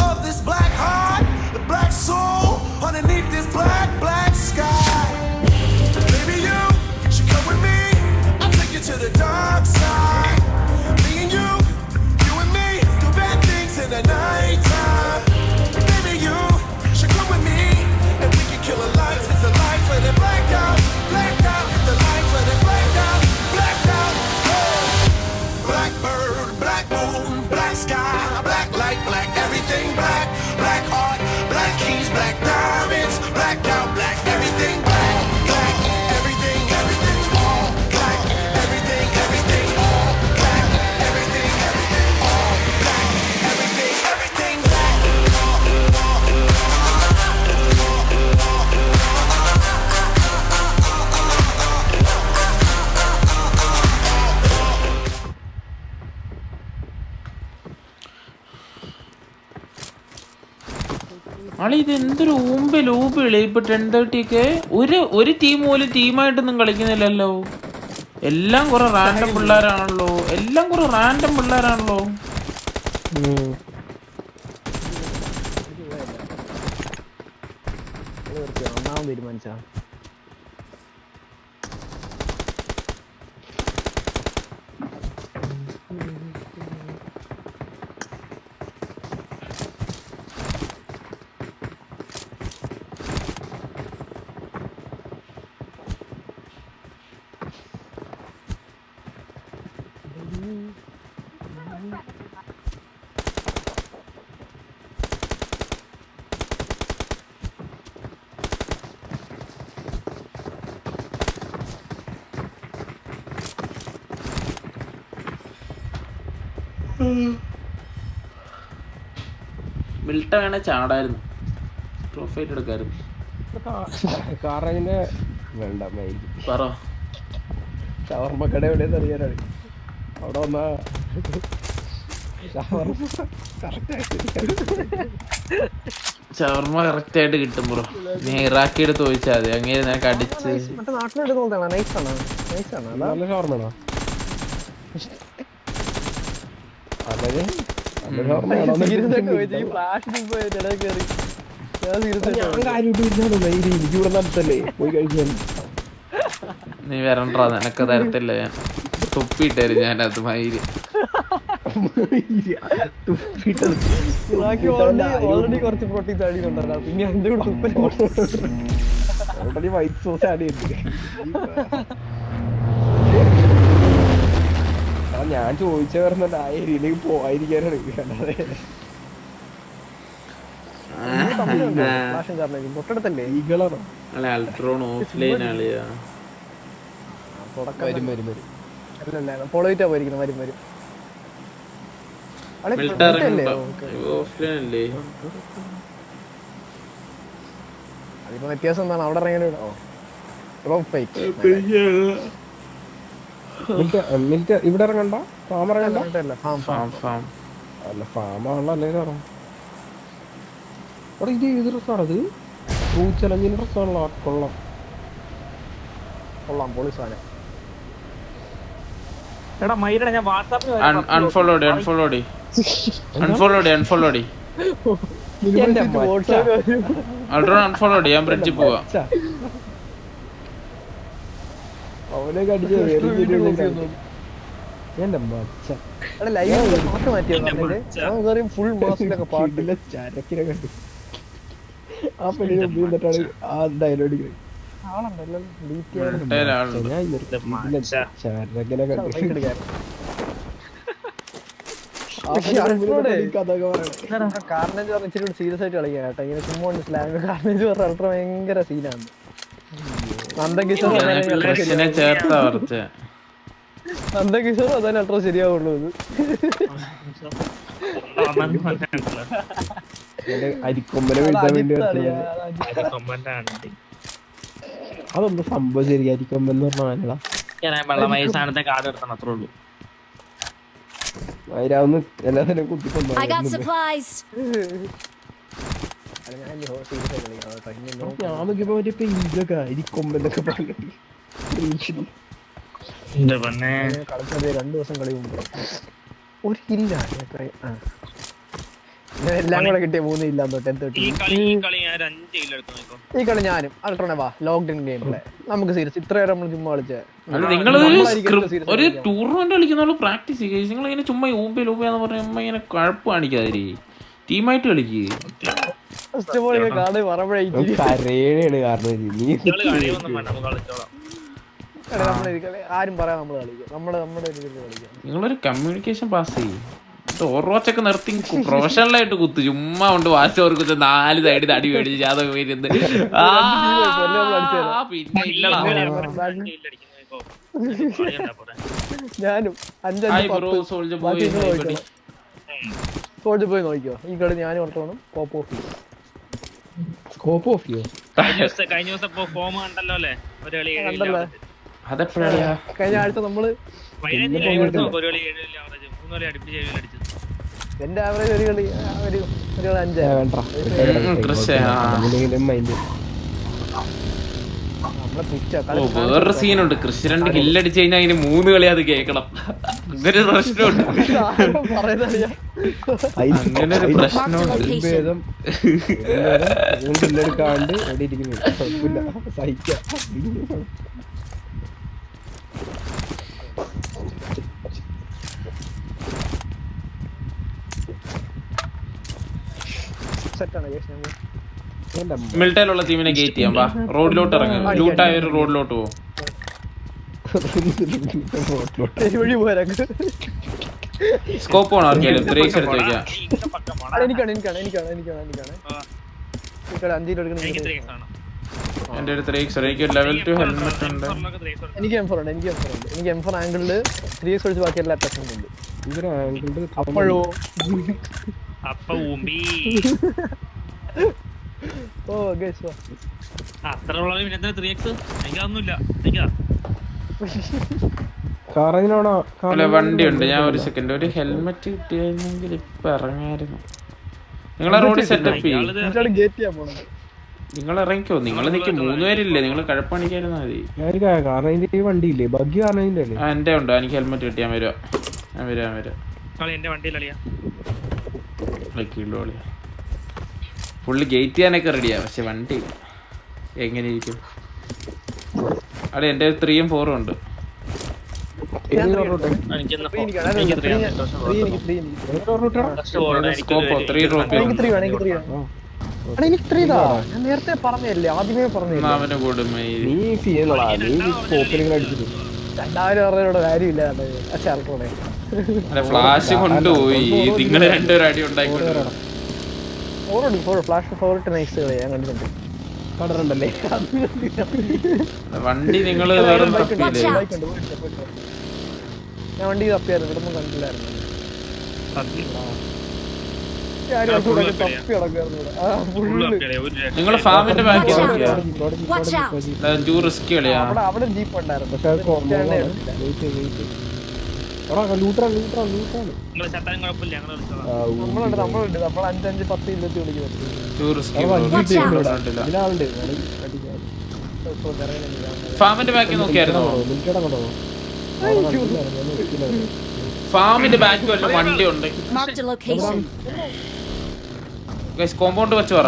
Speaker 9: of this black heart, the black soul underneath this black, black sky. Baby, you should come with me. I'll take you to the dark side. Me and you and me, do bad things in the night time. Baby, you should come with me, and we can kill a life. It's the life where they black out, the life where they black out. Oh. Blackbird, black moon, black sky, black light, black everything, black, black heart, black keys, black diamonds, blacked out, black everything, black, black everything, everything, all black, everything, everything, all black, everything, everything, all black, everything, everything, black.
Speaker 2: ആളി ഇത് എന്തൊരു ഊമ്പല് ഇപ്പൊ 10:30 ഒക്കെ ഒരു team പോലും ടീമായിട്ടൊന്നും കളിക്കുന്നില്ലല്ലോ. എല്ലാം കുറെ random പിള്ളേരാണല്ലോ.
Speaker 5: ഒന്നാമത് തീരുമാനിച്ചാ
Speaker 2: മിൽട്ട വേണേ ചാടായിരുന്നു, പ്രൊഫൈൽ എടുക്കായിരുന്നു.
Speaker 8: കാറിനെ വേണ്ട
Speaker 2: പറ.
Speaker 8: ഷവർമ്മക്കട എവിടെയെന്ന് അറിയാനാണ്. അവിടെ വന്നാ
Speaker 2: ഷവർമ്മ കറക്റ്റ് ആയിട്ട് കിട്ടും ബ്രോ. നീ ഇറാക്കി എടുത്ത് ചോദിച്ചാൽ മതി. അങ്ങനെ നിനക്ക് അടിച്ച്
Speaker 8: നല്ല ഷവർമ്മയാണോ? എനിക്കിവിടെ നടത്തല്ലേ പോയി കഴിക്കാൻ.
Speaker 2: നീ വരണ്ടാ, നിനക്ക് തരത്തില്ല. ഞാൻ തുപ്പിട്ടേര് ഞാനത് മയില്.
Speaker 5: ഓൾറെഡി കുറച്ച് പ്രോട്ടീൻ ആഡ് ചെയ്യുന്നുണ്ടല്ലോ, പിന്നെ അതിന്റെ കൂടെ
Speaker 8: ഓൾറെഡി വൈറ്റ് സോസ് ആഡ് ചെയ്തിട്ട്. ഞാൻ ചോദിച്ച പറഞ്ഞ ആ ഏരിയയിലേക്ക് പോവാതിരിക്കാനാണ്.
Speaker 5: തൊട്ടടുത്തല്ലേ
Speaker 8: ഈകളാണോ?
Speaker 2: Ultron offline ആളിയാ.
Speaker 8: വരും വരും വരും.
Speaker 5: അല്ലല്ല പോളോയിട്ടാ പോയിരിക്കുന്നത്. വരും വരും.
Speaker 2: ഓഫ്ലൈൻ അല്ലേ?
Speaker 5: അതിപ്പോ വ്യത്യാസം എന്താണ്? അവിടെ ഇറങ്ങിയ
Speaker 8: ഇവിടെ ഇറങ്ങണ്ട, ഫാം ഇറങ്ങണ്ട.
Speaker 2: അല്ല
Speaker 8: ഫാമാണല്ലോ അല്ലേ സാറോ? അവിടെ ഇത് ഏത് ഡ്രസ്സാണത്? ചലഞ്ചിന്റെ ഡ്രസ്സാണല്ലോ. കൊള്ളാം
Speaker 5: കൊള്ളാം, പൊളി സാധനം.
Speaker 7: എടാ മൈരടാ, ഞാൻ വാട്സാപ്പിൽ
Speaker 2: അൺഫോളോഡ് അൾട്രോൺ അൺഫോളോഡ്. ഞാൻ ബ്രിഡ്ജിൽ പോവാ.
Speaker 8: അവനെ കടിച്ചു
Speaker 5: ഫുൾ മാസിലൊക്കെ പാട്ടില്ല
Speaker 8: ചരക്കിനെ കണ്ടു. ആ പെണ്ണിനെ ഉപയോഗിച്ചിട്ടാണ് ആ ഡയലോഗ് ചരക്കിനെ കണ്ടു.
Speaker 5: കാർണേജ് പറഞ്ഞ ഇച്ചിരി സീരിയസ് ആയിട്ട് കളിക്കാം കേട്ടോ. ഇങ്ങനെ ചുമ്മാ സ്ലാങ് കാർണേജ് പറഞ്ഞ അൾട്ര ഭയങ്കര സീനാണ്. നന്ദകിഷോർ അതന്നെ അൾട്ര ശരിയാവുള്ളൂ.
Speaker 8: അരിക്കൊമ്പനെ വീഴ്ത്താൻ വേണ്ടി അതൊന്നും സംഭവം ശരി. അരിക്കൊമ്പൻ എന്ന് പറഞ്ഞാൽ അതിരാവുന്ന എല്ലാത്തിനും കുത്തിക്കൊണ്ടു. ഞാൻ നോക്കിയപ്പോ മറ്റേ പെയിന്റൊക്കെ അരിക്കൊമ്പനൊക്കെ പറഞ്ഞിട്ട്
Speaker 5: കളിച്ചത് 2 ദിവസം കളി മുമ്പ് ഒരു കില്ല എല്ലാം കൂടെ കിട്ടിയ 3 ഇല്ല
Speaker 6: ഈ കളി ഞാൻ 5 കിലോ എടുത്തു നോക്കോ.
Speaker 5: ഈ കളി ഞാനും അൾട്രോണേ വാ ലോക്ക്ഡൌൺ ഗെയിം പ്ലേ നമുക്ക് സീരിയസ് ഇത്രയേറെ നമ്മൾ ചുമ്മാ കളിച്ചേ.
Speaker 2: നിങ്ങൾ ഒരു ടൂർണമെന്റ് കളിക്കുന്ന പ്രാക്ടീസ് ചെയ്യുക. നിങ്ങൾ ഇങ്ങനെ ചുമ്മാ ഊമ്പയാന്ന് പറഞ്ഞ ഇങ്ങനെ കുഴപ്പം കാണിക്കാതിരി. ടീമായിട്ട് കളിക്കുക.
Speaker 5: ആരും പറയാം നമ്മൾ കളിക്കും. നമ്മുടെ
Speaker 2: നിങ്ങളൊരു കമ്മ്യൂണിക്കേഷൻ പാസ് ചെയ്യും. ഓർവാച്ചൊക്കെ നിർത്തി പ്രൊഫഷണൽ ആയിട്ട് കുത്തു. ചുമ്മാ കൊണ്ട് വാച്ച് ഓർക്കുന്ന 4 സൈഡിൽ അടി മേടിച്ച് ജാതക പേരുന്ന്. പിന്നെ ഇല്ലടാ
Speaker 5: ഞാനും 5 സോൾജർ പോയി നോക്കിയോ. ഈ കളി ഞാനും ഓർത്തോണം.
Speaker 8: സ്കോപ്പ് ഓഫ്
Speaker 6: കഴിഞ്ഞ ദിവസം ഫോം കണ്ടല്ലോ അല്ലേ? ഒരു കളി
Speaker 2: അതെപ്പോഴാ?
Speaker 5: കഴിഞ്ഞ ആഴ്ച നമ്മള്
Speaker 6: ഒരു കളി 7 ആവറേജ് 3 കളി അടുപ്പിച്ച് 7 അടിച്ചു.
Speaker 5: എന്റെ ആവറേജ് ഒരു കളി 5
Speaker 2: വേറൊരു സീനുണ്ട്. കൃഷി 2 കില്ലടിച്ചു കഴിഞ്ഞാൽ അതിന് 3 കളി അത് കേക്കണം. ഇതൊരു പ്രശ്നമുണ്ട്. അങ്ങനെ ഒരു പ്രശ്നമുണ്ട്.
Speaker 8: കില്ലെടുക്കാണ്ട് എവിടെ ഇരിക്കുന്നു സഹിക്കാം.
Speaker 2: മിൽട്ടയിലുള്ള ടീമിനെ ഗേറ്റ് ചെയ്യാം. വാ റോഡിലോട്ട് ഇറങ്ങും. ലൂട്ടായ ഒരു റോഡിലോട്ട് പോകും. സ്കോപ്പ് ആണോ ആർക്കെങ്കിലും? 3x എടുത്ത് വെക്കാം. എന്റെ ഒരു 3x എനിക്ക് ലെവൽ 2 ഹെൽമെറ്റ് ഉണ്ട്.
Speaker 5: എനിക്ക് M4 ഉണ്ട്. എനിക്ക് M4 ആംഗിളില് 3x ഒഴിച്ച് ബാക്കി എല്ലാ അറ്റാക്കും ഉണ്ട്. അപ്പോഴോ ഓ ഗൈസ്
Speaker 6: അത്ര ഉള്ളത് പിന്നെ 3x എനിക്കതൊന്നുമില്ല.
Speaker 2: അല്ല വണ്ടി ഉണ്ട്. ഞാൻ ഒരു സെക്കൻഡ് ഒരു ഹെൽമെറ്റ് കിട്ടിയായിരുന്നെങ്കിൽ ഇപ്പൊ ഇറങ്ങായിരുന്നു. നിങ്ങളെ റോഡിൽ സെറ്റപ്പ് ചെയ്യും. നിങ്ങൾ ഇറങ്ങിക്കോ. നിങ്ങൾ നിൽക്ക് 3 പേരില്ലേ? നിങ്ങൾ കഴപ്പണിക്കായിരുന്നാ മതി.
Speaker 8: വണ്ടിയില്ലേ ബഗ്ഗി കാരണല്ലേ?
Speaker 2: എന്റെ ഉണ്ട്. എനിക്ക് ഹെൽമെറ്റ് കിട്ടി. ഞാൻ വരാം.
Speaker 6: എന്റെ വണ്ടിയിലളിയാ
Speaker 2: ഫുള്ള് ഗേറ്റ് ചെയ്യാനൊക്കെ റെഡിയാ. പക്ഷെ വണ്ടി എങ്ങനെ ഇരിക്കും? അവിടെ എന്റെ 3ഉം 4ഉം ഉണ്ട്.
Speaker 5: നേരത്തെ പറഞ്ഞല്ലേ? ആദ്യമേ പറഞ്ഞില്ല.
Speaker 2: അവന് കൊടുമ
Speaker 5: 2000 കാര്യമില്ല.
Speaker 2: ഫ്ലാഷ് കൊണ്ടുപോയി. നിങ്ങൾ 2 പേരും അടി ഉണ്ടായിക്കോട്ടെ. വണ്ടി നിങ്ങൾ വേറെ തപ്പിയില്ലേ?
Speaker 5: ഞാൻ വണ്ടി തപ്പിയായിരുന്നു. ഇവിടെ ഒന്നും കണ്ടില്ലായിരുന്നു.
Speaker 2: നിങ്ങൾ ഫാമിന്റെ ബാക്കിൽ നോക്കിയാ? റിസ്ക് കളിയാ.
Speaker 5: അവിടെ ജീപ്പ് ഉണ്ടായിരുന്നു. നമ്മളുണ്ട്. നമ്മൾ 5-5 10 ഇല്ലത്തി
Speaker 2: ഫാമിന്റെ ബാക്കിൽ നോക്കിയായിരുന്നോ? ഫാമിന്റെ ബാക്കിൽ വല്ല വണ്ടി ഉണ്ട്. കോമ്പൗണ്ട് വെച്ച് പറ.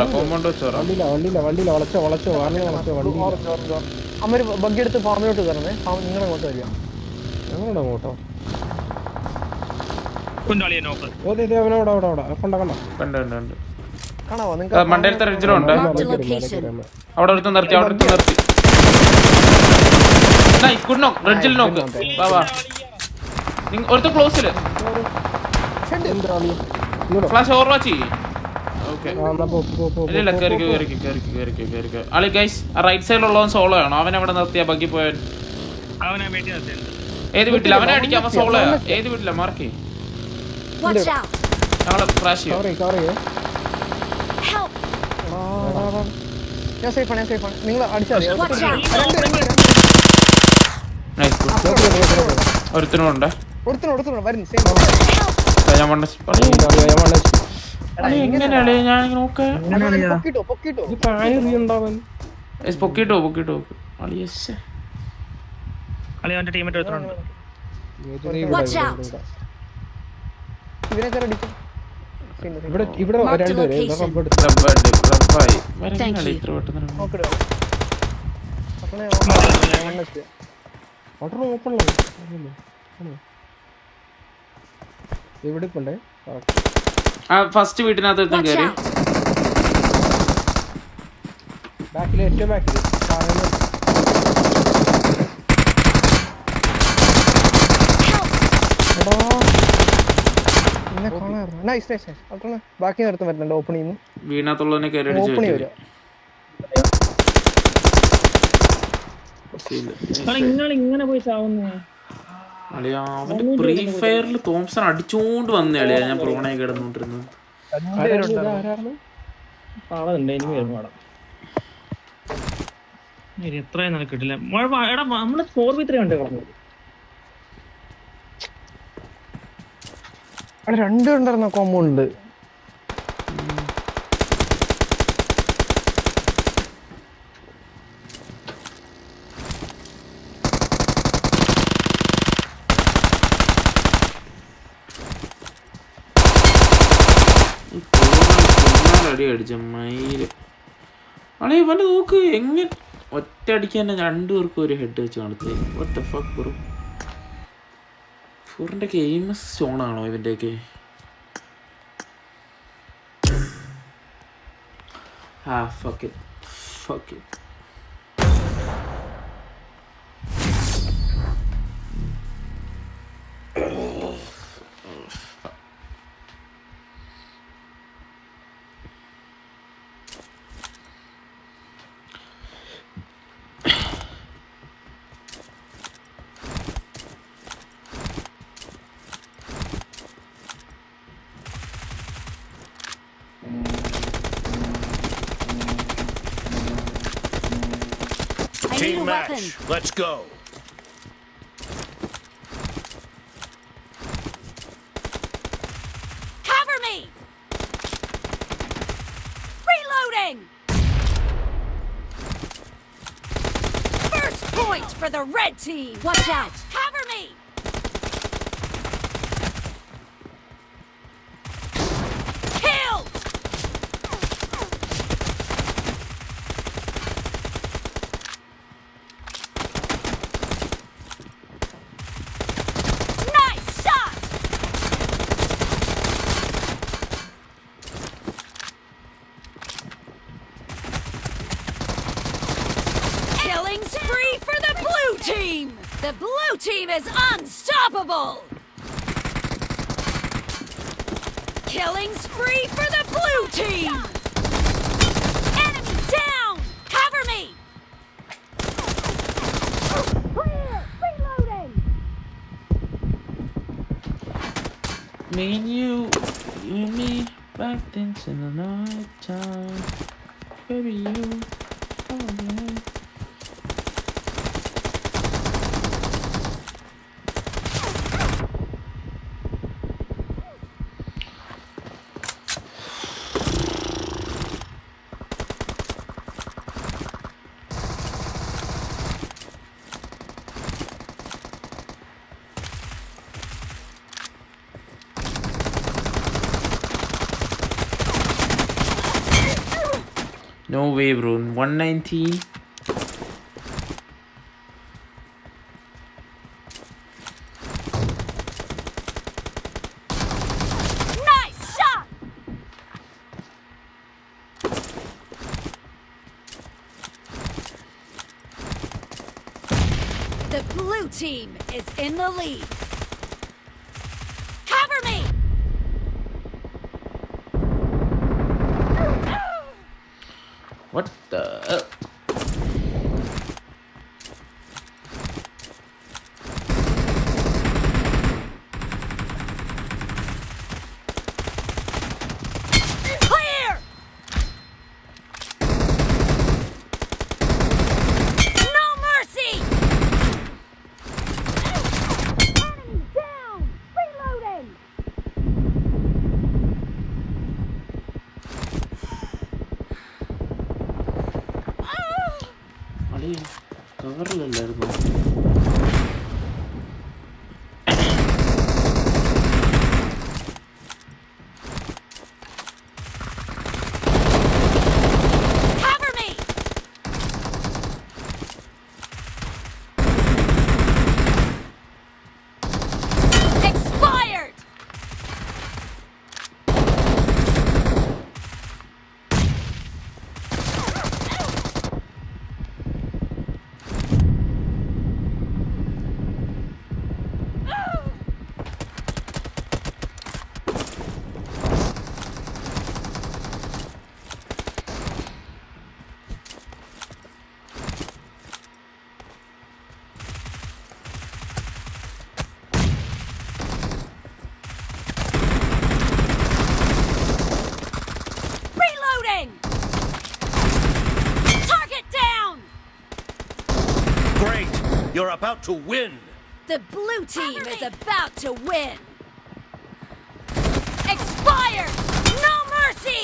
Speaker 5: അമ്മ ബഗ്ഗി എടുത്ത് ഫാമിലോട്ട് കയറണേ. നിങ്ങളങ്ങോട്ട് വരിക.
Speaker 8: ഞങ്ങളോട്ടോ
Speaker 2: മണ്ടേലത്തെ റിഡ്ജിലുണ്ട്. അവിടെ ഒരുത്ത് നിർത്തി. റിഡ്ജിൽ നോക്ക്. ഒരുത്ത ക്ലോസില് ഫ്ലാഷ് ഓവർ വാച്ച് ചെയ്യ്. അളി ഗൈസ് റൈറ്റ് സൈഡിലുള്ളവൻ സോളോ ആണോ? അവൻ അവിടെ നിർത്തിയാ ബഗ്ഗി പോയവൻ. ഏത് വീട്ടിൽ അവനെ അടിക്കാം? അവൻ സോളോ. ഏത് വീട്ടിലാ? മാർക്ക് ഞങ്ങള് ക്രാഷ് ചെയ്യാം.
Speaker 5: നിങ്ങൾ അടിച്ചാൽ
Speaker 2: ഒരുത്തിനുണ്ട്. എങ്ങനെയാളെ ഞാൻ നോക്കാം. പൊക്കിട്ടോ അളിയസ്
Speaker 6: അളി അവന്റെ ടീമേറ്റ് എടുത്തിട്ടുണ്ട്.
Speaker 1: Watch out.
Speaker 5: ഇവനെ കയറി അടിച്ചു.
Speaker 8: ഇവിടെ
Speaker 1: Mark the
Speaker 8: രണ്ടുപേര്
Speaker 1: location.
Speaker 2: റബ്ബായി
Speaker 1: Thank you.
Speaker 2: ഇത്ര പെട്ടെന്ന്
Speaker 5: നോക്കിടുക അപ്പണേ
Speaker 8: ഓട്ടർ ഓപ്പണല്ലോ എവിടെ പോണ്ടേ
Speaker 2: ഫസ്റ്റ് വീട്ടിനകത്ത് ഒരുത്തൻ
Speaker 1: Watch
Speaker 2: കയറി.
Speaker 1: out.
Speaker 8: ബാക്കിൽ ഏറ്റവും ബാക്കിൽ
Speaker 5: നൈസ് നൈസ് നൈസ് അപ്പണേ ബാക്കി നിർത്താൻ പറ്റുന്നുണ്ട് ഓപ്പൺ ചെയ്യുന്നു.
Speaker 2: വീണത്തുള്ളവനെ കയറി
Speaker 5: ഓപ്പൺ
Speaker 2: അടിച്ചു.
Speaker 5: വരിക
Speaker 7: നിങ്ങൾ ഇങ്ങനെ പോയി ചാവുന്നേ.
Speaker 2: അളിയാ അവന്റെ പ്രീ ഫയറിൽ തോംസൺ അടിച്ചോണ്ട് വന്ന അളിയാ ഞാൻ പ്രോണായി കിടന്നോണ്ടിരുന്നത്.
Speaker 7: ആളുണ്ട് എനിക്ക് വരുമാടാ.
Speaker 6: എത്രയും നിനക്ക് കിട്ടില്ല.
Speaker 7: എടാ നമ്മള് 4v3 ഉണ്ട് കളഞ്ഞത്.
Speaker 5: അവിടെ രണ്ടുണ്ടായിരുന്ന കോമ്പൗണ്ട്
Speaker 2: അടി അടിച്ച മയില് അളേ ഇവന്റെ നോക്ക് എങ്ങനെ ഒറ്റ അടിക്കാൻ തന്നെ രണ്ടുപേർക്കും ഒരു ഹെഡ് വെച്ച് നടത്തി. What the fuck bro? ഫോറിന്റെ ഗെയിം സ്റ്റോൺ ആണോ ഇവന്റെയൊക്കെ? fuck it.
Speaker 1: I need a weapon.
Speaker 9: Let's go.
Speaker 1: Cover me. Reloading. First point for the red team. Watch out. Cover me. Killed. Nice shot. Killing spree for the blue team. The blue team is unstoppable. Killing spree for the blue team. Enemy down. Cover me. Clear. Reloading.
Speaker 2: Me and you and me back things in the night time. Baby you. Oh, yeah. No way bro. 119.
Speaker 1: Nice shot. The blue team is in the lead. Cover me.
Speaker 2: What the?
Speaker 1: Clear. No mercy. Enemy down. Reloading.
Speaker 9: about to win.
Speaker 1: The blue team is about to win. Expired! No mercy!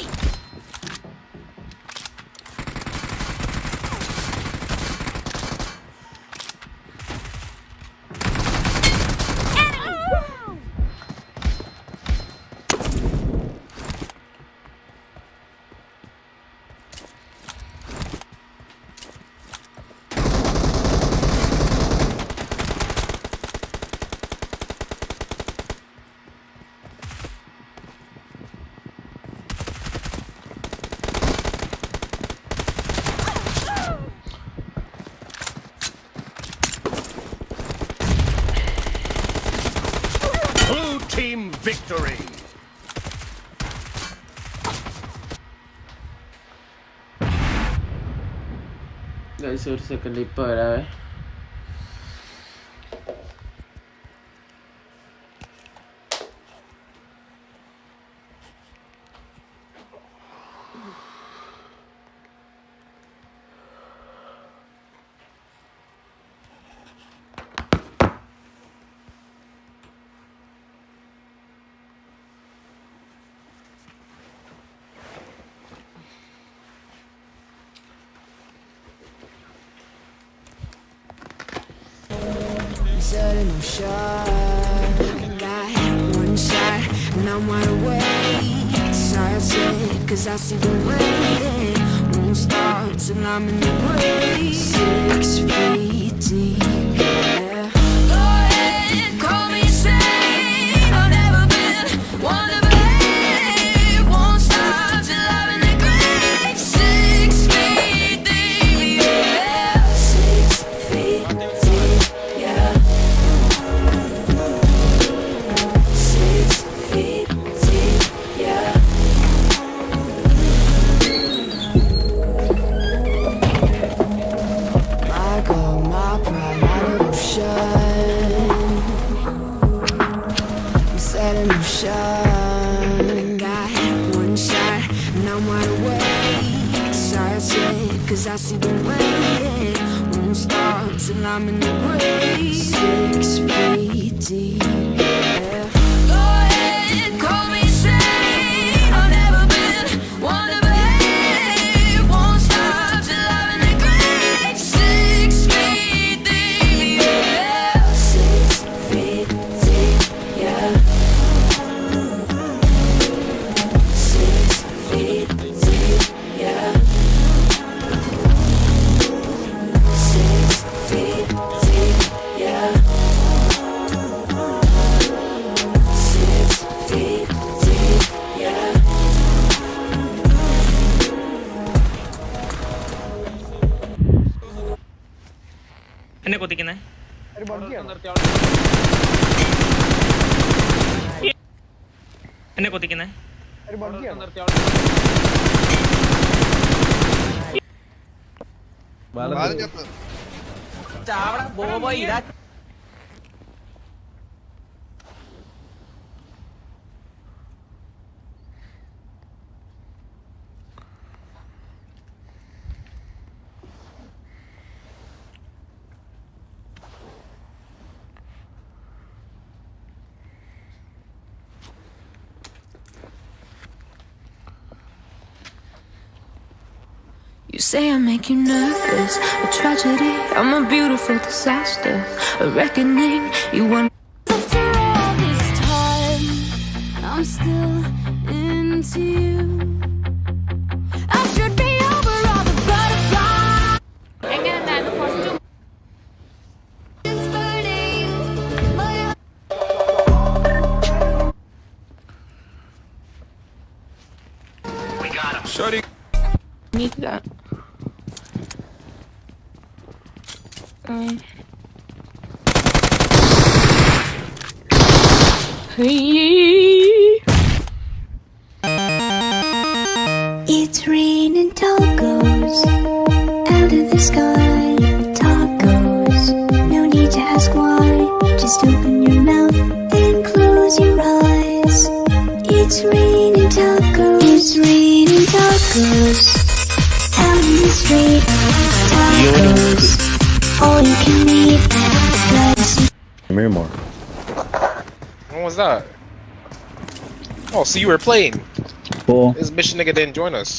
Speaker 9: Blue team victory.
Speaker 2: Guys ഒരു second ഇപ്പോൾ വരാവേ.
Speaker 12: No shot. Got one shot, and I'm wide awake. Excited, cause I see the rain. Won't stop till I'm in the grave. 6 feet deep, yeah. Go ahead, call me insane. I've never been one to behave. Won't stop till I'm in the grave. 6 feet deep, yeah. 6 feet deep, yeah. Cause I see the rain. Won't stop till I'm in the grave. 6 feet deep, yeah. Go ahead, call me insane. I've never been one to behave. Won't stop till I'm in the grave. 6 feet deep, yeah. 6 feet deep, yeah. 6 feet deep, yeah.
Speaker 6: എന്നെ കൊത്തിക്കുന്നേ എന്നെ കൊത്തിക്കുന്നേ
Speaker 12: You say I make you nervous, a tragedy, I'm a beautiful disaster, a reckoning, you want.
Speaker 1: After all this time, I'm still into you. I should be over all the butterflies.
Speaker 9: We got him. Shorty.
Speaker 12: Need that.
Speaker 13: It's raining tacos out of the sky. Tacos, no need to ask why. Just open your mouth and close your eyes. It's raining tacos. It's raining tacos out in the street. Tacos, all you can eat.
Speaker 4: Miramar.
Speaker 11: When was that? Oh, so you were playing.
Speaker 7: Cool.
Speaker 11: This mission nigga didn't join us.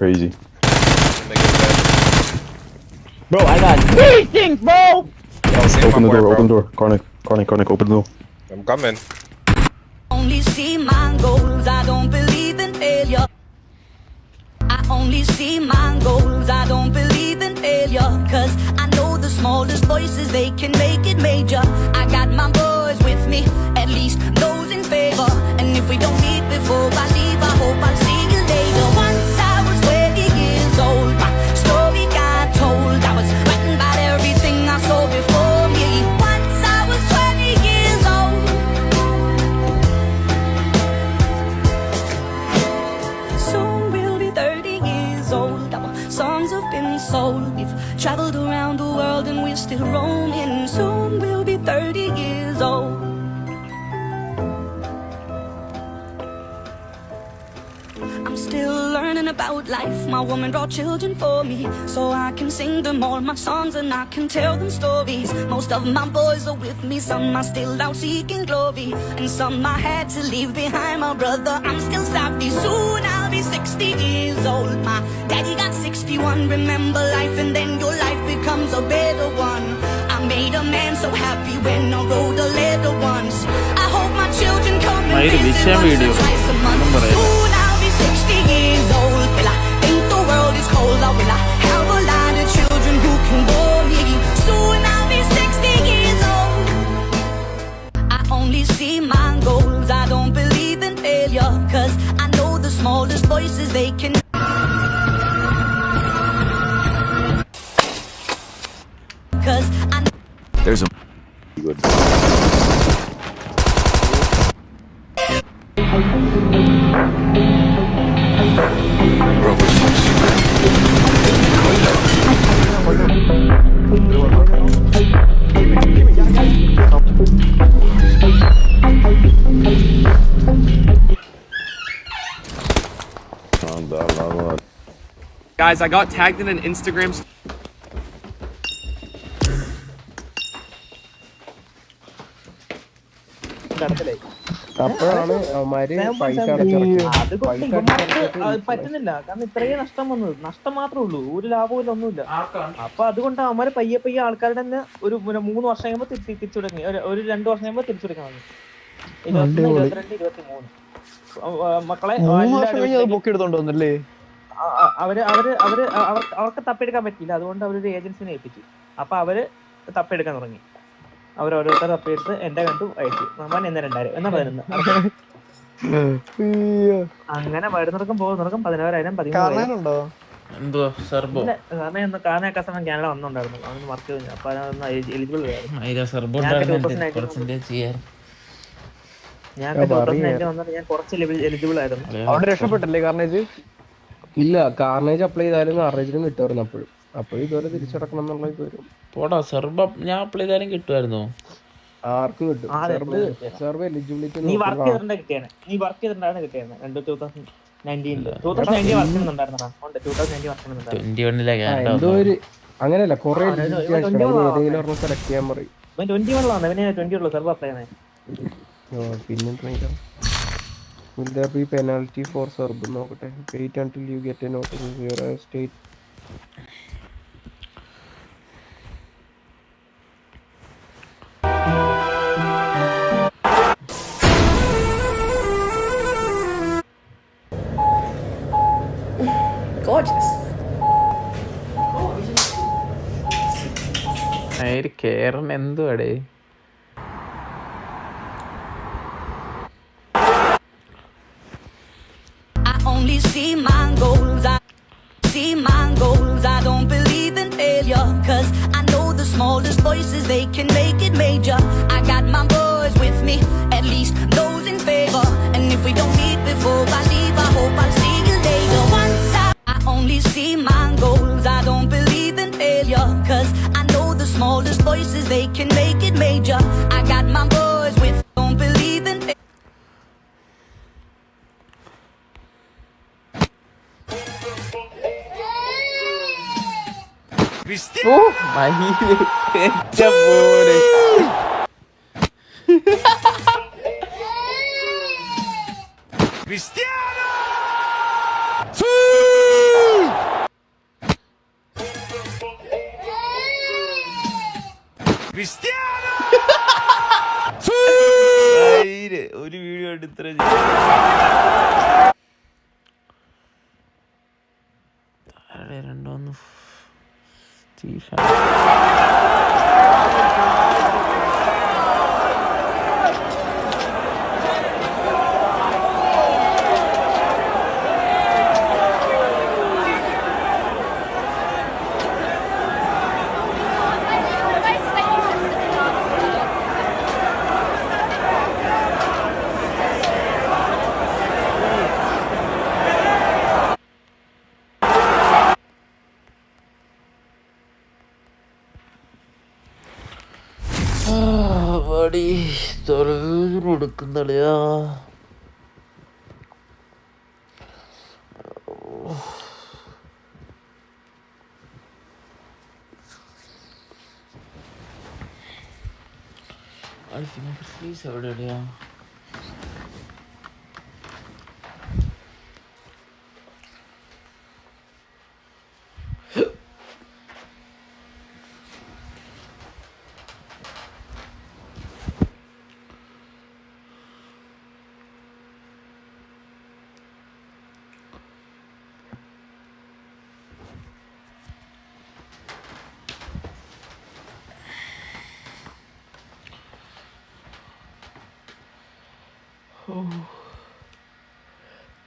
Speaker 4: Crazy.
Speaker 7: Bro, I got 3 things, bro!
Speaker 11: Yo, save
Speaker 4: Open
Speaker 11: my
Speaker 4: the
Speaker 11: boy,
Speaker 4: door,
Speaker 11: bro.
Speaker 4: open the door. Karnak, open the door.
Speaker 11: I'm coming.
Speaker 1: Only see my goals, I don't believe in failure. I only see my goals, I don't believe in failure. Cause I know the smallest voices, they can make it major. I got my boys with me, at least those in favor. And if we don't meet before I leave, I hope I'll see you later. Once I was 20 years old, my story got told. I was writing about everything I saw before me. Once I was 20 years old. Soon we'll be 30 years old. Our songs have been sold. We've traveled around the world and we're still roaming. Soon we'll be 30 years old. I'm still learning about life. My woman brought children for me, so I can sing them all my songs and I can tell them stories. Most of my boys are with me, some are still out seeking glory, and some I had to leave behind. My brother, I'm still savvy. Soon I'll be 60 years old. My daddy got 61. Remember life and then your life becomes a better one. I made a man so happy when I wrote a letter once. I hope my children come and visit once or twice a month. Soon I'll be 60 years old. Will I think the world is cold, or will I have a lot of children who can bore me? Soon I'll be 60 years old. I only see my goals, I don't believe in failure. Cause I know the smallest voices, they can. Cause I know.
Speaker 10: There's a good.
Speaker 6: Guys, I got tagged in an Instagram.
Speaker 8: അപ്പോഴാണ് അവന്മാര് പൈസ അടച്ചിറക്കിയത്.
Speaker 5: അതുകൊണ്ട് ഇവന്മാർക്ക് പറ്റുന്നില്ല, കാരണം ഇത്രയും നഷ്ടം വന്നത്. നഷ്ടം മാത്രമേ ഉള്ളൂ, ഒരു ലാഭമില്ല, ഒന്നുമില്ല. അപ്പൊ അതുകൊണ്ട് അവന്മാര് പയ്യെ പയ്യെ ആൾക്കാരുടെ തന്നെ ഒരു 3 വർഷം കഴിയുമ്പോ തിരിച്ചു തുടങ്ങി, ഒരു 2 വർഷം കഴിയുമ്പോ തിരിച്ചു തുടങ്ങാൻ തുടങ്ങി. 21, 22, 23 മക്കളെ
Speaker 3: പൊക്കിയെടുത്തോണ്ടല്ലേ?
Speaker 5: അവർക്ക് തപ്പിയെടുക്കാൻ പറ്റില്ല, അതുകൊണ്ട് അവരൊരു ഏജൻസിനെ ഏൽപ്പിച്ചു. അപ്പൊ അവര് തപ്പിയെടുക്കാൻ തുടങ്ങി. അവരോരോരുത്തർ തപ്പിയെടുത്ത് എന്റെ കണ്ടു അയച്ചു. നമ്മൾ എന്ന 2000 എന്നാ 11. അങ്ങനെ വരുന്നവർക്കും പോകുന്നവർക്കും 16,000, 13,000. കാരണം കാനഡ വന്നുണ്ടായിരുന്നു, അവന് വർക്ക് ചെയ്തു. അപ്പൊ അതൊന്ന് എലിജിബിൾ ഞാൻ 2009 വന്നിട്ട് ഞാൻ കുറച്ച് എലിജിബിൾ ആയിരുന്നു.
Speaker 3: അവിടെ രക്ഷപ്പെട്ടല്ലേ കാർണേജ്?
Speaker 8: ഇല്ല, കാർണേജ് അപ്ലൈ ചെയ്താലും കാർണേജിനും കിട്ടുമായിരുന്നു. അപ്പോഴും ഇതുപോലെ തിരിച്ചടക്കണം എന്നുള്ള ഇത് വരും.
Speaker 2: പോടാ സെർബ് ഞാൻ അപ്ലൈ ചെയ്താലും കിട്ടുമായിരുന്നു.
Speaker 8: ആർക്കും കിട്ടും. Serb eligibility.
Speaker 5: നീ വർക്ക് ചെയ്തിട്ടുണ്ടാണ് കിട്ടിയാണ്. 2019 വർക്ക് ചെയ്യുന്നുണ്ടായിരുന്നോ?
Speaker 8: എന്തോ ഒരു അങ്ങനെയല്ല, കുറെ ഏതെങ്കിലും ഒരെണ്ണം സെലക്ട് ചെയ്യാൻ പറയും.
Speaker 5: 21 സെർബ് അപ്ലൈ ചെയ്യണേ.
Speaker 8: പിന്നെ will there be penalty for serb? നോക്കട്ടെ. wait until you get a notice where a state
Speaker 1: Gorgeous.
Speaker 2: Keralam എന്തുവാടേ?
Speaker 1: Only see my goals, I see my goals. I don't believe in failure. Cause I know the smallest voices, they can make it major. I got my boys with me, at least those in favor. And if we don't meet before I leave, I hope I'll see you later. Once I only see my goals, I don't believe in failure. Cause I know the smallest voices, they can make it major. I got my boys with me, don't believe in failure.
Speaker 2: ഓ മയില് എന്റെ പോലെ. ഒരു video എടുത്ത രണ്ടോന്ന് കൊടുക്കുന്നളിയാ. എവിടെയാ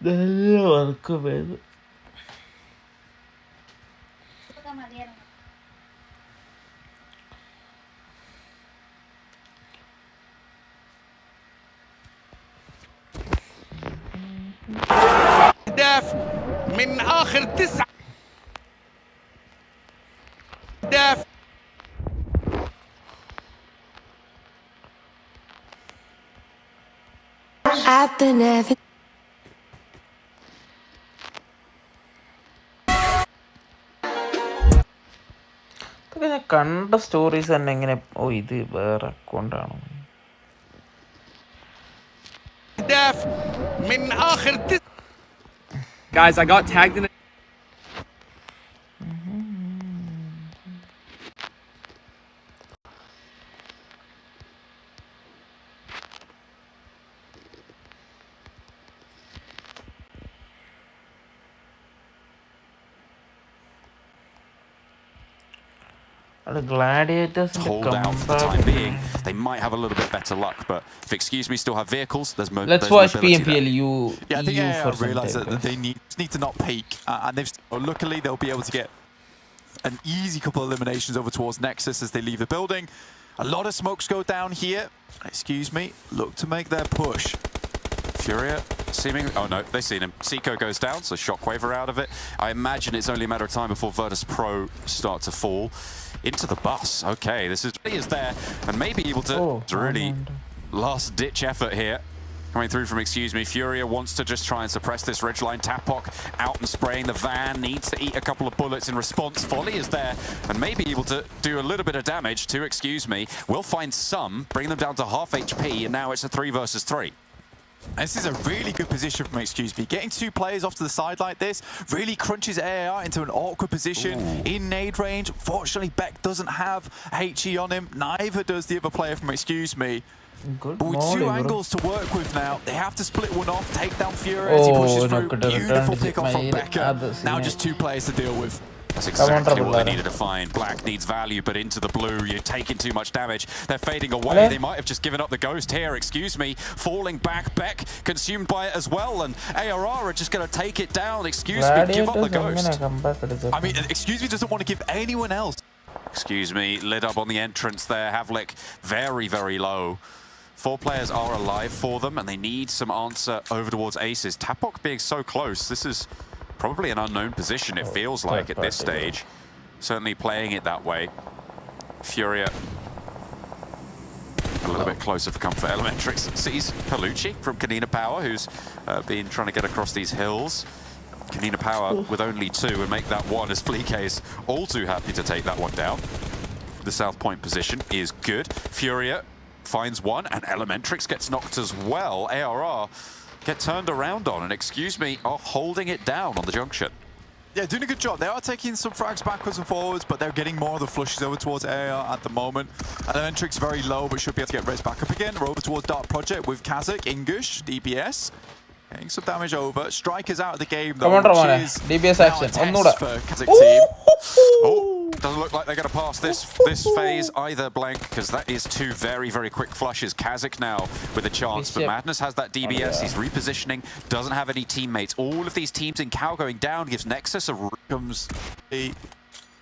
Speaker 2: നല്ല വർക്കം വേണം.
Speaker 9: من آخر 9 أهداف.
Speaker 12: I've been having
Speaker 2: ഇതൊക്കെ ഞാൻ കണ്ട സ്റ്റോറീസ് തന്നെ എങ്ങനെ. ഓ ഇത് വേറെ അക്കൗണ്ടാണോ?
Speaker 9: أهداف من آخر 9.
Speaker 6: Guys, I got tagged in
Speaker 2: Hold
Speaker 10: out for the time being. They might have a little bit better luck, but if Excuse Me still have vehicles, there's
Speaker 2: Let's watch PMPL.
Speaker 10: Yeah, I think I realise that they need to not peak, and luckily they'll be able to get an easy couple of eliminations over towards Nexus as they leave the building. A lot of smokes go down here. Excuse Me look to make their push. Furia seemingly... Oh no, they've seen him. Seiko goes down, so Shockwave are out of it. I imagine it's only a matter of time before Virtus Pro start to fall. Into the bus. Okay, this is there and maybe able to really last-ditch effort here. Coming through from Excuse Me, Furia wants to just try and suppress this ridgeline. Tapok out and spraying the van, needs to eat a couple of bullets in response. Volley is there and maybe able to do a little bit of damage to Excuse Me. Will find some, bring them down to half HP, and now it's a 3 versus 3.
Speaker 14: This is a really good position from Excuse Me. Getting two players off to the side like this really crunches AAR into an awkward position in nade range. Fortunately, Beck doesn't have HE on him. Neither does the other player from Excuse Me. But with two angles to work with now, they have to split one off, take down Fury as he pushes through. Beautiful pick off from Becker. Now just two players to deal with.
Speaker 10: That's exactly what they needed to find. Black needs value, but into the blue, you're taking too much damage. They're fading away. They might have just given up the ghost here. Excuse Me, falling back. Beck consumed by it as well, and ARR are just going to take it down. Excuse Me, give up the ghost.
Speaker 14: I mean, Excuse Me doesn't want to give anyone else.
Speaker 10: Excuse Me, lit up on the entrance there. LeveLx very, very low. 4 players are alive for them, and they need some answer over towards Aces. Tapok being so close, this is probably an unknown position, it feels like, at this stage. Certainly playing it that way. Furia a little bit closer for comfort. Elementrix sees Palucci from Kanina Power, who's been trying to get across these hills.
Speaker 14: Kanina Power with only 2 and make that 1 as Fleek's all too happy to take that one down. The South Point position is good. Furia finds 1 and Elementrix gets knocked as well. ARR get turned around on and, excuse me, are holding it down on the junction. Yeah, doing a good job. They are taking some frags backwards and forwards, but they're getting more of the flushes over towards AR at the moment. Elementrix very low, but should be able to get raised back up again. We're over towards Dark Project with Kazakh, Ingush, DBS. Getting some damage over. Strikers out of the game, though, which is
Speaker 2: DBS
Speaker 14: now
Speaker 2: action.
Speaker 14: a test for Kazakh team. Oh, doesn't look like they're going to pass this phase either, Blank, because that is 2 very, very quick flushes. Kazakh now with a chance, but Madness has that DBS. He's repositioning, doesn't have any teammates. All of these teams in Cal going down gives Nexus a comes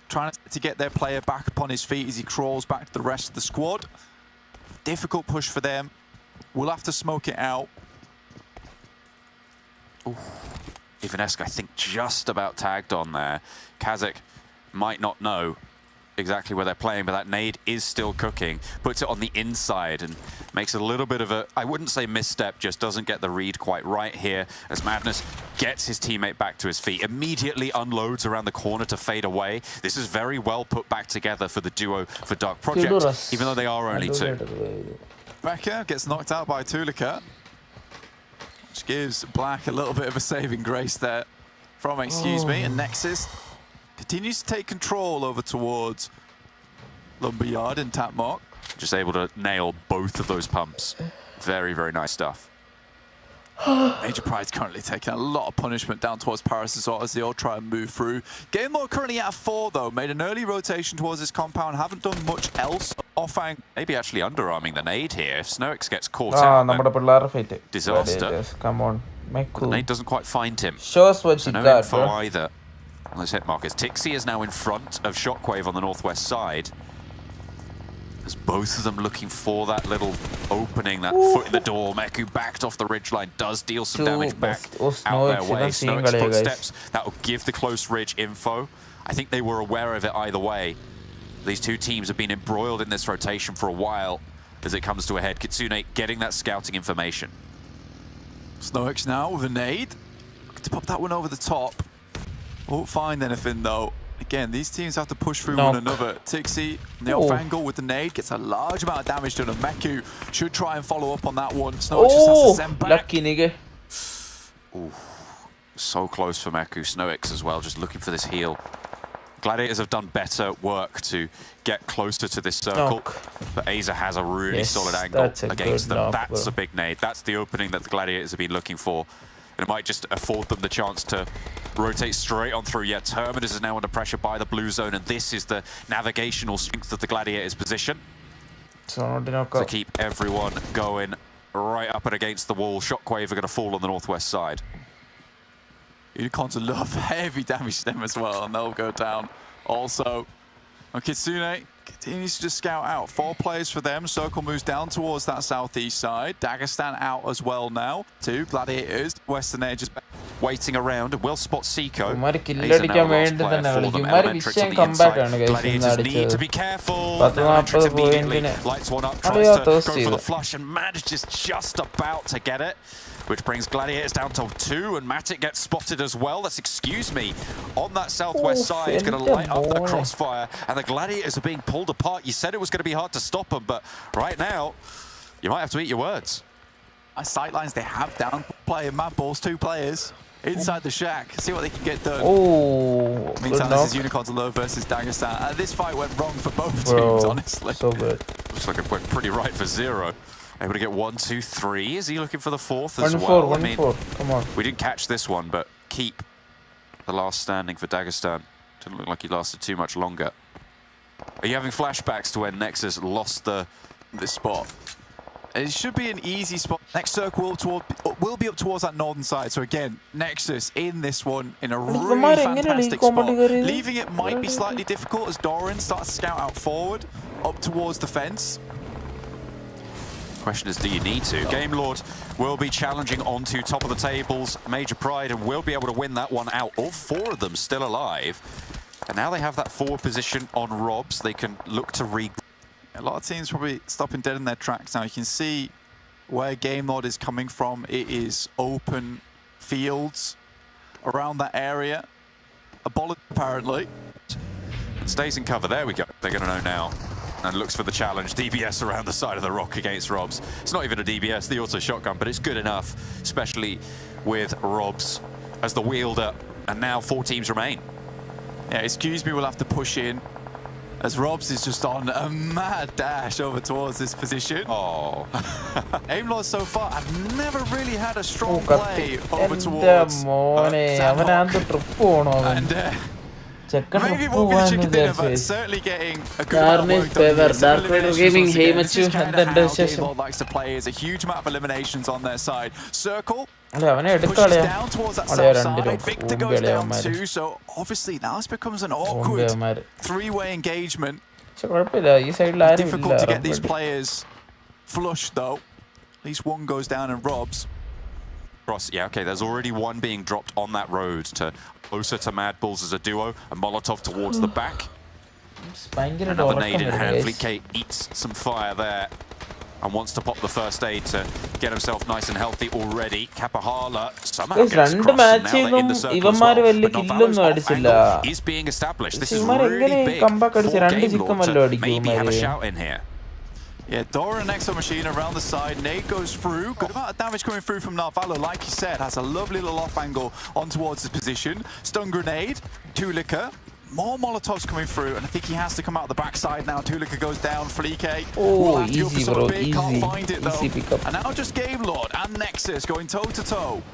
Speaker 14: trying to get their player back upon his feet as he crawls back to the rest of the squad. Difficult push for them. We'll have to smoke it out. Ivanescu, I think, just about tagged on there. Kazakh might not know exactly where they're playing, but that nade is still cooking. Puts it on the inside and makes a little bit of a, I wouldn't say misstep, just doesn't get the read quite right here as Madness gets his teammate back to his feet, immediately unloads around the corner to fade away. This is very well put back together for the duo for Dark Project, even though they are only 2.
Speaker 5: Becker gets knocked out by Tulika, which gives Black a little bit of a saving grace there from Excuse Me, and Nexus continues to take control over towards Lumberyard and Tapmark.
Speaker 14: Just able to nail both of those pumps. Very, very nice stuff.
Speaker 5: Major Pride's currently taking a lot of punishment down towards Paris as they all try and move through. Game Lord currently at 4 though, made an early rotation towards his compound, haven't done much else. Offhand,
Speaker 14: maybe actually underarming the nade here. If Snoix gets caught out, disaster.
Speaker 2: Come on, make cool.
Speaker 14: The nade doesn't quite find him.
Speaker 2: Show us what you
Speaker 14: no
Speaker 2: got,
Speaker 14: info
Speaker 2: bro.
Speaker 14: either on those hit markers. Tixi is now in front of Shockwave on the northwest side. There's both of them looking for that little opening, that foot in the door. Meku backed off the ridgeline, does deal some damage back out their way. Snoix footsteps, that will give the close ridge info. I think they were aware of it either way. These 2 teams have been embroiled in this rotation for a while as it comes to a head. Kitsune getting that scouting information.
Speaker 5: Snoix now with a nade. To pop that one over the top. Won't find anything though. Again, these teams have to push through one another. Tixi, the off angle with the nade, gets a large amount of damage done, and Meku should try and follow up on that one. Snoix just has to send back.
Speaker 2: Lucky nigga.
Speaker 14: Ooh, so close for Meku. Snoix as well, just looking for this heal. Gladiators have done better work to get closer to this circle, but Aza has a really solid angle against them. That's a big nade. That's the opening that the Gladiators have been looking for. And it might just afford them the chance to rotate straight on through. Yeah, Terminus is now under pressure by the blue zone, and this is the navigational strength of the Gladiators' position. To keep everyone going right up and against the wall. Shockwave are going to fall on the northwest side.
Speaker 5: Unicorns love heavy damage to them as well, and they'll go down also. And Kitsune continues to just scout out. 4 players for them. Circle moves down towards that southeast side. Dagestan out as well now. 2 Gladiators. Western Edge is waiting around. Will spot Seiko.
Speaker 14: Gladiators need to be careful. Elementrix immediately lights one up, tries to go for the flush and manages just about to get it, which brings Gladiators down to 2, and Matic gets spotted as well. That's Excuse Me on that southwest side, going to light up the crossfire, and the Gladiators are being pulled apart. You said it was going to be hard to stop them, but right now, you might have to eat your words.
Speaker 5: Sightlines, they have down player, Mad Balls, 2 players inside the shack. See what they can get done. Meantime, this is Unicorns Low versus Dagestan. This fight went wrong for both teams, honestly.
Speaker 2: So good.
Speaker 14: Looks like it went pretty right for 0. Able to get 1, 2, 3. Is he looking for the 4th as well?
Speaker 2: 1-4. Come on.
Speaker 14: We didn't catch this one, but keep the last standing for Dagestan. Didn't look like he lasted too much longer. Are you having flashbacks to when Nexus lost this spot?
Speaker 5: It should be an easy spot. Next circle will be up towards that northern side. So again, Nexus in this one in a really fantastic spot. Leaving it might be slightly difficult as Doran starts to scout out forward, up towards the fence.
Speaker 14: Question is, do you need to? Game Lord will be challenging onto top of the tables, Major Pride, and will be able to win that one out. All 4 of them still alive. And now they have that forward position on Robs. They can look to
Speaker 5: a lot of teams probably stopping dead in their tracks now. You can see where Game Lord is coming from. It is open fields
Speaker 14: around that area. A bullet, apparently. Stays in cover. There we go. They're going to know now. And looks for the challenge. DBS around the side of the rock against Robs. It's not even a DBS, the auto shotgun, but it's good enough, especially with Robs as the wielder. And now 4 teams remain. Yeah, excuse me, we'll have to push in. As Robs is just on a mad dash over towards this position. Oh. Aimlord so far, I've never really had a strong play over towards maybe won't be the chicken dinner, but certainly getting a good amount of work done here. LeveLx likes to play is a huge amount of eliminations on their side. Circle pushes down towards that south side. Victor goes down too, so obviously now this becomes an awkward 3-way engagement. Difficult to get these players flush though. At least one goes down and Robs. Yeah, okay, there's already one being dropped on that road to closer to Mad Bulls as a duo. A Molotov towards the back. Another nade in hand. Fleek eats some fire there and wants to pop the first aid to get himself nice and healthy already. Kapahala somehow gets across, and now they're in the circle as well. But Novalo's angle is being established. This is really big for GameLord to maybe have a shout in here. Yeah, Dora and Exo Machine around the side. Nade goes through. Good amount of damage coming through from Narvalo. Like you said, has a lovely little off angle on towards his position. Stun grenade. Tulika. More Molotovs coming through, and I think he has to come out the backside now. Tulika goes down. Fleek.
Speaker 2: Oh, easy, bro. Easy.
Speaker 14: Can't find it, though.
Speaker 2: Easy pickup.
Speaker 14: And now just GameLord and Nexus going toe-to-toe.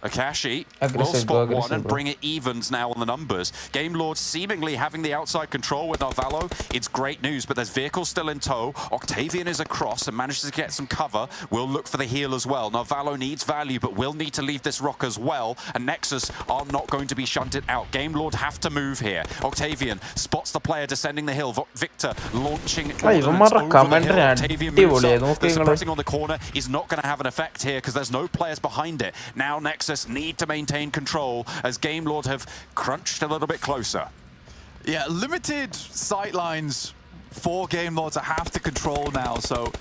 Speaker 14: Akashi will spot one and bring it evens now on the numbers. GameLord seemingly having the outside control with Narvalo. It's great news, but there's vehicles still in tow. Octavian is across and manages to get some cover. We'll look for the heal as well. Narvalo needs value, but will need to leave this rock as well. And Nexus are not going to be shunted out. GameLord have to move here. Octavian spots the player descending the hill. Victor launching over the hill. Octavian moves up. The suppressing on the corner is not going to have an effect here because there's no players behind it. Now Nexus need to maintain control as GameLord have crunched a little bit closer. Yeah, limited sightlines for GameLord to have to control now, so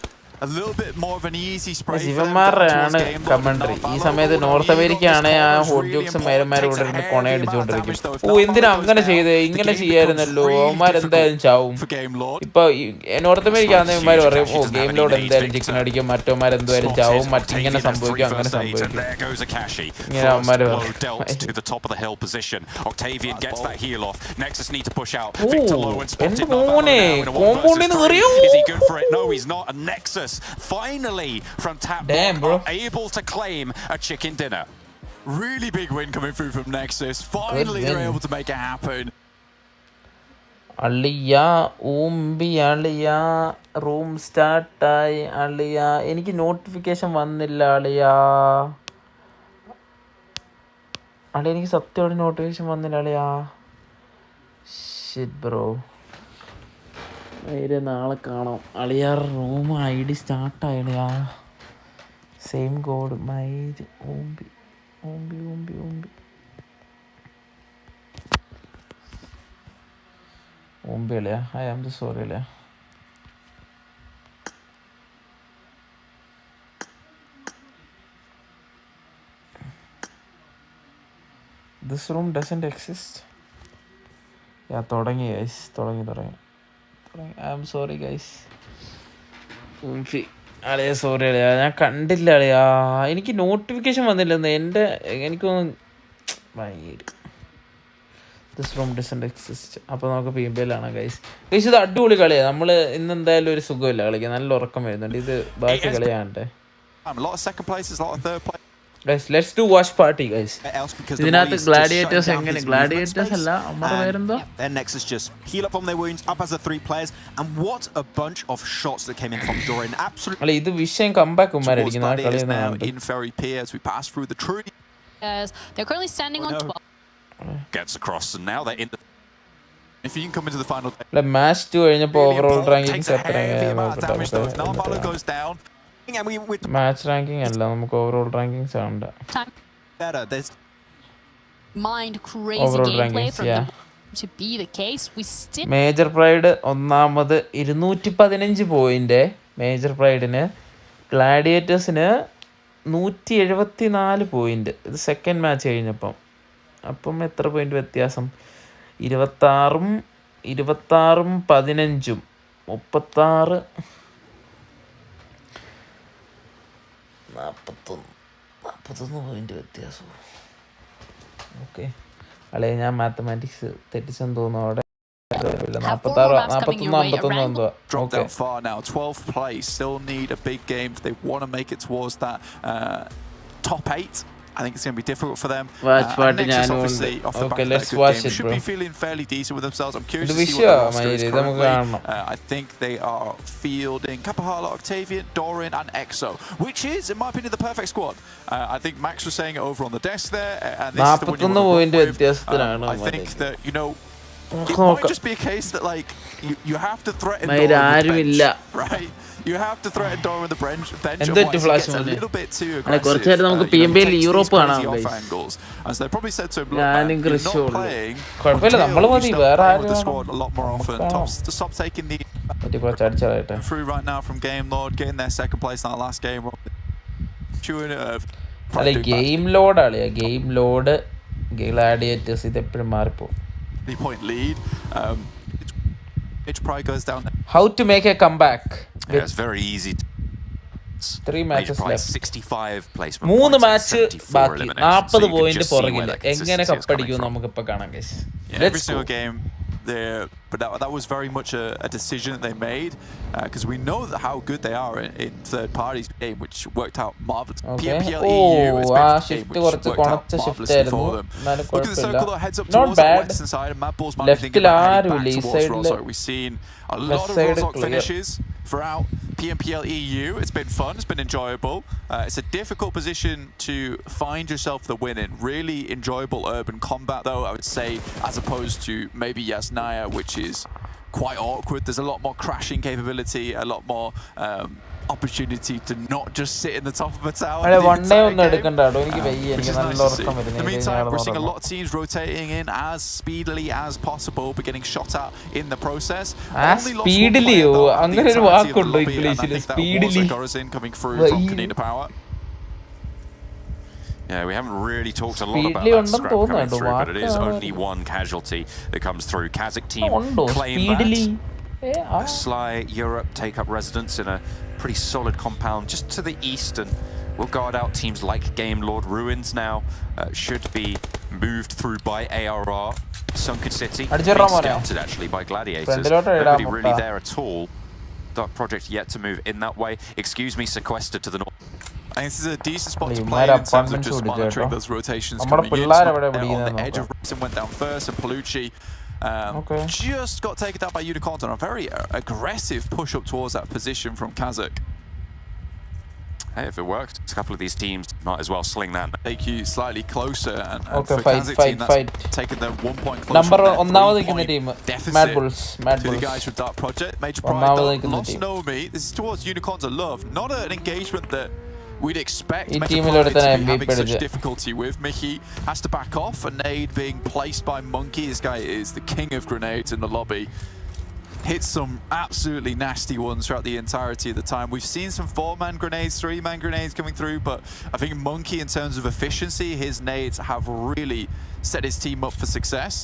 Speaker 14: a little bit more of an easy spray for them towards
Speaker 2: commentary. ഈ സമയത്ത് north America ആണ് ആ hot jokes മേരന്മാരെ ഇവിടെ ഇരുന്ന് കൊണയടിച്ചുകൊണ്ടിരിക്കും. ഓ എന്തിനാ അങ്ങനെ ചെയ്തേ, ഇങ്ങനെ ചെയ്യായിരുന്നല്ലോ, അവന്മാരെന്തായാലും ചാവും. ഇപ്പൊ നോർത്ത് അമേരിക്ക ആണെന്മാർ പറയും ഓ GameLord എന്തായാലും ചിക്കൻ അടിക്കും, മറ്റവന്മാരെന്തായാലും ചാവും, മറ്റിങ്ങനെ സംഭവിക്കും, അങ്ങനെ സംഭവിക്കും. ഇങ്ങനെ അവന്മാര് എന്റെ മോനെ കോമ്പൗണ്ടിന്ന് കയറിയോ.
Speaker 14: Finally from Tap able to claim a chicken dinner. Really big win coming through from Nexus. Finally they're able to make it happen.
Speaker 2: Aliya umbi aliya room start ആയി aliya എനിക്ക് നോട്ടിഫിക്കേഷൻ വന്നില്ല aliya എനിക്ക് സത്യമായിട്ട് notification വന്നില്ല aliya shit bro. നാളെ കാണാം അളിയാ. Room ID സ്റ്റാർട്ടായിളിയാ. Same code മൈര് ഓമ്പി ഓമ്പി ഓമ്പി ഓമ്പി ഓമ്പി അളിയാ. ഐ ആം സോറി അളിയാ. This room doesn't exist. തുടങ്ങി ഗൈസ്, തുടങ്ങി. I'm sorry guys. അളിയ സോറി അളിയാ, ഞാൻ കണ്ടില്ല അളിയാ, എനിക്ക് നോട്ടിഫിക്കേഷൻ വന്നില്ലെന്ന്. എനിക്കൊന്ന് ദിസ് റൂം ഡസൻറ്റ് എക്സിസ്റ്റ്. അപ്പോൾ നമുക്ക് PBL ഗൈസ്. ഇത് അടിപൊളി കളിയാണ്. നമ്മൾ ഇന്ന് എന്തായാലും ഒരു സുഖമില്ല കളിക്കാൻ, നല്ല ഉറക്കം വരുന്നുണ്ട്. ഇത് ബാക്കി കളിയാണ്ടെ. Guys, let's do watch party guys. ഇതിനകത്ത് ഗ്ലാഡിയേറ്റേഴ്സ് എങ്ങനെ, ഗ്ലാഡിയേറ്റേഴ്സ് അല്ല നമ്മുടെ പേരെന്തോ.
Speaker 15: Then Nexus just heal up from their wounds, up as the 3 players, and what a bunch of shots that came in from Doran. Absolutely.
Speaker 2: അല്ല ഇത് വിഷയം comeback ഉമ്മാരടിക്കുന്ന ആ കളി
Speaker 15: now in Ferry Pier as we pass through the tree.
Speaker 16: They're currently standing on 12.
Speaker 14: Gets across and now they're in the if you can come into the final.
Speaker 2: Match 2 കഴിഞ്ഞപ്പോൾ overall ranking
Speaker 14: Narvalo goes down.
Speaker 2: Match ranking അല്ല, നമുക്ക് overall rankings ഉണ്ട്. Overall rankings major pride ഒന്നാമത് 215 point major പ്രൈഡിന്. ഗ്ലാഡിയേറ്റേഴ്സിന് 174 point. ഇത് second match കഴിഞ്ഞപ്പം അപ്പം എത്ര point വ്യത്യാസം? 26-ഉം 15-ഉം 36 41 പോയിന്റ് വ്യത്യാസം. ഓക്കെ അല്ലേ, ഞാൻ മാത്തമാറ്റിക്സ് തെറ്റിച്ചെന്ന് തോന്നുന്നു അവിടെ. 41 എന്തോ.
Speaker 14: Drop down far now, 12th place. Still need a big game. They want to make it towards that top 8. I think it's going to be difficult for them. Nexus obviously off the back of that good game should be feeling fairly decent with themselves. I'm curious to see what the roster is currently. I think they are fielding Kapahala, Octavian, Doran and Exo, which is, in my opinion, the perfect squad. I think Max was saying it over on the desk there, and this is the one you want to work with. I think that, you know, it might just be a case that like you have to threaten Doran with the bench, right? You have to threaten Doran with the bench. Otherwise it gets a little bit too aggressive. Europe angles. And so they probably said to him, look, man, you're not playing until you start playing with the squad a lot more often. To stop taking the through right now from Game Lord, getting their second place in that last game.
Speaker 2: Game Lord Gladiators ഇതെപ്പോഴും മാറിപ്പോ.
Speaker 14: 3-point lead. Mitch Pride goes down.
Speaker 2: How to make a comeback?
Speaker 10: Yeah, it's very easy.
Speaker 2: 3 matches left.
Speaker 10: 65 placement.
Speaker 2: 3 match ബാക്കി, 40 point പുറകിൽ. എങ്ങനെ കപ്പടിക്കും നമുക്കിപ്പോ കാണാം guys.
Speaker 14: Every single game there, but that was very much a decision that they made because we know how good they are in third parties game, which worked out marvelously. PMPL EU has been a game which worked out marvelously for them. Look at the circle that heads up towards the western side, and Mad Bulls might be thinking about heading back towards Rosso. We've seen a lot of Rosso finishes throughout PMPL EU. It's been fun, it's been enjoyable. It's a difficult position to find yourself the win in. Really enjoyable urban combat though, I would say, as opposed to maybe Yasnaya, which is quite awkward. There's a lot more crashing capability, a lot more opportunity to not just sit in the top of a tower. In the meantime, we're seeing a lot of teams rotating in as speedily as possible, but getting shot at in the process.
Speaker 2: Speedily, അങ്ങനെ ഒരു വാക്കുണ്ടോ ഇംഗ്ലീഷിൽ? Speedily
Speaker 14: coming through from Kanina Power.
Speaker 10: Yeah, we haven't really talked a lot about that scrap coming through, but it is only one casualty that comes through. Kazakh team claim that. Sly Europe take up residence in a pretty solid compound just to the east, and will guard out teams like Game Lord. Ruins now should be moved through by ARR. Sunken City being scouted actually by Gladiators. Nobody really there at all. Dark Project yet to move in that way. Excuse me, sequestered to the north.
Speaker 14: I think this is a decent spot to play in terms of just monitoring those rotations coming in. On the edge of Ripson went down first, and Palucci just got taken down by Unicorns on a very aggressive push up towards that position from Kazakh.
Speaker 10: Hey, if it works, a couple of these teams might as well sling that.
Speaker 14: Take you slightly closer, and
Speaker 2: okay,
Speaker 14: for Kazakh team, that's taking them 1 point closer.
Speaker 2: Number ഒന്നാമത് team, Mad Bulls.
Speaker 14: To the guys from Dark Project. Major Pride lost Nomi. This is towards Unicorns of Love, not an engagement that we'd expect Major Pride to be having such difficulty with. Mickey has to back off, a nade being placed by Monkey. This guy is the king of grenades in the lobby. Hit some absolutely nasty ones throughout the entirety of the time. We've seen some 4-man grenades, 3-man grenades coming through, but I think Monkey, in terms of efficiency, his nades have really set his team up for success.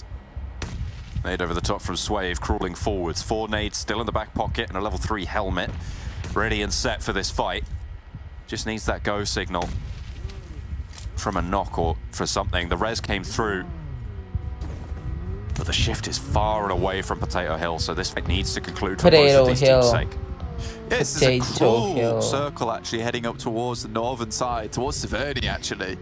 Speaker 10: Made over the top from Swave, crawling forwards. 4 nades still in the back pocket and a level 3 helmet. Ready and set for this fight. Just needs that go signal from a knock or for something. The res came through, but the shift is far and away from Potato Hill, so this fight needs to conclude for both of these teams' sake.
Speaker 14: Yes, this is a cool circle actually heading up towards the northern side, towards Severny actually.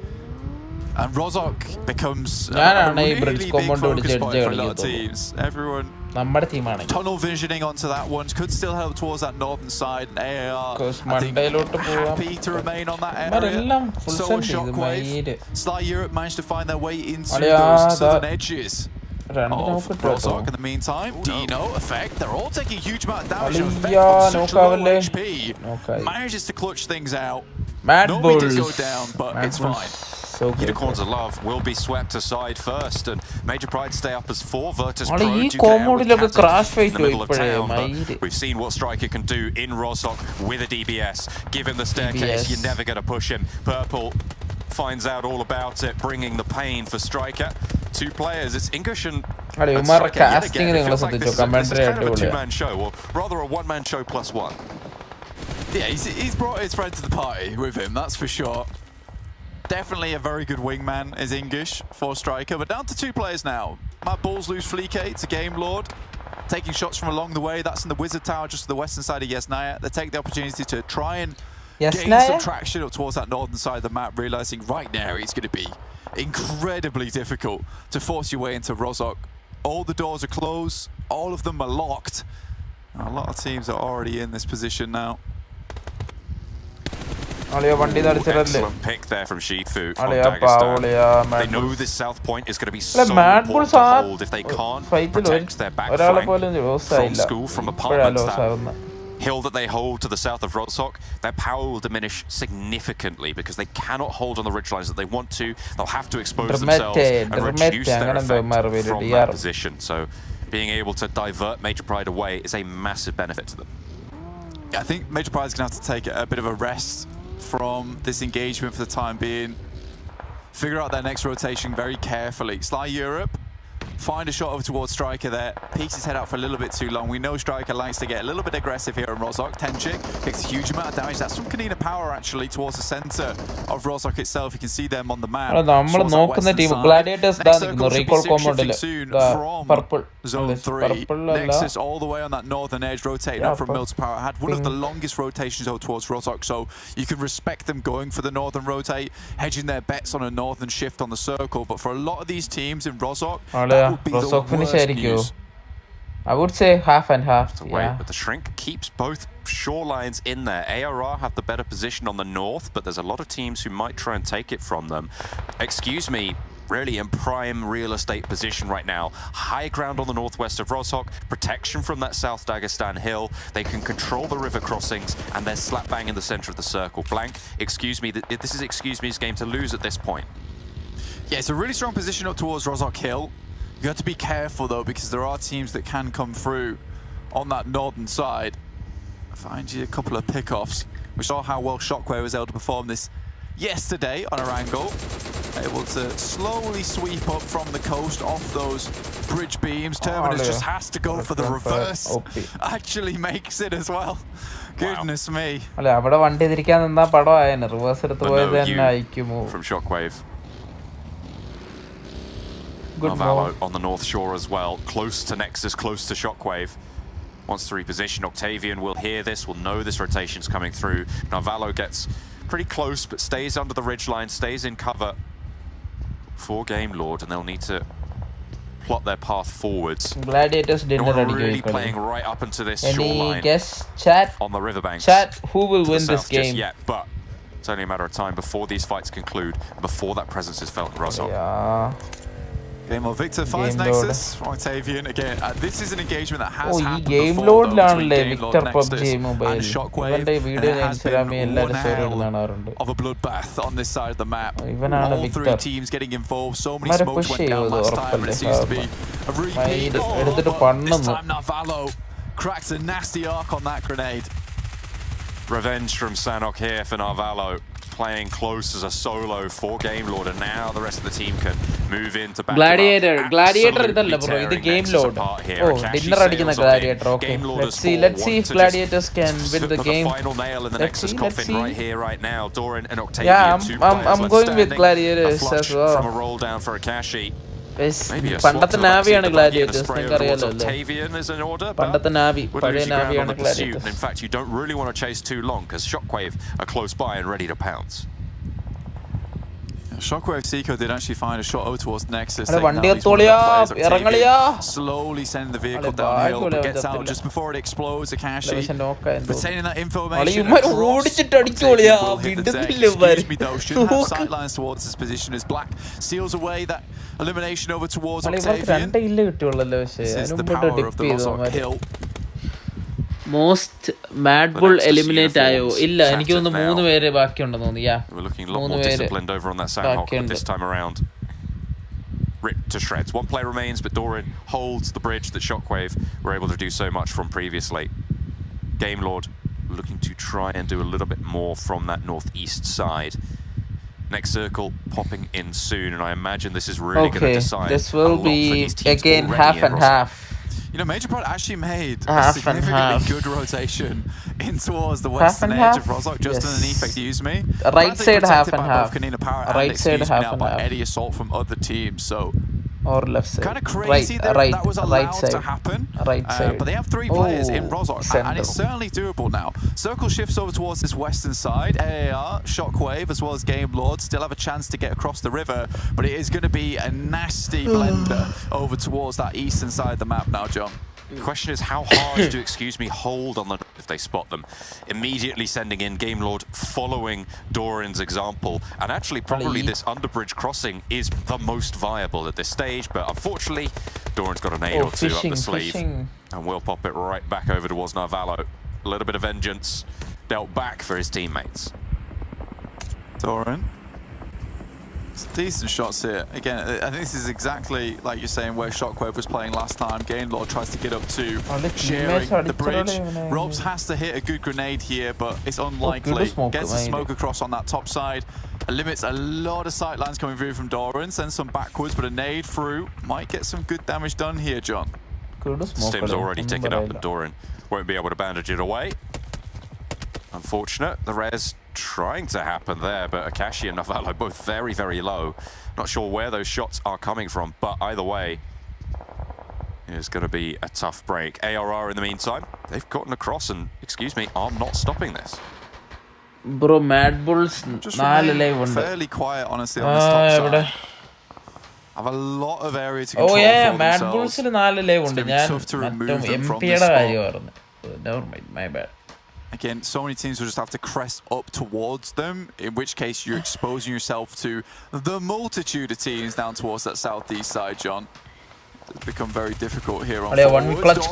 Speaker 14: And Rozok becomes a really big focus point for a lot of teams. Everyone tunnel visioning onto that one. Could still help towards that northern side. And AAR, I think, happy to remain on that area. So Shockwave. Sly Europe managed to find their way into those southern edges of Rozok. In the meantime, Dino, Effect, they're all taking a huge amount of damage. Effect on such low HP manages to clutch things out. Nobody did go down, but it's fine.
Speaker 10: Unicorns of Love will be swept aside first, and Major Pride stay up as 4. Virtus Pro duke with Kazakh in the middle of town, but we've seen what Striker can do in Rozok with a DBS. Given the staircase, you're never going to push him. Purple
Speaker 14: finds out all about it, bringing the pain for Striker. 2 players, it's English and
Speaker 2: ഇവന്മാരുടെ
Speaker 14: Striker. Yet
Speaker 2: casting
Speaker 14: again, it
Speaker 2: നിങ്ങൾ
Speaker 14: feels like
Speaker 2: ശ്രദ്ധിച്ചോ,
Speaker 14: this is
Speaker 2: commentary
Speaker 14: kind of a
Speaker 2: അടിപൊളിയാ.
Speaker 14: 2-man show, or rather a 1-man show plus 1. Yeah, he's brought his friend to the party with him, that's for sure. Definitely a very good wingman is English for Striker, but down to 2 players now. Matt Balls lose Fleeke to Game Lord. Taking shots from along the way, that's in the Wizard Tower just to the western side of Yesnaya. They take the opportunity to try and gain some traction up towards that northern side of the map, realizing right now it's going to be incredibly difficult to force your way into Rozhok. All the doors are closed, all of them are locked. A lot of teams are already in this position now. Excellent pick there from Shifu on Dagestan. They know this south point is going to be so important to hold. If they can't protect their back flank from school, from apartments, that hill that they hold to the south of Rozhok, their power will diminish significantly because they cannot hold on the ridgelines that they want to. They'll have to expose themselves and reduce their effect from that position. So being able to divert Major Pride away is a massive benefit to them. I think Major Pride is going to have to take a bit of a rest from this engagement for the time being. Figure out their next rotation very carefully. Sly Europe, find a shot over towards Striker there. Peeks his head out for a little bit too long. We know Striker likes to get a little bit aggressive here in Rozhok. Tenchik takes a huge amount of damage. That's from Kanina Power actually towards the center of Rozhok itself. You can see them on the map.
Speaker 2: Gladiators recall combo purple
Speaker 14: Zone 3. Nexus all the way on that northern edge, rotating out from Mills Power. Had one of the longest rotations over towards Rozhok, so you can respect them going for the northern rotate, hedging their bets on a northern shift on the circle. But for a lot of these teams in Rozhok, that would be the worst news.
Speaker 2: I would say half and half.
Speaker 14: But the Shrink keeps both shorelines in there. ARR have the better position on the north, but there's a lot of teams who might try and take it from them. Excuse me, really in prime real estate position right now. High ground on the northwest of Rozhok, protection from that South Dagestan hill. They can control the river crossings, and they're slap bang in the center of the circle. Blank, excuse me, this is excuse me's game to lose at this point. Yeah, it's a really strong position up towards Rozhok Hill. You have to be careful though, because there are teams that can come through on that northern side. Find you a couple of pickoffs. We saw how well Shockwave was able to perform this yesterday on Arango. Able to slowly sweep up from the coast off those bridge beams. Terminus just has to go for the reverse. Actually makes it as well. Goodness me. From Shockwave. Narvalo on the north shore as well, close to Nexus, close to Shockwave. Wants to reposition. Octavian will hear this, will know this rotation's coming through. Narvalo gets pretty close, but stays under the ridgeline, stays in cover for Game Lord, and they'll need to plot their path forwards.
Speaker 2: Gladiators dinner
Speaker 14: really playing right up into this shoreline.
Speaker 2: Any guess, chat?
Speaker 14: On the riverbanks.
Speaker 2: Chat, who will win this game?
Speaker 14: Yet, but it's only a matter of time before these fights conclude, before that presence is felt in Rozhok. Game Lord Victor finds Nexus. Octavian again. This is an engagement that has happened
Speaker 2: Game
Speaker 14: before,
Speaker 2: Lord
Speaker 14: between Game Lord
Speaker 2: Victor
Speaker 14: Nexus
Speaker 2: PUBG mobile.
Speaker 14: and Shockwave. And it has been one hell of a bloodbath on this side of the map. All 3 teams getting involved. So many smokes went down last time, and it seems to be a repeat. This time Narvalo cracks a nasty arc on that grenade. Revenge from Sanok here for Narvalo. Playing close as a solo for Game Lord, and now the rest of the team can move in to back
Speaker 2: Gladiator
Speaker 14: Gladiator
Speaker 2: idalla bro, idu Game Lord. Oh, dinner adikuna Gladiator. Okay, let's see if Gladiators can win the game. Let's see.
Speaker 14: Right here, right now. Doran and Octavian.
Speaker 2: Yeah, I'm going with Gladiators as well.
Speaker 14: From a roll down for Akashi.
Speaker 2: പണ്ടത്തെ നാവിയാണ് gladiators നിങ്ങൾക്കറിയാലോ അല്ലേ പണ്ടത്തെ നാവി പഴയ നാവിയാണ് gladiators
Speaker 14: In fact, you don't really want to chase too long because Shockwave are close by and ready to pounce. Shockwave Seiko did actually find a shot over towards Nexus. Slowly sending the vehicle downhill, but gets out just before it explodes. Akashi retaining that information. Excuse me though, shouldn't have sightlines towards this position as Black seals away that elimination over towards Octavian. This is the power of the Rozhok Hill.
Speaker 2: Most mad bull eliminate ആയോ ഇല്ല എനിക്ക് തോന്നുന്നു 3 പേര് ബാക്കിയുണ്ടെന്ന് തോന്നുന്നു
Speaker 14: We're looking a lot more disciplined over on that Sandhawk this time around. Ripped to shreds. 1 player remains, but Doran holds the bridge that Shockwave were able to do so much from previously. Game Lord looking to try and do a little bit more from that northeast side.
Speaker 10: Next circle popping in soon, and I imagine this is really going to decide.
Speaker 2: This will be again half and half.
Speaker 14: You know, Major Pride actually made a
Speaker 2: Half and
Speaker 14: significantly
Speaker 2: half.
Speaker 14: good rotation in towards the western edge of Rozhok, just underneath, excuse me.
Speaker 2: Right side half and half.
Speaker 14: Right side half and half. Any assault from other teams, so
Speaker 2: or left side.
Speaker 14: kind of crazy that was allowed to happen.
Speaker 2: Right side.
Speaker 14: But they have 3 players in Rozhok, and it's certainly doable now. Circle shifts over towards this western side. AAR, Shockwave, as well as Game Lord still have a chance to get across the river, but it is going to be a nasty blender over towards that eastern side of the map now, John.
Speaker 10: The question is, how hard do, excuse me, hold on them if they spot them? Immediately sending in Game Lord, following Doran's example. And actually, probably this underbridge crossing is the most viable at this stage. But unfortunately, Doran's got a nade or two up the sleeve. And we'll pop it right back over towards Narvalo. A little bit of vengeance dealt back for his teammates.
Speaker 14: Doran. Decent shots here. Again, I think this is exactly like you're saying where Shockwave was playing last time. Game Lord tries to get up to sharing the bridge. Robs has to hit a good grenade here, but it's unlikely. Gets the smoke across on that top side. Limits a lot of sight lines coming through from Doran. Sends some backwards, but a nade through might get some good damage done here, John.
Speaker 10: Stim's already ticking up, but Doran won't be able to bandage it away. Unfortunate. The res trying to happen there, but Akashi and Narvalo both very, very low. Not sure where those shots are coming from, but either way, it's going to be a tough break. ARR in the meantime, they've gotten across and, excuse me, are not stopping this.
Speaker 2: Bro, Mad Bulls
Speaker 14: just fairly quiet, honestly, on this top side. Have a lot of area to control for
Speaker 2: Mad
Speaker 14: themselves.
Speaker 2: Bulls 4 live ഉണ്ട്. ഞാൻ
Speaker 14: tough to remove them from
Speaker 2: MP
Speaker 14: this
Speaker 2: യുടെ
Speaker 14: spot.
Speaker 2: കാര്യമായിരുന്നു. Never mind, my bad.
Speaker 14: Again, so many teams will just have to crest up towards them, in which case you're exposing yourself to the multitude of teams down towards that southeast side, John. It's become very difficult here on
Speaker 2: one clutch.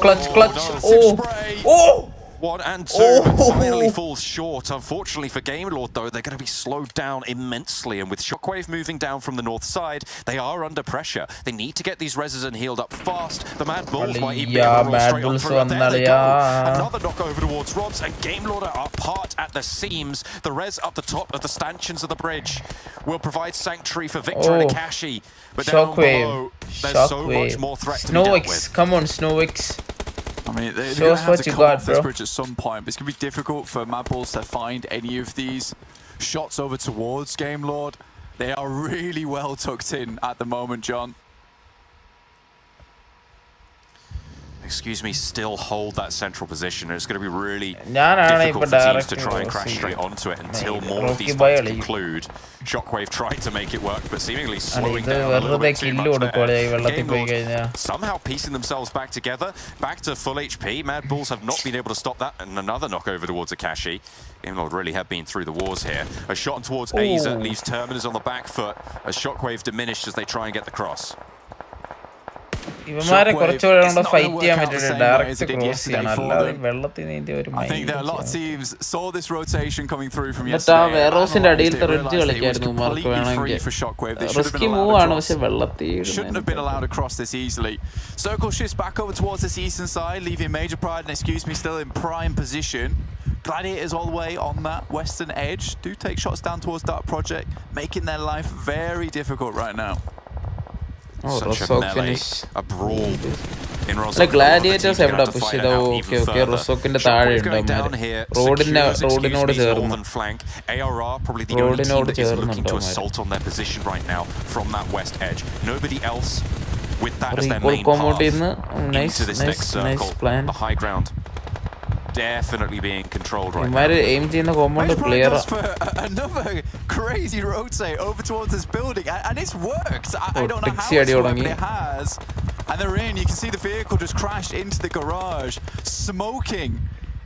Speaker 2: Oh!
Speaker 10: 1 and 2, but finally falls short. Unfortunately for Game Lord, though, they're going to be slowed down immensely. And with Shockwave moving down from the north side, they are under pressure. They need to get these reses and healed up fast. The Mad Bulls might even be able to roll straight on through. And there they go. Another knock over towards Robs, and Game Lord are apart at the seams. The res up the top of the stanchions of the bridge will provide sanctuary for Victor and Akashi. But down below, there's so much more threat to be dealt with.
Speaker 2: Come on, Snowix.
Speaker 14: I mean, they're going to have to come off this bridge at some point, but it's going to be difficult for Mad Bulls to find any of these shots over towards Game Lord. They are really well tucked in at the moment, John.
Speaker 10: Excuse me, still hold that central position. It's going to be really difficult for teams to try and crash straight onto it until more of these fights conclude. Shockwave tried to make it work, but seemingly slowing down a little bit too much there. Game Lord somehow piecing themselves back together, back to full HP. Mad Bulls have not been able to stop that, and another knock over towards Akashi. Game Lord really have been through the wars here. A shot towards Aza leaves Terminus on the back foot as Shockwave diminished as they try and get the cross.
Speaker 2: ഇവന്മാരെ കുറച്ചുകൂടെ കൊണ്ട് fight ചെയ്യാൻ പറ്റില്ല. Direct cross ചെയ്യണം, അല്ലാതെ വെള്ളത്തിൽ നീന്തി ഒരു
Speaker 14: I think that a lot of teams saw this rotation coming through from
Speaker 2: yesterday.
Speaker 14: yesterday.
Speaker 2: വെയർഹൗസിന്റെ അടിയിലത്തെ റിഡ്ജ് കളിക്കായിരുന്നു ഇവന്മാർക്ക് വേണമെങ്കിൽ. റിസ്കി മൂവ് ആണ്, പക്ഷെ വെള്ളത്തിൽ
Speaker 14: shouldn't have been allowed to cross this easily. Circle shifts back over towards this eastern side, leaving Major Pride and Excuse Me still in prime position. Gladiators all the way on that western edge do take shots down towards Dark Project, making their life very difficult right now.
Speaker 10: Such a melee, a brawl in Rozhok.
Speaker 2: Like Gladiators എവിടെ push ചെയ്ത okay റൊസോക്കിന്റെ താഴെ ഉണ്ട് റോഡിനോട് ചേർന്ന്
Speaker 10: ARR probably the only team that is looking to assault on their position right now from that west edge. Nobody else with that as their main path into this next circle. The high ground definitely being controlled right now.
Speaker 2: aim ചെയ്യുന്ന compound player
Speaker 14: for another crazy rotate over towards this building, and it's worked. I don't know how it's worked, but it has. And they're in. You can see the vehicle just crashed into the garage, smoking.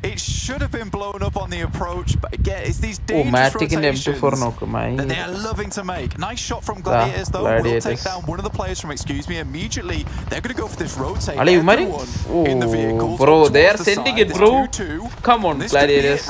Speaker 14: It should have been blown up on the approach, but again, it's these dangerous rotations that they are loving to make. Nice shot from Gladiators, though. Will take down one of the players from Excuse Me immediately. They're going to go for this rotate. Everyone in the vehicle.
Speaker 2: Bro, they are sending it, bro. Come on, Gladiators.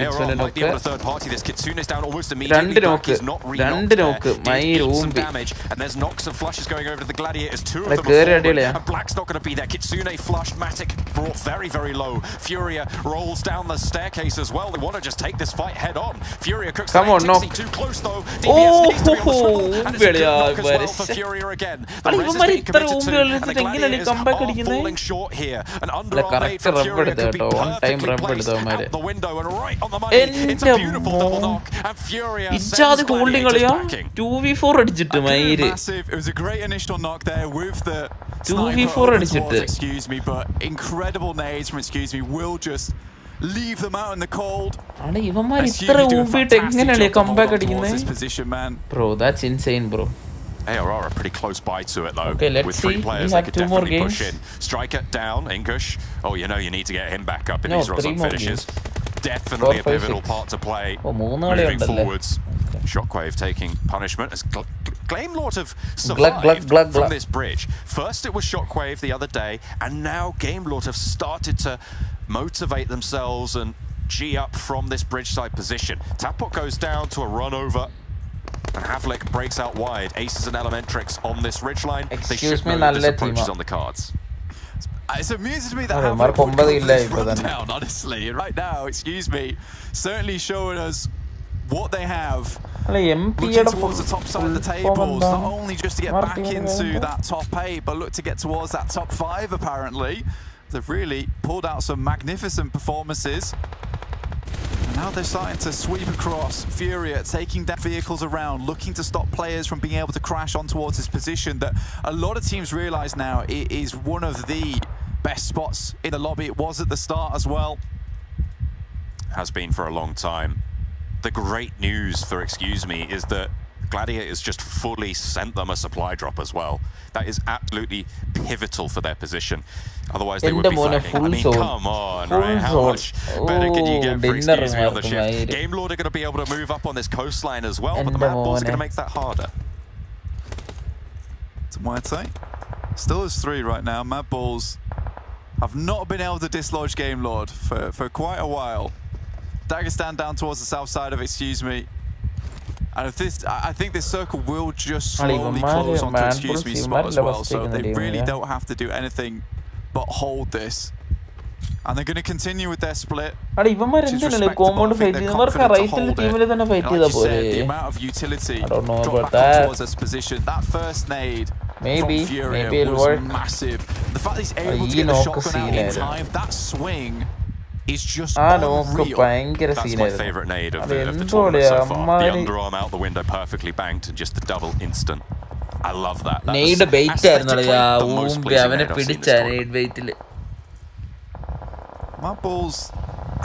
Speaker 10: Kitsune might be able to third party this. Kitsune's down almost immediately. Back is not re-knocked there. Did eat some damage, and there's knocks and flushes going over to the Gladiators. Two of them are forward, and Black's not going to be there. Kitsune flushed. Matic brought very, very low. Fury
Speaker 14: Furia rolls down the staircase as well. They want to just take this fight head on. Furia cooks
Speaker 2: Come on, knock.
Speaker 14: too close though. DBS needs to be on the swivel, and it's a good knock as well
Speaker 2: very
Speaker 14: for
Speaker 2: sick.
Speaker 14: Furia again. The
Speaker 2: Ali,
Speaker 14: res is
Speaker 2: ഇവന്മാര്
Speaker 14: being
Speaker 2: ഇത്ര
Speaker 14: committed to,
Speaker 2: ഊമ്പി
Speaker 14: and the
Speaker 2: കളിച്ചിട്ട് എങ്ങനെയാണ്
Speaker 14: Gladiators
Speaker 2: comeback
Speaker 14: are
Speaker 2: അടിക്കുന്നത്?
Speaker 14: falling short here. An
Speaker 2: അല്ല,
Speaker 14: underarm made
Speaker 2: correct
Speaker 14: from
Speaker 2: rub
Speaker 14: Furia could be
Speaker 2: എടുത്തോ, on time
Speaker 14: perfectly
Speaker 2: rub
Speaker 14: placed
Speaker 2: എടുത്തോ അവന്മാര്.
Speaker 14: out the window and right on the money. It's a beautiful double knock, and Furia
Speaker 2: ഇച്ചാതി
Speaker 14: sends
Speaker 2: holding
Speaker 14: Gladiators
Speaker 2: കളിയാ
Speaker 14: packing.
Speaker 2: 2v4 അടിച്ചിട്ട് മയിര്
Speaker 14: Massive. It was a great initial knock there with the
Speaker 2: 2v4 അടിച്ചിട്ട്
Speaker 14: excuse me, but incredible nades from excuse me will just leave them out in the cold.
Speaker 2: ആണ് ഇവന്മാർ ഇത്ര ഊമ്പിട്ട് എങ്ങനെയാണ് comeback അടിക്കുന്നത്?
Speaker 14: Position, man.
Speaker 2: Bro, that's insane, bro.
Speaker 14: ARR are pretty close by to it though.
Speaker 2: Okay, let's
Speaker 14: with 3
Speaker 2: see.
Speaker 14: players
Speaker 2: We
Speaker 14: they
Speaker 2: have
Speaker 14: could
Speaker 2: 2 more
Speaker 14: definitely push
Speaker 2: games.
Speaker 14: in. Striker down, Ingush. Oh, you know you need to get him back up in
Speaker 2: No,
Speaker 14: these
Speaker 2: 3
Speaker 14: Rozok
Speaker 2: more
Speaker 14: finishes.
Speaker 2: games.
Speaker 14: Definitely
Speaker 2: 4,
Speaker 14: a
Speaker 2: 5,
Speaker 14: pivotal
Speaker 2: 6.
Speaker 14: part to play.
Speaker 2: Oh, മൂന്ന് കളി
Speaker 14: Moving
Speaker 2: ഉണ്ടല്ലേ?
Speaker 14: forwards. Shockwave taking punishment as Gamelord have
Speaker 2: Glug,
Speaker 14: survived
Speaker 2: glug, glug,
Speaker 14: from
Speaker 2: glug.
Speaker 14: this bridge. First it was Shockwave the other day, and now Gamelord have started to motivate themselves and G up from this bridge side position. Tapot goes down to a run over, and LeveLx breaks out wide. Aces and Elementrix on this ridgeline. They should know that this approach is on the cards. It's amusing to me that LeveLx would go this run down, honestly. Right now, excuse me, certainly showing us what they have. Looking towards the top side of the tables, not only just to get back into that top 8, but look to get towards that top 5 apparently. They've really pulled out some magnificent performances. And now they're starting to sweep across. Furia taking down vehicles around, looking to stop players from being able to crash on towards this position that a lot of teams realise now it is one of the best spots in the lobby. It was at the start as well. Has been for a long time. The great news for excuse me is that Gladiators just fully sent them a supply drop as well. That is absolutely pivotal for their position. Otherwise they would be flagging. I mean, come on, right? How much better can you get for excuse me on the shift? Gamelord are going to be able to move up on this coastline as well, but the Mad Bulls are going to make that harder. To Muerte. Still has 3 right now. Mad Bulls have not been able to dislodge Gamelord for quite a while. Dagestan down towards the south side of excuse me. And if this, I think this circle will just slowly close onto excuse me spot as well. So they really don't have to do anything but hold this. And they're going to continue with their split.
Speaker 2: അടി ഇവന്മാർ എന്തിനാണ് compound fight ചെയ്യുന്നത്? ഇവർക്ക് റൈറ്റിൽ ടീമിൽ തന്നെ fight ചെയ്താ പോലെ.
Speaker 14: The amount of utility
Speaker 2: I don't know
Speaker 14: dropped
Speaker 2: about
Speaker 14: back
Speaker 2: that.
Speaker 14: towards this position. That first nade
Speaker 2: Maybe
Speaker 14: from Furia
Speaker 2: it'll
Speaker 14: was
Speaker 2: work.
Speaker 14: massive. The fact he's able to get the shotgun out in time, that swing is just unreal. That's my favourite nade of the tournament so far. The underarm out the window perfectly banked and just the double instant. I love that.
Speaker 2: നെയ്ഡ് bait ആയിരുന്നല്ലോ ഊമ്പി അവനെ പിടിച്ച നെയ്ഡ് ബെയിറ്റില്.
Speaker 14: My Bulls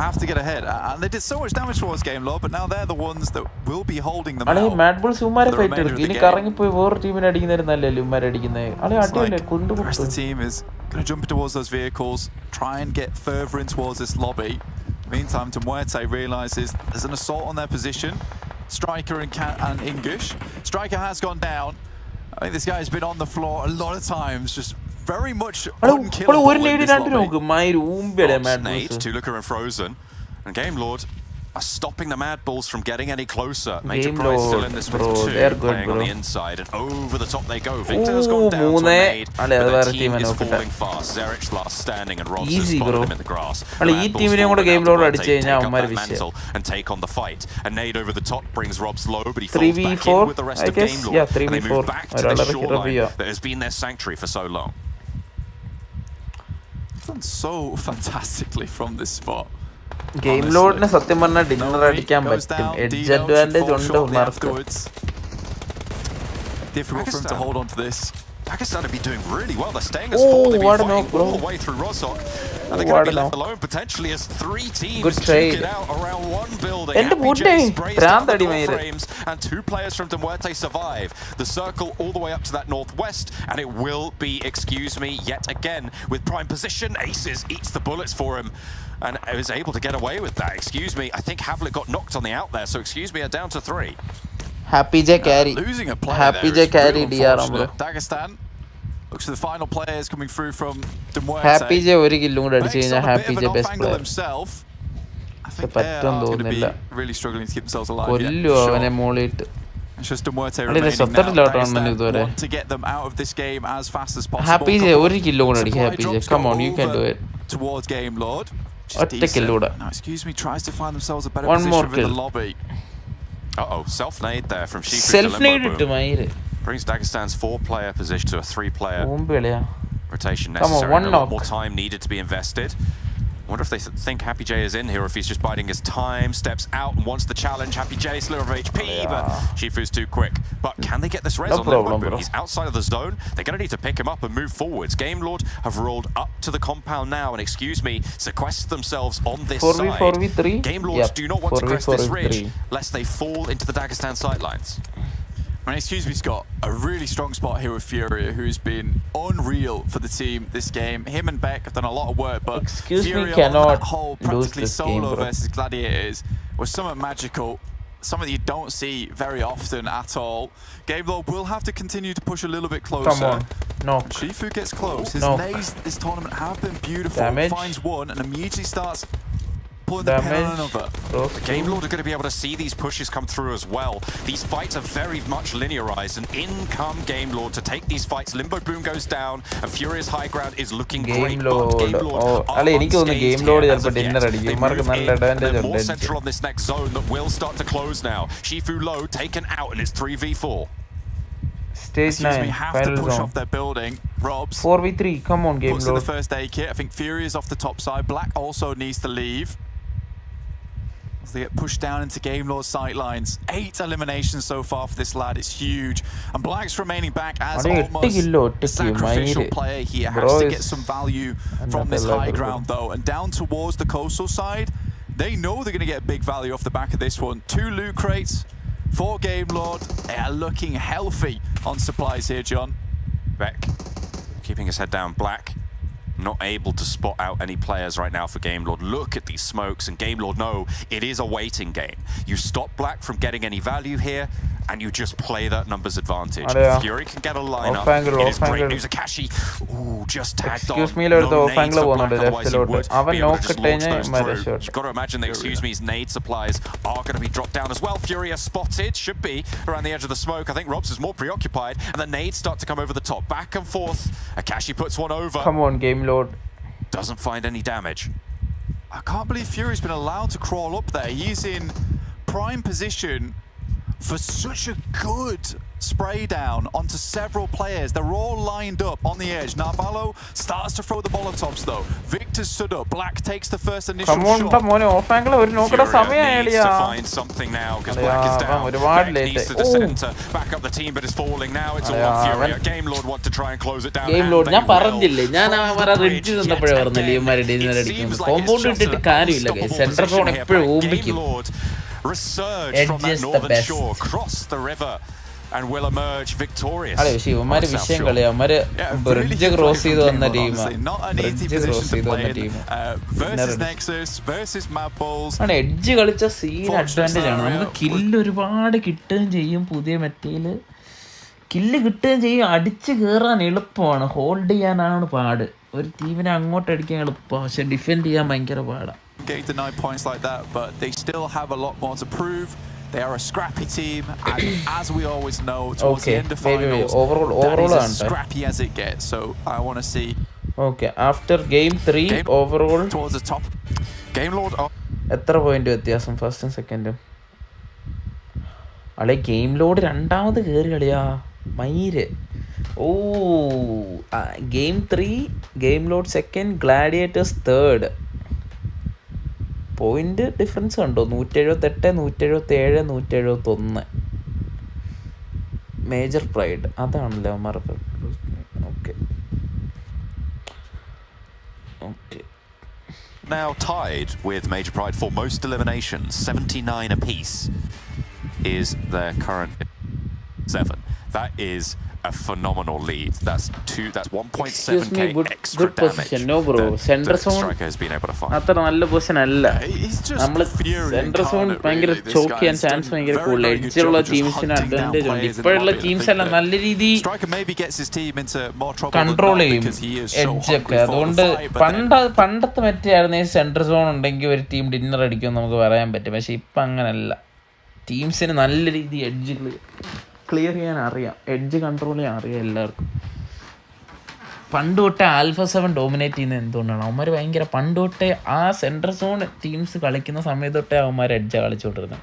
Speaker 14: have to get ahead, and they did so much damage towards Gamelord, but now they're the ones that will be holding them out.
Speaker 2: Mad bulls ഉമ്മാരെ fight എടുക്കും. ഇനി കറങ്ങിപ്പോയി വേറെ ടീമിനെ അടിക്കുന്നതായിരുന്നല്ലേ ഉമ്മാരെ അടിക്കുന്നത്. അളി അടിയല്ലേ
Speaker 14: The rest of the team is going to jump towards those vehicles, try and get further in towards this lobby. Meantime, Muerte realises there's an assault on their position. Striker and Ingush. Striker has gone down. I think this guy has been on the floor a lot of times, just very much unkillable in this lobby. Nate, Tuluka and Frozen, and Gamelord are stopping the Mad Bulls from getting any closer. Major Prize still in this with 2, playing on the inside, and over the top they go. Victor has gone down to a nade, but the team is falling fast. Zerich last standing, and Robs has spotted him in the grass. The Mad Bulls fall out, take up that mantle and take on the fight. A nade over the top brings Robs low, but he falls back in with the rest of Gamelord, and they move back to the shoreline that has been their sanctuary for so long. Done so fantastically from this spot.
Speaker 2: ഗെയിംലോഡിന് സത്യം പറഞ്ഞാൽ dinner അടിക്കാൻ പറ്റും. Edge advantage ഉണ്ട് ഉമ്മാർക്ക്.
Speaker 14: Difficult for him to hold on to this. Pakistan have been doing really well. They're staying as 4. They've been fighting all the way through Rozok. And they're going to be left alone potentially as 3 teams duke it out around one building. FPJ sprays down the door frames, and 2 players from Muerte survive. The circle all the way up to that northwest, and it will be, excuse me, yet again with prime position. Aces eats the bullets for him, and is able to get away with that. Excuse me, I think LeveLx got knocked on the out there, so excuse me, are down to 3.
Speaker 2: Happy J carry.
Speaker 14: Losing a player
Speaker 2: Happy
Speaker 14: there
Speaker 2: J carry DR bro.
Speaker 14: Dagestan looks to the final players coming through from Muerte.
Speaker 2: Happy J ഒരു കില്ലും കൂടി അടിച്ചു കഴിഞ്ഞാൽ Happy J best player. പറ്റും തോന്നുന്നില്ല.
Speaker 14: Really struggling to keep themselves alive.
Speaker 2: കൊല്ലു അവനെ മോളിട്ട്.
Speaker 14: It's just Muerte remaining now. Want to get them out of this game as fast as possible.
Speaker 2: Happy J ഒരു കില്ലും കൂടി അടിക്കുക. Happy J, come on, you can do it.
Speaker 14: Towards Gamelord. Now, excuse me, tries to find themselves a better position within the lobby. Uh-oh, self-nade there from Shifu to Limbo. Brings Dagestan's 4-player position to a 3-player rotation necessary. A lot more time needed to be invested. I wonder if they think Happy J is in here, or if he's just biding his time, steps out and wants the challenge. Happy J, sliver of HP, but Shifu's too quick. But can they get this res on Limbo Boom? He's outside of the zone. They're going to need to pick him up and move forwards. Game Lord have rolled up to the compound now and, excuse me, sequestered themselves on this side.
Speaker 2: 4v3?
Speaker 14: Game Lords do not want to crest this ridge lest they fall into the Dagestan sidelines.
Speaker 17: I mean, excuse me, Scott, a really strong spot here with Furia, who's been unreal for the team this game. Him and Beck have done a lot of work, but Furia on that whole practically solo versus Gladiators was something magical, something you don't see very often at all. Game Lord will have to continue to push a little bit closer.
Speaker 2: Come on. No.
Speaker 17: Shifu gets close. His nades this tournament have been beautiful. Finds one and immediately starts pulling the pin on another.
Speaker 14: Game Lord are going to be able to see these pushes come through as well. These fights are very much linearized, and in come Game Lord to take these fights. Limbo Boom goes down, and Furious High Ground is looking great. But Game Lord are unscathed here as of yet. They move in, and they're more central on this next zone that will start to close now. Shifu low, taken out, and it's 3v4.
Speaker 2: Stage 9,
Speaker 17: we have
Speaker 2: final
Speaker 17: to push
Speaker 2: zone.
Speaker 17: off their building. Robs
Speaker 2: 4v3, come on, Game
Speaker 17: puts
Speaker 2: Lord.
Speaker 17: in the first aid kit. I think Fury is off the top side. Black also needs to leave as they get pushed down into Game Lord's sightlines. 8 eliminations so far for this lad. It's huge. And Black's remaining back as almost a sacrificial player here. Has to get some value from this high ground though. And down towards the coastal side, they know they're going to get big value off the back of this one. 2 loot crates for Game Lord. They are looking healthy on supplies here, John.
Speaker 14: Beck keeping his head down. Black not able to spot out any players right now for Game Lord. Look at these smokes, and Game Lord know it is a waiting game. You stop Black from getting any value here, and you just play that numbers advantage. Fury can get a lineup. It is great news. Akashi, ooh, just tagged on. No nades for Black, otherwise he would be able to just launch those through. You've got to imagine that, excuse me, his nade supplies are going to be dropped down as well. Fury are spotted, should be around the edge of the smoke. I think Robs is more preoccupied, and the nades start to come over the top. Back and forth. Akashi puts one over.
Speaker 2: Come on, Game Lord.
Speaker 14: Doesn't find any damage.
Speaker 17: I can't believe Fury's been allowed to crawl up there. He's in prime position for such a good spray down onto several players. They're all lined up on the edge. Narvalo starts to throw the Molotovs though. Victor stood up. Black takes the first initial shot.
Speaker 2: Fury
Speaker 14: needs to find something now because Black is down. Beck needs to descend to back up the team, but is falling now. It's all on Fury. Game Lord want to try and close it down.
Speaker 2: Game Lord, ഞാൻ പറഞ്ഞില്ലേ, ഞാൻ അവരെ ridge തന്നപ്പോഴേ പറഞ്ഞില്ലേ ഇവന്മാരെ dinner അടിക്കുന്നു. Compound ഇട്ടിട്ട് കാര്യമില്ല. Centre zone എപ്പോഴും ഓമ്പിക്കും.
Speaker 14: Resurge from that northern shore, cross the river, and will emerge victorious.
Speaker 2: അതെ, പക്ഷേ ഇവന്മാര് വിഷയം കളിയാ. ഇവന്മാര് ബ്രിഡ്ജ് ക്രോസ് ചെയ്ത് വന്ന ടീമാണ്. ബ്രിഡ്ജ് ക്രോസ് ചെയ്ത് വന്ന ടീം. ആണ് എഡ്ജ് കളിച്ച സീൻ അഡ്വാൻറ്റേജ് ആണ്. നമുക്ക് കില്ല് ഒരുപാട് കിട്ടുകയും ചെയ്യും. പുതിയ മെറ്റീല് കില്ല് കിട്ടുകയും ചെയ്യും. അടിച്ച് കയറാൻ എളുപ്പമാണ്. ഹോൾഡ് ചെയ്യാനാണ് പാട്. ഒരു ടീമിനെ അങ്ങോട്ട് അടിക്കാൻ എളുപ്പമാണ്, പക്ഷെ ഡിഫെൻഡ് ചെയ്യാൻ ഭയങ്കര പാടാണ്.
Speaker 17: Getting to 9 points like that, but they still have a lot more to prove. They are a scrappy team, and as we always know, towards the end of finals, that is as scrappy as it gets. So I want to see.
Speaker 2: Okay, after game 3 overall
Speaker 17: towards the top. Game Lord.
Speaker 2: എത്ര point വ്യത്യാസം ഫസ്റ്റും സെക്കൻഡും? അല്ലെ game Lord രണ്ടാമത് കയറി കളിയാ മയിര്. ഓ, game 3 game Lord second, Gladiators third. Point difference കണ്ടോ? 178, 177, 171. മേജർ പ്രൈഡ് അതാണല്ലോ അവന്മാർക്ക്. Okay okay.
Speaker 14: Now tied with Major Pride for most eliminations, 79 apiece is their current 7. That is a phenomenal lead. That's 1.7k extra damage.
Speaker 2: No bro, center zone
Speaker 14: striker has been able to find.
Speaker 2: അത്ര നല്ല position അല്ല. നമ്മൾ central zone ഭയങ്കര chalk ചെയ്യാൻ chance ഭയങ്കര കൂടുതൽ. എഡ്ജിലുള്ള ടീംസിന് advantage ഉണ്ട്. ഇപ്പോഴുള്ള ടീംസ് എല്ലാം നല്ല രീതിയിൽ കൺട്രോൾ ചെയ്യും എഡ്ജൊക്കെ. അതുകൊണ്ട് പണ്ടത്തെ മറ്റായിരുന്നു സെൻട്രൽ സോൺ ഉണ്ടെങ്കിൽ ഒരു ടീം ഡിന്നർ അടിക്കുമെന്ന് നമുക്ക് പറയാൻ പറ്റും. പക്ഷെ ഇപ്പം അങ്ങനല്ല. ടീംസിന് നല്ല രീതിയിൽ എഡ്ജുകൾ ക്ലിയർ ചെയ്യാൻ അറിയാം, എഡ്ജ് കൺട്രോൾ ചെയ്യാൻ അറിയാം എല്ലാവർക്കും. പണ്ട് തൊട്ടേ ആൽഫ 7 ഡോമിനേറ്റ് ചെയ്യുന്നത് എന്തുകൊണ്ടാണ്? അവന്മാർ ഭയങ്കര പണ്ട് തൊട്ടേ ആ സെൻട്രൽ സോൺ ടീംസ് കളിക്കുന്ന സമയത്ത് തൊട്ടേ അവന്മാർ എഡ്ജാണ് കളിച്ചുകൊണ്ടിരുന്നത്.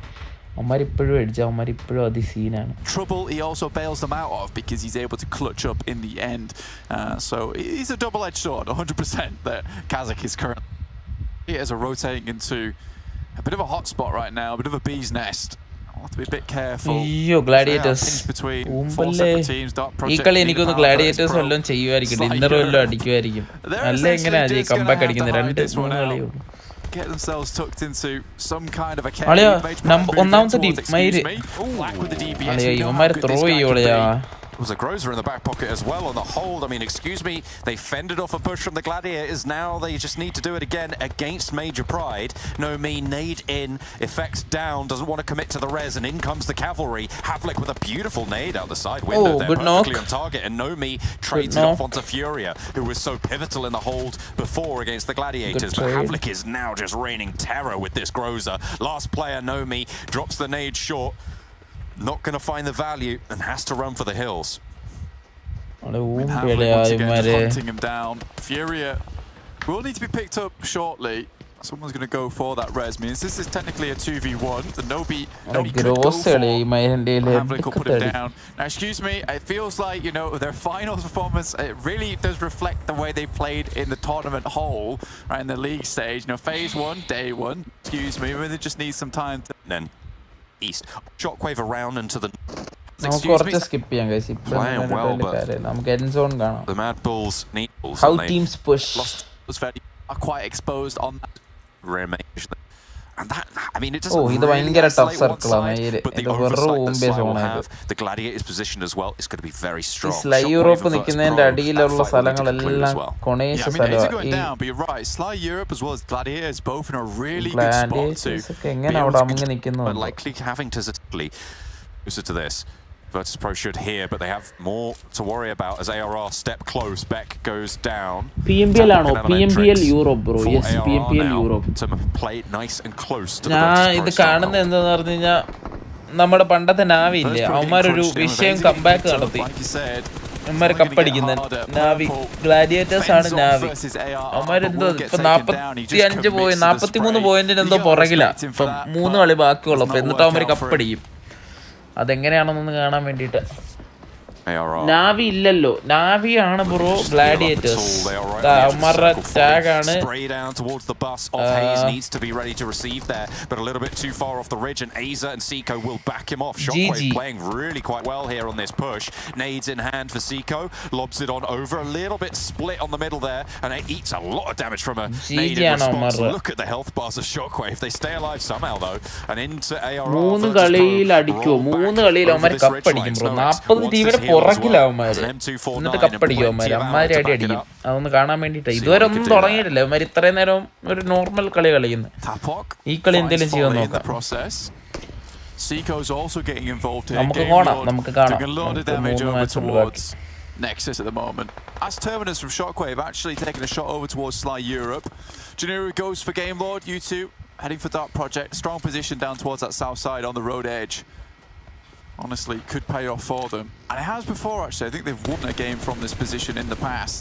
Speaker 2: അവന്മാർ ഇപ്പോഴും എഡ്ജ്, അവന്മാർ ഇപ്പോഴും അതിസീനാണ്.
Speaker 17: Trouble he also bails them out of because he's able to clutch up in the end. So he's a double-edged sword, 100% that Kazakh is currently. He is rotating into a bit of a hot spot right now, a bit of a bee's nest. I'll have to be a bit careful.
Speaker 2: അയ്യോ gladiators ഈ കളി എനിക്കൊന്ന് gladiators വല്ലതും ചെയ്യുമായിരിക്കും, dinner വല്ലതും അടിക്കുമായിരിക്കും. അല്ല എങ്ങനെയാ comeback അടിക്കുന്നത്? 2-3 കളിയോ
Speaker 17: get themselves tucked into some kind of a
Speaker 2: ഒന്നാമത്തെ ടീം മയിര് ഇവന്മാര് throw ചെയ്യോളയാ.
Speaker 14: There was a Grozer in the back pocket as well on the hold. I mean, excuse me, they fended off a push from the Gladiators. Now they just need to do it again against Major Pride. Nomi nade in, effect down, doesn't want to commit to the res, and in comes the cavalry. Havlik with a beautiful nade out the side window there, perfectly on target, and Nomi trades it off onto Furia, who was so pivotal in the hold before against the Gladiators. But Havlik is now just raining terror with this Grozer. Last player, Nomi, drops the nade short. Not going to find the value and has to run for the hills.
Speaker 17: Havlik once again just hunting him down. Furia will need to be picked up shortly. Someone's going to go for that res. Means this is technically a 2v1. The Nobi could go for Havlik will put him down. Now, excuse me, it feels like, you know, their finals performance, it really does reflect the way they played in the tournament whole, right, in the league stage. You know, phase 1, day 1, excuse me, they just need some time to...
Speaker 14: Then east, shockwave around into the...
Speaker 2: നമുക്ക് കുറച്ച് skip ചെയ്യാം guys. നമുക്ക് end zone കാണാം.
Speaker 14: The Mad Bulls need...
Speaker 2: How teams push.
Speaker 17: Was very quite exposed on that.
Speaker 14: And that, I mean, it doesn't
Speaker 2: ഇത് ഭയങ്കര tough സർക്കിളാണ്.
Speaker 14: but the oversight that Sly will have, the Gladiators position as well, is going to be very strong.
Speaker 2: Sly Europe നിൽക്കുന്നതിന്റെ അടിയിലുള്ള സ്ഥലങ്ങളെല്ലാം കൊണേശ
Speaker 17: സ്ഥലമാണ്. But you're right, Sly Europe as well as Gladiators both in a really good spot to
Speaker 2: എങ്ങനെ അവിടെ അമ്മ നിൽക്കുന്നു.
Speaker 14: But likely having to closer to this. Virtus Pro should hear, but they have more to worry about as ARR step close. Beck goes down.
Speaker 2: PMBL ആണോ? PMBL Europe bro. Yes, PMBL Europe.
Speaker 14: To play nice and close to the
Speaker 2: ഞാൻ ഇത് കാണുന്നത് എന്താന്ന് പറഞ്ഞു കഴിഞ്ഞാൽ നമ്മുടെ പണ്ടത്തെ നാവി ഇല്ലേ, അവന്മാരൊരു വിഷയം കംബാക്ക് നടത്തി. അവന്മാര് കപ്പടിക്കുന്നത് നാവി ഗ്ലാഡിയേറ്റേഴ്സ് ആണ്. നാവി അവന്മാരെന്തോ ഇപ്പൊ 43 പോയിന്റിന് എന്തോ പുറകില. ഇപ്പൊ 3 കളി ബാക്കിയുള്ളൂ. അപ്പൊ എന്നിട്ട് അവന്മാര് കപ്പടിക്കും. അതെങ്ങനെയാണെന്നൊന്ന് കാണാൻ വേണ്ടിട്ട്. നാവി ഇല്ലല്ലോ, നാവി ആണ് ബ്രോ ഗ്ലാഡിയേറ്റേഴ്സ്. അവന്മാരുടെ ടാഗ് ആണ്.
Speaker 14: Spray down towards the bus of Hayes, needs to be ready to receive there, but a little bit too far off the ridge, and Aza and Seiko will back him off. Shockwave playing really quite well here on this push. Nades in hand for Seiko, lobs it on over, a little bit split on the middle there, and it eats a lot of damage from a nade in response. Look at the health bars of Shockwave. They stay alive somehow though, and into ARR.
Speaker 2: 3 കളിയിൽ അടിക്കോ? 3 കളിയിൽ അവന്മാർ കപ്പടിക്കും bro. 40 ടീമിനെ പുറകിലാവന്മാര് എന്നിട്ട് കപ്പടിക്കും അവന്മാര്. അമ്മാര് അടി അടിക്കും. അതൊന്ന് കാണാൻ വേണ്ടിട്ട്. ഇതുവരെ ഒന്നും തുടങ്ങിയിട്ടില്ല അവന്മാര്. ഇത്രയും നേരം ഒരു നോർമൽ കളി കളിക്കുന്നു. ഈ കളി എന്തെങ്കിലും ചെയ്യാൻ നോക്കാം. നമുക്ക് കാണാം, നമുക്ക് കാണാം.
Speaker 17: Nexus at the moment. As Terminus from Shockwave actually taking a shot over towards Sly Europe. Januru goes for Game Lord. You two heading for Dark Project. Strong position down towards that south side on the road edge. Honestly, could pay off for them. And it has before, actually. I think they've won a game from this position in the past.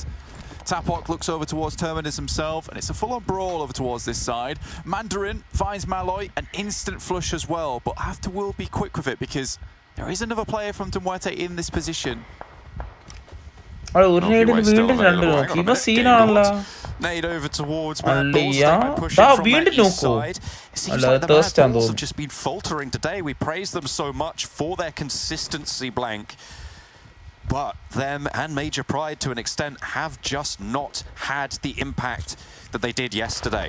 Speaker 17: Tapok looks over towards Terminus himself, and it's a full-on brawl over towards this side. Mandarin finds Malloy, an instant flush as well, but will be quick with it because there is another player from Tumwete in this position.
Speaker 2: വീണ്ടും 2 നോക്കി. ഇപ്പൊ സീനാണല്ലോ.
Speaker 14: Nade over towards
Speaker 2: വീണ്ടും നോക്കൂ.
Speaker 14: Have just been faltering today. We praise them so much for their consistency, blank. But them and Major Pride to an extent have just not had the impact that they did yesterday.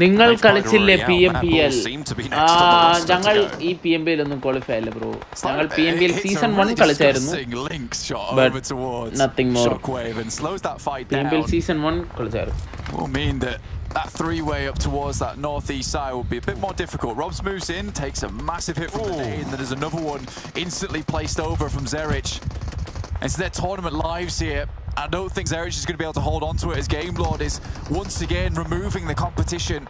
Speaker 2: നിങ്ങൾ കളിച്ചില്ലേ PMPL? ഞങ്ങൾ ഈ PMPL ഒന്നും qualify ആയില്ല bro. ഞങ്ങൾ PMPL season 1 കളിച്ചായിരുന്നു. Nothing more. PMPL season 1 കളിച്ചായിരുന്നു.
Speaker 17: Will mean that three-way up towards that northeast side will be a bit more difficult. Robs moves in, takes a massive hit from the nade, and then there's another one instantly placed over from Zerich. It's their tournament lives here. I don't think Zerich is going to be able to hold on to it as Game Lord is once again removing the competition.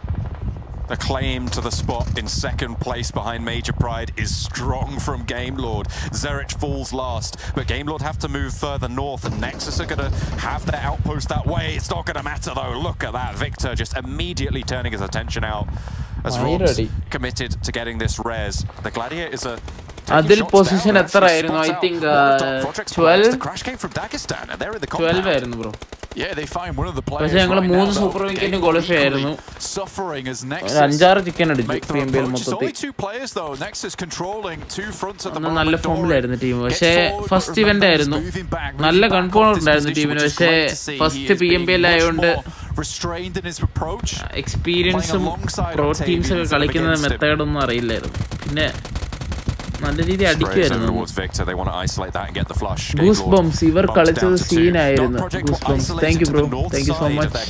Speaker 17: The claim to the spot in second place behind Major Pride is strong from Gamelord. Zerich falls last, but Gamelord have to move further north, and Nexus are going to have their outpost that way. It's not going to matter though. Look at that. Victor just immediately turning his attention out as Rob's committed to getting this res. The Gladiator is a
Speaker 2: അതിൽ position എത്ര ആയിരുന്നു? I think 12 ആയിരുന്നു bro. പക്ഷെ ഞങ്ങൾ 3 super wicket qualify ആയിരുന്നു. 5-6 chicken അടിച്ചു PMBL മൊത്തത്തിൽ. നല്ല ഫോമിലായിരുന്നു ടീം. പക്ഷേ ഫസ്റ്റ് ഇവന്റ് ആയിരുന്നു, നല്ല കൺട്രോൾ ഉണ്ടായിരുന്നു ടീമിന്. പക്ഷേ ഫസ്റ്റ് PMBL ആയതുകൊണ്ട് എക്സ്പീരിയൻസും പ്രോ ടീംസ് ഒക്കെ കളിക്കുന്ന മെത്തേഡൊന്നും അറിയില്ലായിരുന്നു. പിന്നെ നല്ല രീതി അടിക്കുമായിരുന്നു. ഗൂസ് ബംസ് ഇവർ കളിച്ചത് സീനായിരുന്നു. Goose bums. Thank you bro, thank you so much.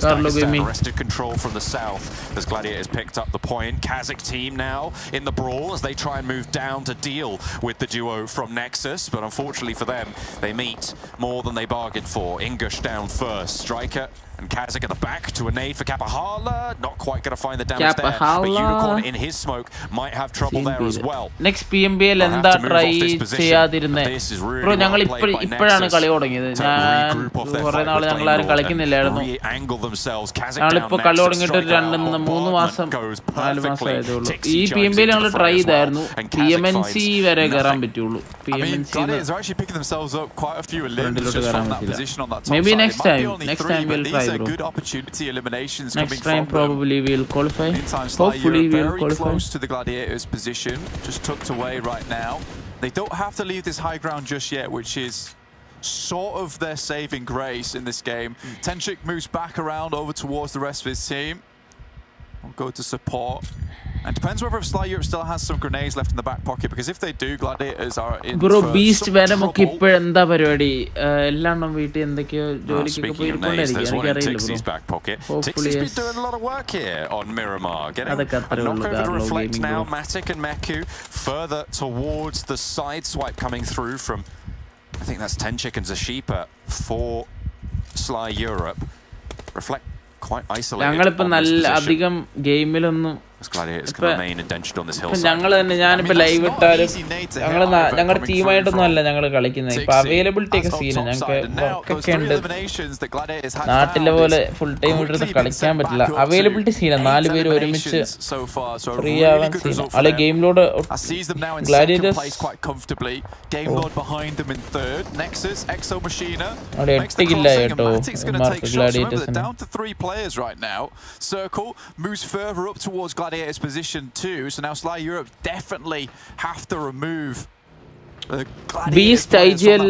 Speaker 2: Carlo gaming.
Speaker 17: Control from the south as Gladiators picked up the point. Kazakh team now in the brawl as they try and move down to deal with the duo from Nexus, but unfortunately for them, they meet more than they bargained for. Ingush down first. Striker and Kazakh at the back to a nade for Kapahala. Not quite going to find the damage there, but Unicorn in his smoke might have trouble there as well.
Speaker 2: Next PMBL എന്താ try ചെയ്യാതിരുന്നേ bro? ഞങ്ങൾ ഇപ്പോഴാണ് കളി തുടങ്ങിയത്. ഞാൻ കുറെ നാള് ഞങ്ങളാരും കളിക്കുന്നില്ലായിരുന്നു. ഞങ്ങളിപ്പോ കളി തുടങ്ങിയിട്ട് 2-3 മാസം 4 മാസം ആയതേ ഉള്ളൂ. ഈ PMBL ഞങ്ങൾ ട്രൈ ചെയ്തായിരുന്നു. PMNC വരെ കയറാൻ പറ്റുള്ളൂ. PMNC may be next time we'll try, bro.
Speaker 17: Good opportunity eliminations
Speaker 2: next
Speaker 17: coming
Speaker 2: time
Speaker 17: from
Speaker 2: probably
Speaker 17: them.
Speaker 2: we'll qualify.
Speaker 17: Hopefully we'll qualify. Close to the Gladiators' position, just tucked away right now. They don't have to leave this high ground just yet, which is sort of their saving grace in this game. Tenchik moves back around over towards the rest of his team. We'll go to support. And depends whether Sly Europe still has some grenades left in the back pocket, because if they do, Gladiators are in
Speaker 2: bro beast venom ഒക്കെ ഇപ്പോൾ എന്താ പരിപാടി? എല്ലാം വീട്ടിൽ എന്തൊക്കെയോ ജോലിക്കൊക്കെ പോയിരിക്കൊണ്ടിരിക്കും. എനിക്കറിയില്ല bro.
Speaker 17: Tixie's been doing a lot of work here on Miramar, getting a knock over to Reflect now. Matic and Meku further towards the side swipe coming through from, I think that's Tenchik and Zashipa for Sly Europe. Reflect quite isolated.
Speaker 2: ഞങ്ങളിപ്പോൾ നല്ല അധികം ഗെയിമിലൊന്നും ഞാനിപ്പോ live ഇട്ടാലും ഞങ്ങളുടെ ടീമായിട്ടൊന്നും അല്ല ഞങ്ങൾ കളിക്കുന്നത്. ഇപ്പൊ അവൈലബിലിറ്റി ഒക്കെ സീന. ഞങ്ങൾക്ക് വർക്കൊക്കെ ഉണ്ട്. നാട്ടിലെ പോലെ ഫുൾ ടൈം ഇട്ടിട്ട് കളിക്കാൻ പറ്റില്ല. അവൈലബിലിറ്റി സീന. 4 പേര് ഒരുമിച്ച് ഫ്രീ ആവാൻ സീന. അല്ലെ ഗെയിമിലോട് ഗ്ലാഡിയേറ്റേഴ്സ് അവിടെ 8 കില്ല കേട്ടോ ഗ്ലാഡിയേറ്റേഴ്സിന്.
Speaker 17: Position 2, so now Sly Europe definitely have to remove
Speaker 2: Beast IGL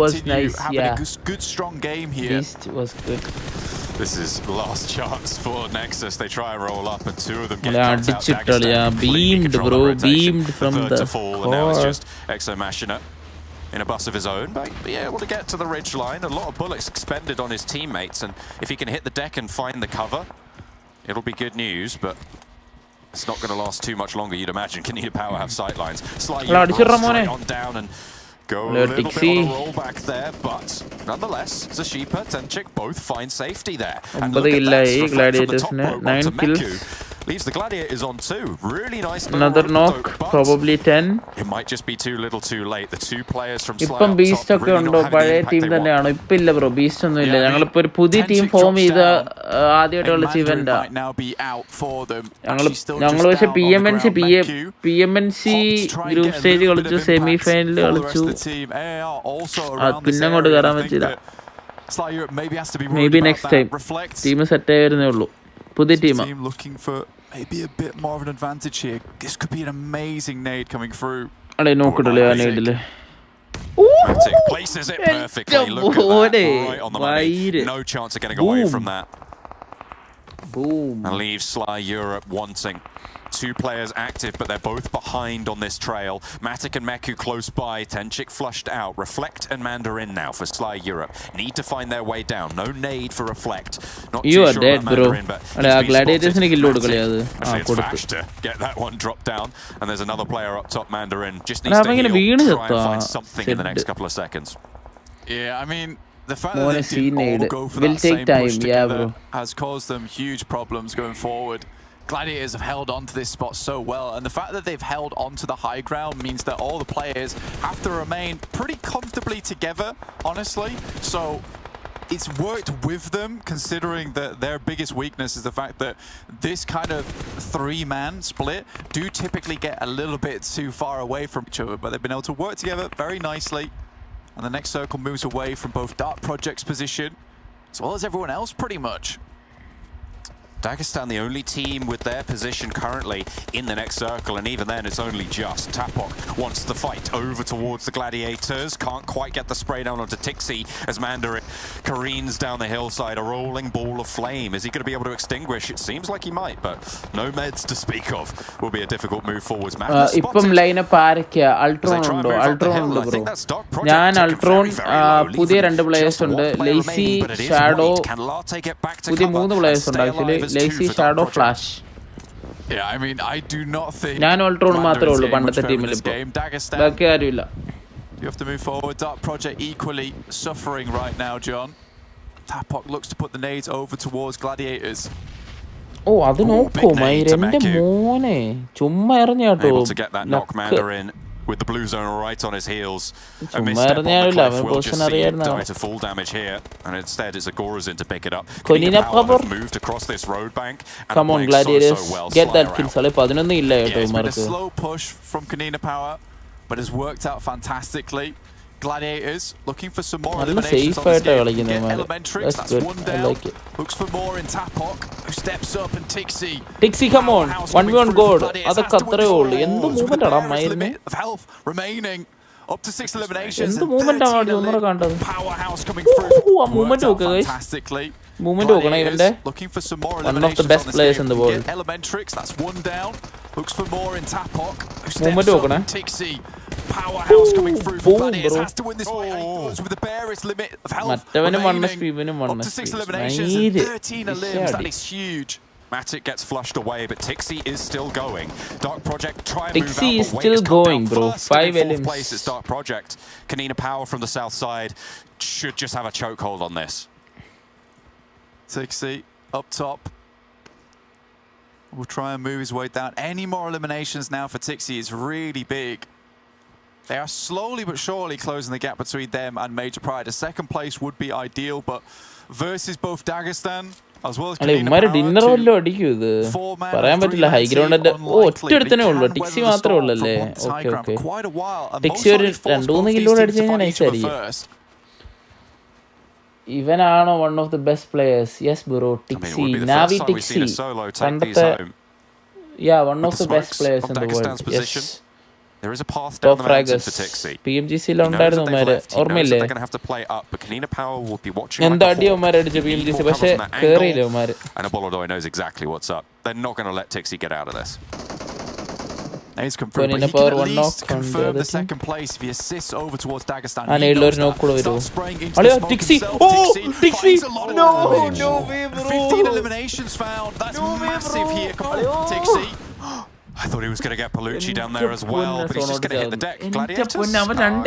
Speaker 2: was nice, yeah.
Speaker 17: A good strong game here.
Speaker 2: Beast was good.
Speaker 17: This is last chance for Nexus. They try and roll up, and 2 of them get
Speaker 2: beamed, bro, beamed from the
Speaker 17: fall, and now it's just Exo Machina in a bus of his own, but be able to get to the ridge line. A lot of bullets expended on his teammates, and if he can hit the deck and find the cover, it'll be good news, but it's not going to last too much longer, you'd imagine. Can need a power have sight lines. Slightly on down and go a little bit on a roll back there, but nonetheless, Zashipa, Tenchik both find safety there. And look at that, Gladiators from the top row,
Speaker 2: 9 kills.
Speaker 17: Leaves the Gladiators on 2. Really nice.
Speaker 2: Another knock, probably 10.
Speaker 17: It might just be too little too late. The 2 players from Sly
Speaker 2: ഇപ്പം beast ഒക്കെ ഉണ്ടോ? പഴയ team തന്നെയാണോ? ഇപ്പൊ ഇല്ല bro, beast ഒന്നും ഇല്ല. ഞങ്ങളിപ്പോ ഒരു പുതിയ ടീം ഫോം ചെയ്ത ആദ്യമായിട്ട് കളിച്ച ഇവന്റാ ഞങ്ങൾ. പക്ഷെ PMNC ഗ്രൂപ്പ് സ്റ്റേജ് കളിച്ചു, സെമി ഫൈനൽ കളിച്ചു. പിന്നെ അങ്ങോട്ട് കയറാൻ പറ്റില്ല. May be next time team set ആയി വരുന്നേ ഉള്ളൂ. പുതിയ ടീമാ.
Speaker 17: Maybe a bit more of an advantage here. This could be an amazing nade coming through.
Speaker 2: അല്ലേ നോക്കിട്ടില്ലേ ആ നേടില്?
Speaker 17: Matic places it perfectly. Look at that, right on the money. No chance of getting away from that.
Speaker 2: Boom.
Speaker 17: And leaves Sly Europe wanting. 2 players active, but they're both behind on this trail. Matic and Meku close by. Tenchik flushed out. Reflect and Mandarin now for Sly Europe. Need to find their way down. No nade for Reflect. Not
Speaker 2: you
Speaker 17: too
Speaker 2: are
Speaker 17: sure
Speaker 2: dead,
Speaker 17: about
Speaker 2: bro.
Speaker 17: Mandarin, but he's
Speaker 2: Gladiators ne kill
Speaker 17: Actually, it's Fash to get that one dropped down. And there's another player up top, Mandarin. Just needs to heal. Try and find something in the next couple of seconds. Yeah, I mean, the fact that they didn't all go for that same push together has caused them huge problems going forward. Gladiators have held on to this spot so well, and the fact that they've held on to the high ground means that all the players have to remain pretty comfortably together, honestly. So it's worked with them, considering that their biggest weakness is the fact that this kind of three-man split do typically get a little bit too far away from each other, but they've been able to work together very nicely. And the next circle moves away from both Dark Project's position, as well as everyone else, pretty much.
Speaker 18: Dagestan, the only team with their position currently in the next circle, and even then it's only just. Tapok wants the fight over towards the Gladiators, can't quite get the spray down onto Tixi as Mandarin careens down the hillside, a rolling ball of flame. Is he going to be able to extinguish? It seems like he might, but no meds to speak of. Will be a difficult move forwards.
Speaker 2: ഇപ്പം lineup ആരൊക്കെയാ? Ultron ഉണ്ടോ? Ultron ഉണ്ട് bro. ഞാൻ Ultron പുതിയ 2 players ഉണ്ട്. Lazy, shadow, പുതിയ 3 players ഉണ്ട് actually. Lazy, Shadow, Flash.
Speaker 17: Yeah, I mean, I do not think.
Speaker 2: ഞാൻ Ultron മാത്രമേ ഉള്ളൂ പണ്ടത്തെ ടീമിൽ ഇപ്പോൾ. ബാക്കി ആരുമില്ല.
Speaker 17: You have to move forward. Dark Project equally suffering right now, John. Tapok looks to put the nades over towards Gladiators.
Speaker 2: ഓ അത് നോക്കൂ മൈരന്റെ മോനെ ചുമ്മാ എറിഞ്ഞാട്ടോ.
Speaker 18: Able to get that knock Mandarin with the blue zone right on his heels. A misstep on the cliff will just see him die to full damage here, and instead it's Agorazin to pick it up.
Speaker 2: Konina Power
Speaker 18: moved across this road bank.
Speaker 2: Come on, Gladiators, get that kill. Sale 11 ഇല്ല കേട്ടോ
Speaker 17: It's been a
Speaker 2: ഇമാർക്ക്.
Speaker 17: slow push from Konina Power, but it's worked out fantastically. Gladiators looking for some more eliminations on this game. Get Elementrix, that's one down.
Speaker 2: Like
Speaker 17: looks for more in Tapok, who steps up, and
Speaker 2: Tixi, come on, 1v1 goal. അതൊക്കെ അത്രേ ഉള്ളൂ. എന്ത് movement ആടാ മൈരന്?
Speaker 17: health remaining. Up to 6 eliminations.
Speaker 2: എന്ത് movement ആണ് ഒന്നുകൂടെ കണ്ടത്?
Speaker 17: Powerhouse coming through.
Speaker 2: ആ മൂവ്മെന്റ് നോക്കുക ഗയ്സ്.
Speaker 17: Fantastically.
Speaker 2: മൂവ്മെന്റ് നോക്കണം ഇവന്റെ.
Speaker 17: Looking for some more
Speaker 2: one of the best players in the world.
Speaker 17: Elementrix, that's one down. Looks for more in Tapok.
Speaker 2: Movement നോക്കണേ.
Speaker 17: Tixi. Powerhouse coming through for Gladiators. Has to win this fight. With the barest limit of health.
Speaker 2: മറ്റവനും 1 SP ഇവനും 1
Speaker 17: SP. Up to 6 eliminations and 13 elims. That is huge.
Speaker 18: Matic gets flushed away, but Tixi is still going. Dark Project try and
Speaker 2: Tixi
Speaker 18: move out.
Speaker 2: is still going, bro. 5 elims.
Speaker 18: Place it's Dark Project. Kanina Power from the south side should just have a chokehold on this.
Speaker 17: Tixi up top. Will try and move his way down. Any more eliminations now for Tixi is really big. They are slowly but surely closing the gap between them and Major Pride. A second place would be ideal, but versus both Dagestan as well as
Speaker 2: ഇവന്മാര് dinner വല്ലതും അടിക്കും ഇത് പറയാൻ പറ്റില്ല. High ഗ്രൗണ്ടിന്റെ ഒറ്റ ഉള്ളൂ. ടിക്സി മാത്രമേ ഉള്ളല്ലേ? Okay okay. ടിക്സി ഒരു 2-3 കിലോട് അടിച്ചു കഴിഞ്ഞാൽ നൈസായിരിക്കും. ഇവനാണോ one of the best players? Yes bro, ടിക്സി, നാവി ടിക്സി പണ്ടത്തെ one of the best players in the world. Yes.
Speaker 18: There is a path down the mountain for Tixi.
Speaker 2: PMGC ഉണ്ടായിരുന്നു അവന്മാര്, ഓർമ്മയില്ലേ? എന്താ അടി അവന്മാർ അടിച്ചു PMGC, പക്ഷെ കേറിയില്ല അവന്മാര്.
Speaker 18: And Abolodoi knows exactly what's up. They're not going to let Tixi get out of this.
Speaker 17: He's confirmed, but he can at least confirm the second place if he assists over towards Dagestan.
Speaker 2: He knows that spraying into Tixi. Oh, Tixi! No way, bro.
Speaker 17: 15 eliminations found. That's massive here. Come on, Tixi.
Speaker 18: I thought he was going to get Palucci down there as well, but he's just going to hit the deck. Gladiators.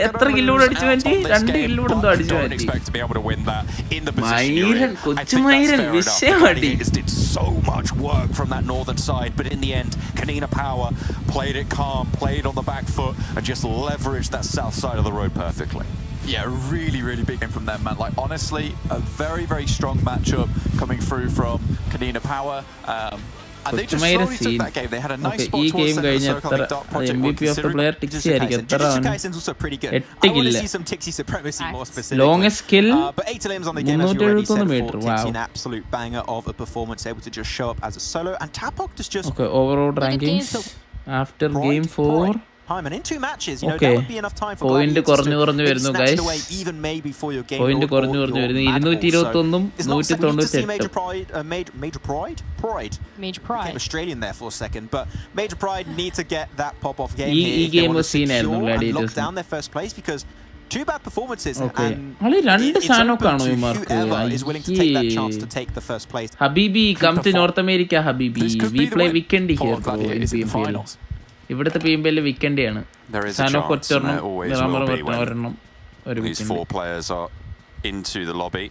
Speaker 2: എത്ര കില്ലോട് അടിച്ചു വേണ്ടി? 2 കില്ലോട് എന്തോ അടിച്ചു
Speaker 18: Don't
Speaker 2: വേണ്ടി.
Speaker 18: expect to be able to win that in the position you're in.
Speaker 2: മൈരൻ, കൊച്ചു മൈരൻ വിഷയമാടി.
Speaker 18: Gladiators did so much work from that northern side, but in the end, Kanina Power played it calm, played on the back foot, and just leveraged that south side of the road perfectly.
Speaker 17: Yeah, really, really big game from them, man. Like, honestly, a very, very strong matchup coming through from Kanina Power. And they just slowly took that game. They had a nice spot towards center of the circle. I think Dark Project were considering
Speaker 15: Jujutsu Kaisen's also pretty good. I want to see some Tixi supremacy more specifically.
Speaker 2: Longest kill,
Speaker 15: but 8 limbs on the game, as you already said, for
Speaker 2: wow.
Speaker 15: Tixi, an absolute banger of a performance, able to just show up as a solo. And Tapok is just...
Speaker 2: Okay, overall rankings after game 4.
Speaker 15: Hyman in 2 matches, you know, that would be enough time for
Speaker 2: Gladiators to
Speaker 15: snatch it away even maybe for your game.
Speaker 2: Point കുറഞ്ഞു വരുന്നു. 221 198.
Speaker 15: Major Pride. Australian there for a second, but Major Pride need to get that pop off game here.
Speaker 2: ഈ game was seen ആയിരുന്നു
Speaker 15: and
Speaker 2: Gladiators.
Speaker 15: lock down their first place because 2 bad performances and
Speaker 2: രണ്ട് സാനൊക്കെയാണോ ഇവന്മാർക്ക്?
Speaker 15: is willing to take that chance to take the first place.
Speaker 2: Habibi, come to North America, Habibi. We play weekend here, bro, in PMPL. ഇവിടുത്തെ PMPL weekend ആണ്. സാനൊക്കെ ഒറ്റൊരെണ്ണം ഒരു
Speaker 18: These 4 players are into the lobby.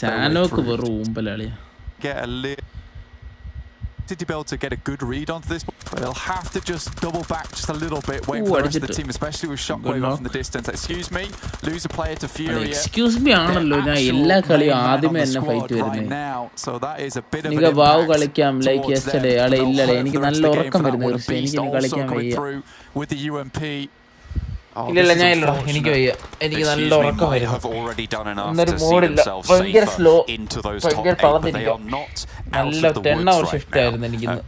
Speaker 2: സാനൊക്കെ വെറും ഊമ്പലാളിയാ.
Speaker 17: Get a little to be able to get a good read onto this, but they'll have to just double back just a little bit, wait for the rest of the team, especially with Shockwave off in the distance. Excuse me, lose a player to Fury.
Speaker 2: Excuse me ആണല്ലോ ഞാൻ എല്ലാ കളിയും ആദ്യമേ തന്നെ fight വരുന്നത്.
Speaker 17: So that is a bit of
Speaker 2: എനിക്ക് വാവ് കളിക്കാം like yesterday ആളെ ഇല്ലല്ലേ എനിക്ക് നല്ല ഉറക്കം വരുന്നു എനിക്ക് കളിക്കാൻ വയ്യ.
Speaker 17: with the UMP.
Speaker 2: ഇല്ല ഞാൻ ഇല്ല എനിക്ക് വയ്യ എനിക്ക് നല്ല ഉറക്കം വരുന്നു. ഇന്നൊരു മൂഡില്ല ഭയങ്കര സ്ലോ ഭയങ്കര തളർന്നിരിക്കും. നല്ല 10 hour ഷിഫ്റ്റ് ആയിരുന്നു എനിക്കിന്ന്.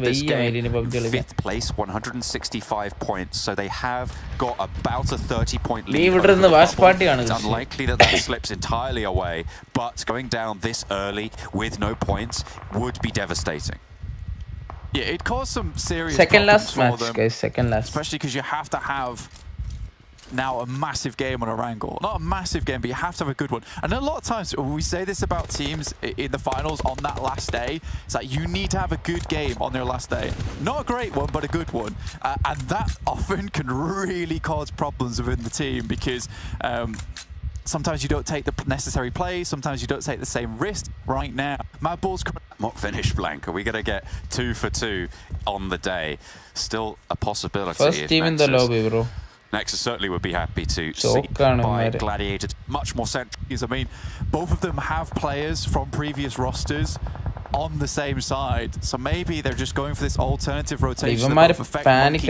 Speaker 2: എനിക്ക് വയ്യ പബ്ജി കളിക്കാൻ.
Speaker 18: 5th place 165 points, so they have got about a 30-point lead.
Speaker 2: നീ ഇവിടെ നിന്ന് വാച്ച് പാർട്ടി ആണ്.
Speaker 18: It's unlikely that slips entirely away, but going down this early with no points would be devastating.
Speaker 17: Yeah, it caused some serious
Speaker 2: second last
Speaker 17: problems
Speaker 2: match,
Speaker 17: for them,
Speaker 2: guys. Second last.
Speaker 17: Especially because you have to have now a massive game on a wrangle. Not a massive game, but you have to have a good one. And a lot of times we say this about teams in the finals on that last day. It's like you need to have a good game on their last day. Not a great one, but a good one. And that often can really cause problems within the team because sometimes you don't take the necessary plays, sometimes you don't take the same risk. Right now, Mad Bull's
Speaker 18: mock finish blank. Are we going to get 2 for 2 on the day? Still a possibility.
Speaker 2: First team in the lobby, bro.
Speaker 18: Nexus certainly would be happy to see by Gladiators much more central.
Speaker 17: I mean, both of them have players from previous rosters on the same side, so maybe they're just going for this alternative rotation.
Speaker 2: Panic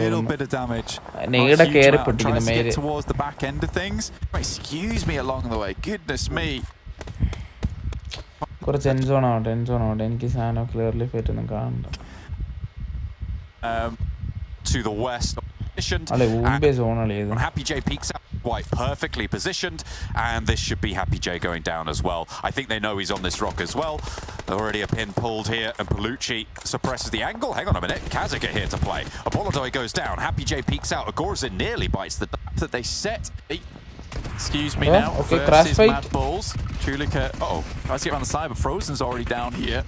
Speaker 17: little bit of damage. Get towards the back end of things. Excuse me along the way. Goodness me.
Speaker 2: കുറച്ച് എൻസോൺ ആവട്ടെ എനിക്ക് സാധനം clearly fit ഒന്നും കാണണ്ട.
Speaker 18: To the west. Happy J peeks out quite perfectly positioned, and this should be Happy J going down as well. I think they know he's on this rock as well. Already a pin pulled here, and Palucci suppresses the angle. Hang on a minute, Kazaka here to play. Apollodoy goes down. Happy J peeks out. Agorzin nearly bites the
Speaker 17: that they set. Excuse me now.
Speaker 2: Okay, crash fight.
Speaker 17: Mad Bulls. Chulika. Tries to get around the side, but Frozen's already down here.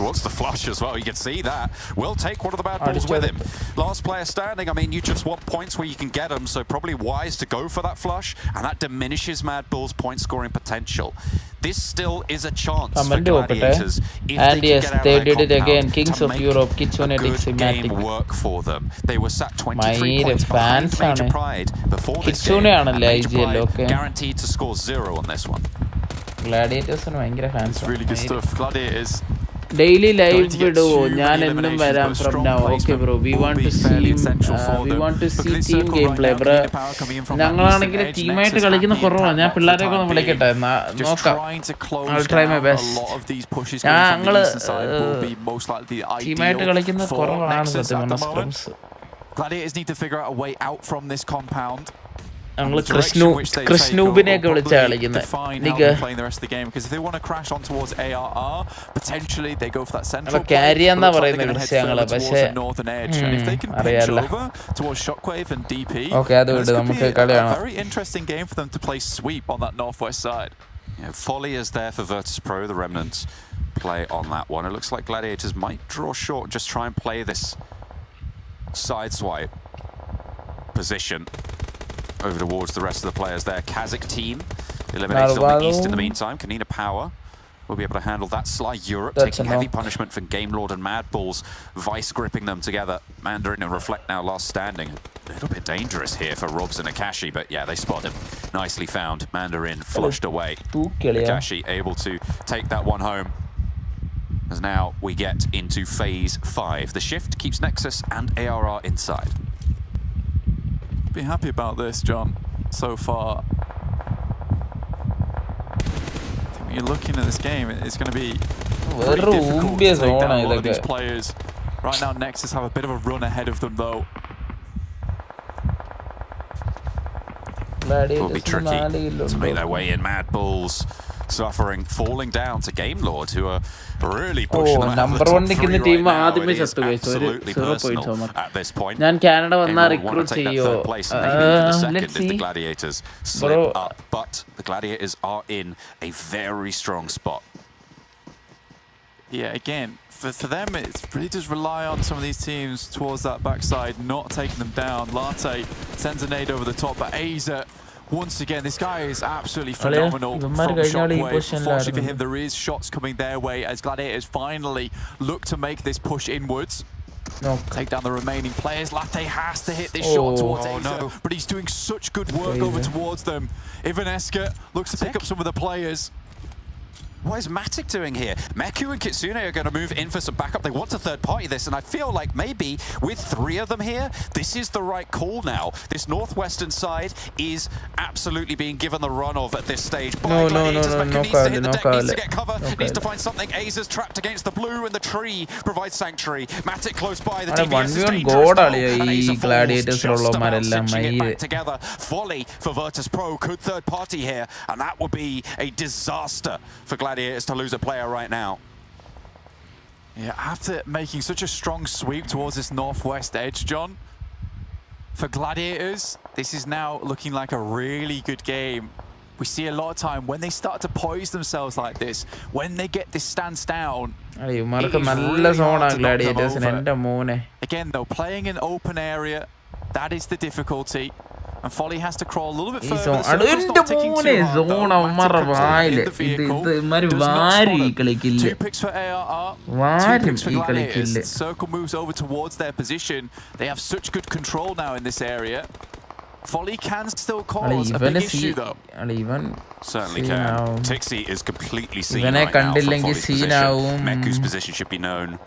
Speaker 18: Wants the flush as well, you can see that. Will take one of the Mad Bulls with him. Last player standing, I mean, you just want points where you can get them, so probably wise to go for that flush, and that diminishes Mad Bull's point scoring potential. This still is a chance for Gladiators if
Speaker 2: and
Speaker 18: they
Speaker 2: yes,
Speaker 18: can get
Speaker 2: they
Speaker 18: out
Speaker 2: did
Speaker 18: of
Speaker 2: it again.
Speaker 18: compound
Speaker 2: Kings
Speaker 18: to
Speaker 2: of
Speaker 18: make
Speaker 2: Europe,
Speaker 18: a
Speaker 2: Kitsune
Speaker 18: good game work for them. They were sat 23 points behind Major Pride before this game, and Major Pride guaranteed to score 0 on this one.
Speaker 2: Gladiators are ഭയങ്കര fans.
Speaker 17: Really good stuff. Gladiators.
Speaker 2: Daily live video ഞാൻ എന്നും വരാം from now. Okay bro, we want to see team gameplay bro. ഞങ്ങളാണെങ്കിൽ ടീമായിട്ട് കളിക്കുന്ന കുറവാണ്. ഞാൻ പിള്ളേരെയൊക്കെ ഒന്ന് വിളിക്കട്ടെ നോക്കാം. I'll try my best. ഞങ്ങള് ടീമായിട്ട് കളിക്കുന്ന കുറവാണ് സത്യം പറഞ്ഞാൽ Scrims.
Speaker 17: Gladiators need to figure out a way out from this compound.
Speaker 2: ഞങ്ങള് ക്രിസ്നൂബിനെയൊക്കെ വിളിച്ചാ കളിക്കുന്നത്.
Speaker 17: Because if they want to crash on towards ARR, potentially they go for that central.
Speaker 2: carry എന്നാ പറയുന്നത് ഞങ്ങള് പക്ഷേ അറിയാലോ.
Speaker 17: Towards Shockwave and DP.
Speaker 2: Okay, അത് വിട് നമുക്ക് കളി കാണാം.
Speaker 17: Very interesting game for them to play sweep on that northwest side.
Speaker 18: Folly is there for Virtus Pro. The Remnants play on that one. It looks like Gladiators might draw short, just try and play this side swipe position over towards the rest of the players there. Kazakh team eliminated on the east in the meantime. Kanina Power will be able to handle that. Sly Europe taking heavy punishment for Game Lord and Mad Bulls, vice gripping them together. Mandarin and Reflect now last standing. A little bit dangerous here for Robs and Akashi, but yeah, they spot him. Nicely found. Mandarin flushed away. Akashi able to take that one home. As now we get into phase 5. The shift keeps Nexus and ARR inside.
Speaker 17: Be happy about this, John, so far. I think when you're looking at this game, it's going to be very difficult to take down a lot of these players. Right now, Nexus have a bit of a run ahead of them, though.
Speaker 18: It will be tricky to make their way in. Mad Bulls suffering, falling down to Game Lord, who are really pushing them out of the top 3 right now. It is absolutely personal at this point.
Speaker 2: ഞാൻ Canada വന്നാ
Speaker 18: Game Lord want to take that third place, and maybe even the second if the Gladiators slip up. But the Gladiators are in a very strong spot.
Speaker 17: Yeah, again, for them, it really does rely on some of these teams towards that backside, not taking them down. Latte sends a nade over the top, but Aza Once again, this guy is absolutely phenomenal from Shockwave. Unfortunately for him, there is shots coming their way as Gladiators finally look to make this push inwards. Take down the remaining players. Latte has to hit this shot towards Aza, but he's doing such good work over towards them. Ivaneska looks to pick up some of the players.
Speaker 18: What is Matic doing here? Meku and Kitsune are going to move in for some backup. They want to third-party this, and I feel like maybe with 3 of them here, this is the right call now. This northwestern side is absolutely being given the run of at this stage.
Speaker 2: No,
Speaker 18: needs to hit the deck, needs to get cover, needs to find something. Aza's trapped against the blue, and the tree provides sanctuary. Matic close by, the DBS is dangerous, and Aza falls just about cinching it back together. Volley for Virtus Pro could third-party here, and that would be a disaster for Gladiators to lose a player right now.
Speaker 17: Yeah, after making such a strong sweep towards this northwest edge, John, for Gladiators, this is now looking like a really good game. We see a lot of time when they start to poise themselves like this, when they get this stance down. Again, though, playing in open area, that is the difficalty. And Folly has to crawl a little bit further. The circle's not ticking too hard, though. Matic in the vehicle. Does not spot him. 2 picks for ARR, 2 picks for Gladiators. The circle moves over towards their position. They have such good control now in this area. Folly can still cause a big issue, though.
Speaker 18: Certainly can. Tixi is completely seen right now from Folly's position. Meku's position should be known.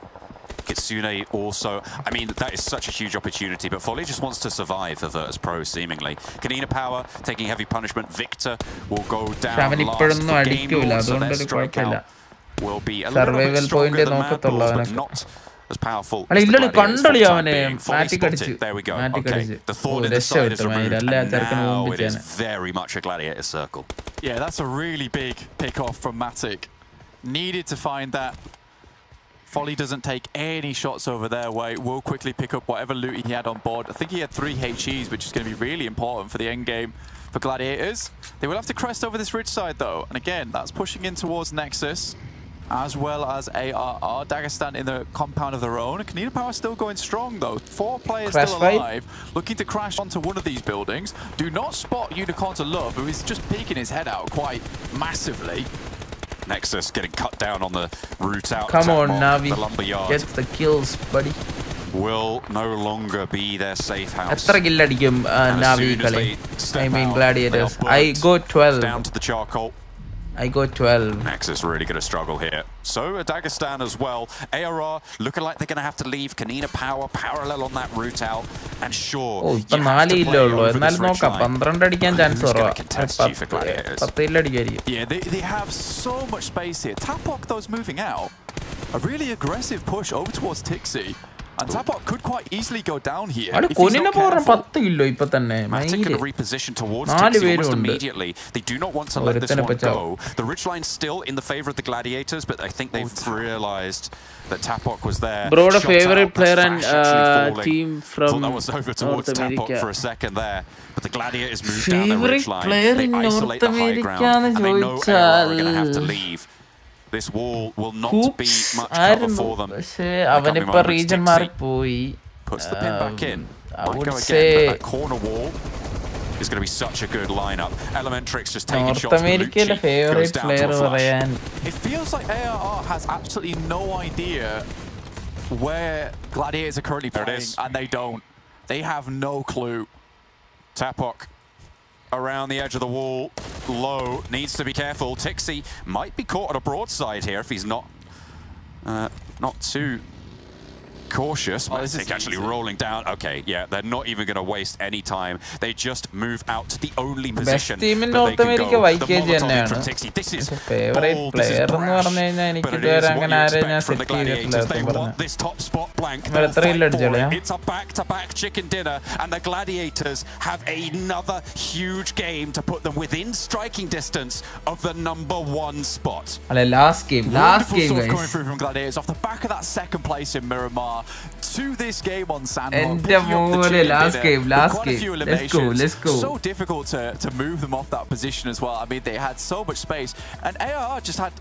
Speaker 18: Kitsune also, I mean, that is such a huge opportunity, but Folly just wants to survive for Virtus Pro, seemingly. Kanina Power taking heavy punishment. Victor will go down last for Game Lord, so their strikeout will be a little bit stronger than Mad Bulls, but not as powerful as the Gladiators for the time being. Folly spotted. There we go. Okay, the thorn in the side is removed, and now it is very much a Gladiator circle.
Speaker 17: Yeah, that's a really big pick-off from Matic. Needed to find that. Folly doesn't take any shots over their way. Will quickly pick up whatever loot he had on board. I think he had 3 HEs, which is going to be really important for the end game for Gladiators. They will have to crest over this ridge side, though. And again, that's pushing in towards Nexus, as well as ARR. Dagestan in the compound of their own. Kanina Power still going strong, though. 4 players still alive, looking to crash onto one of these buildings. Do not spot Unicorn to Love, who is just peeking his head out quite massively.
Speaker 18: Nexus getting cut down on the route out.
Speaker 2: Come on, Navi.
Speaker 18: The lumberyard.
Speaker 2: Get the kills, buddy.
Speaker 18: Will no longer be their safe house.
Speaker 2: Etra kill adikum Navi kale. I mean Gladiators. I go 12.
Speaker 18: Down to the charcoal.
Speaker 2: I go 12.
Speaker 18: Nexus really going to struggle here. So Dagestan as well. ARR looking like they're going to have to leave. Kanina Power parallel on that route out. And sure, you have to play over this ridge line. Who's going to contest you for Gladiators?
Speaker 17: Yeah, they have so much space here. Tapok, though, is moving out. A really aggressive push over towards Tixi. And Tapok could quite easily go down here if he's not careful.
Speaker 18: Matic can reposition towards Tixi almost immediately. They do not want to let this one go. The ridgeline's still in the favor of the Gladiators, but I think they've realized that Tapok was there.
Speaker 2: Bro, the favorite player and team from
Speaker 18: that was over towards Tapok for a second there. But the Gladiators moved down the ridgeline. They isolate the high ground, and they know ARR are going to have to leave. This wall will not be much cover for them. Puts the pin back in. Might go again, but that corner wall is going to be such a good lineup. Elementrix just taking shots. Goes down to a flush.
Speaker 17: It feels like ARR has absolutely no idea where Gladiators are currently playing, and they don't. They have no clue.
Speaker 18: Tapok around the edge of the wall, low, needs to be careful. Tixi might be caught at a broadside here if he's not too cautious. Matic actually rolling down. Okay, yeah, they're not even going to waste any time. They just move out to the only position that they can go. The Molotov from Tixi. This is bold, this is brash, but it is what you expect from the Gladiators. They want this top spot blank. They'll fight for it. It's a back-to-back chicken dinner, and the Gladiators have another huge game to put them within striking distance of the #1 spot.
Speaker 2: Last game,
Speaker 17: Wonderful stuff coming through from Gladiators off the back of that second place in Miramar. to this game on Sandrock.
Speaker 2: Ende mole, last game. Let's go.
Speaker 17: So difficult to move them off that position as well. I mean, they had so much space, and AR just had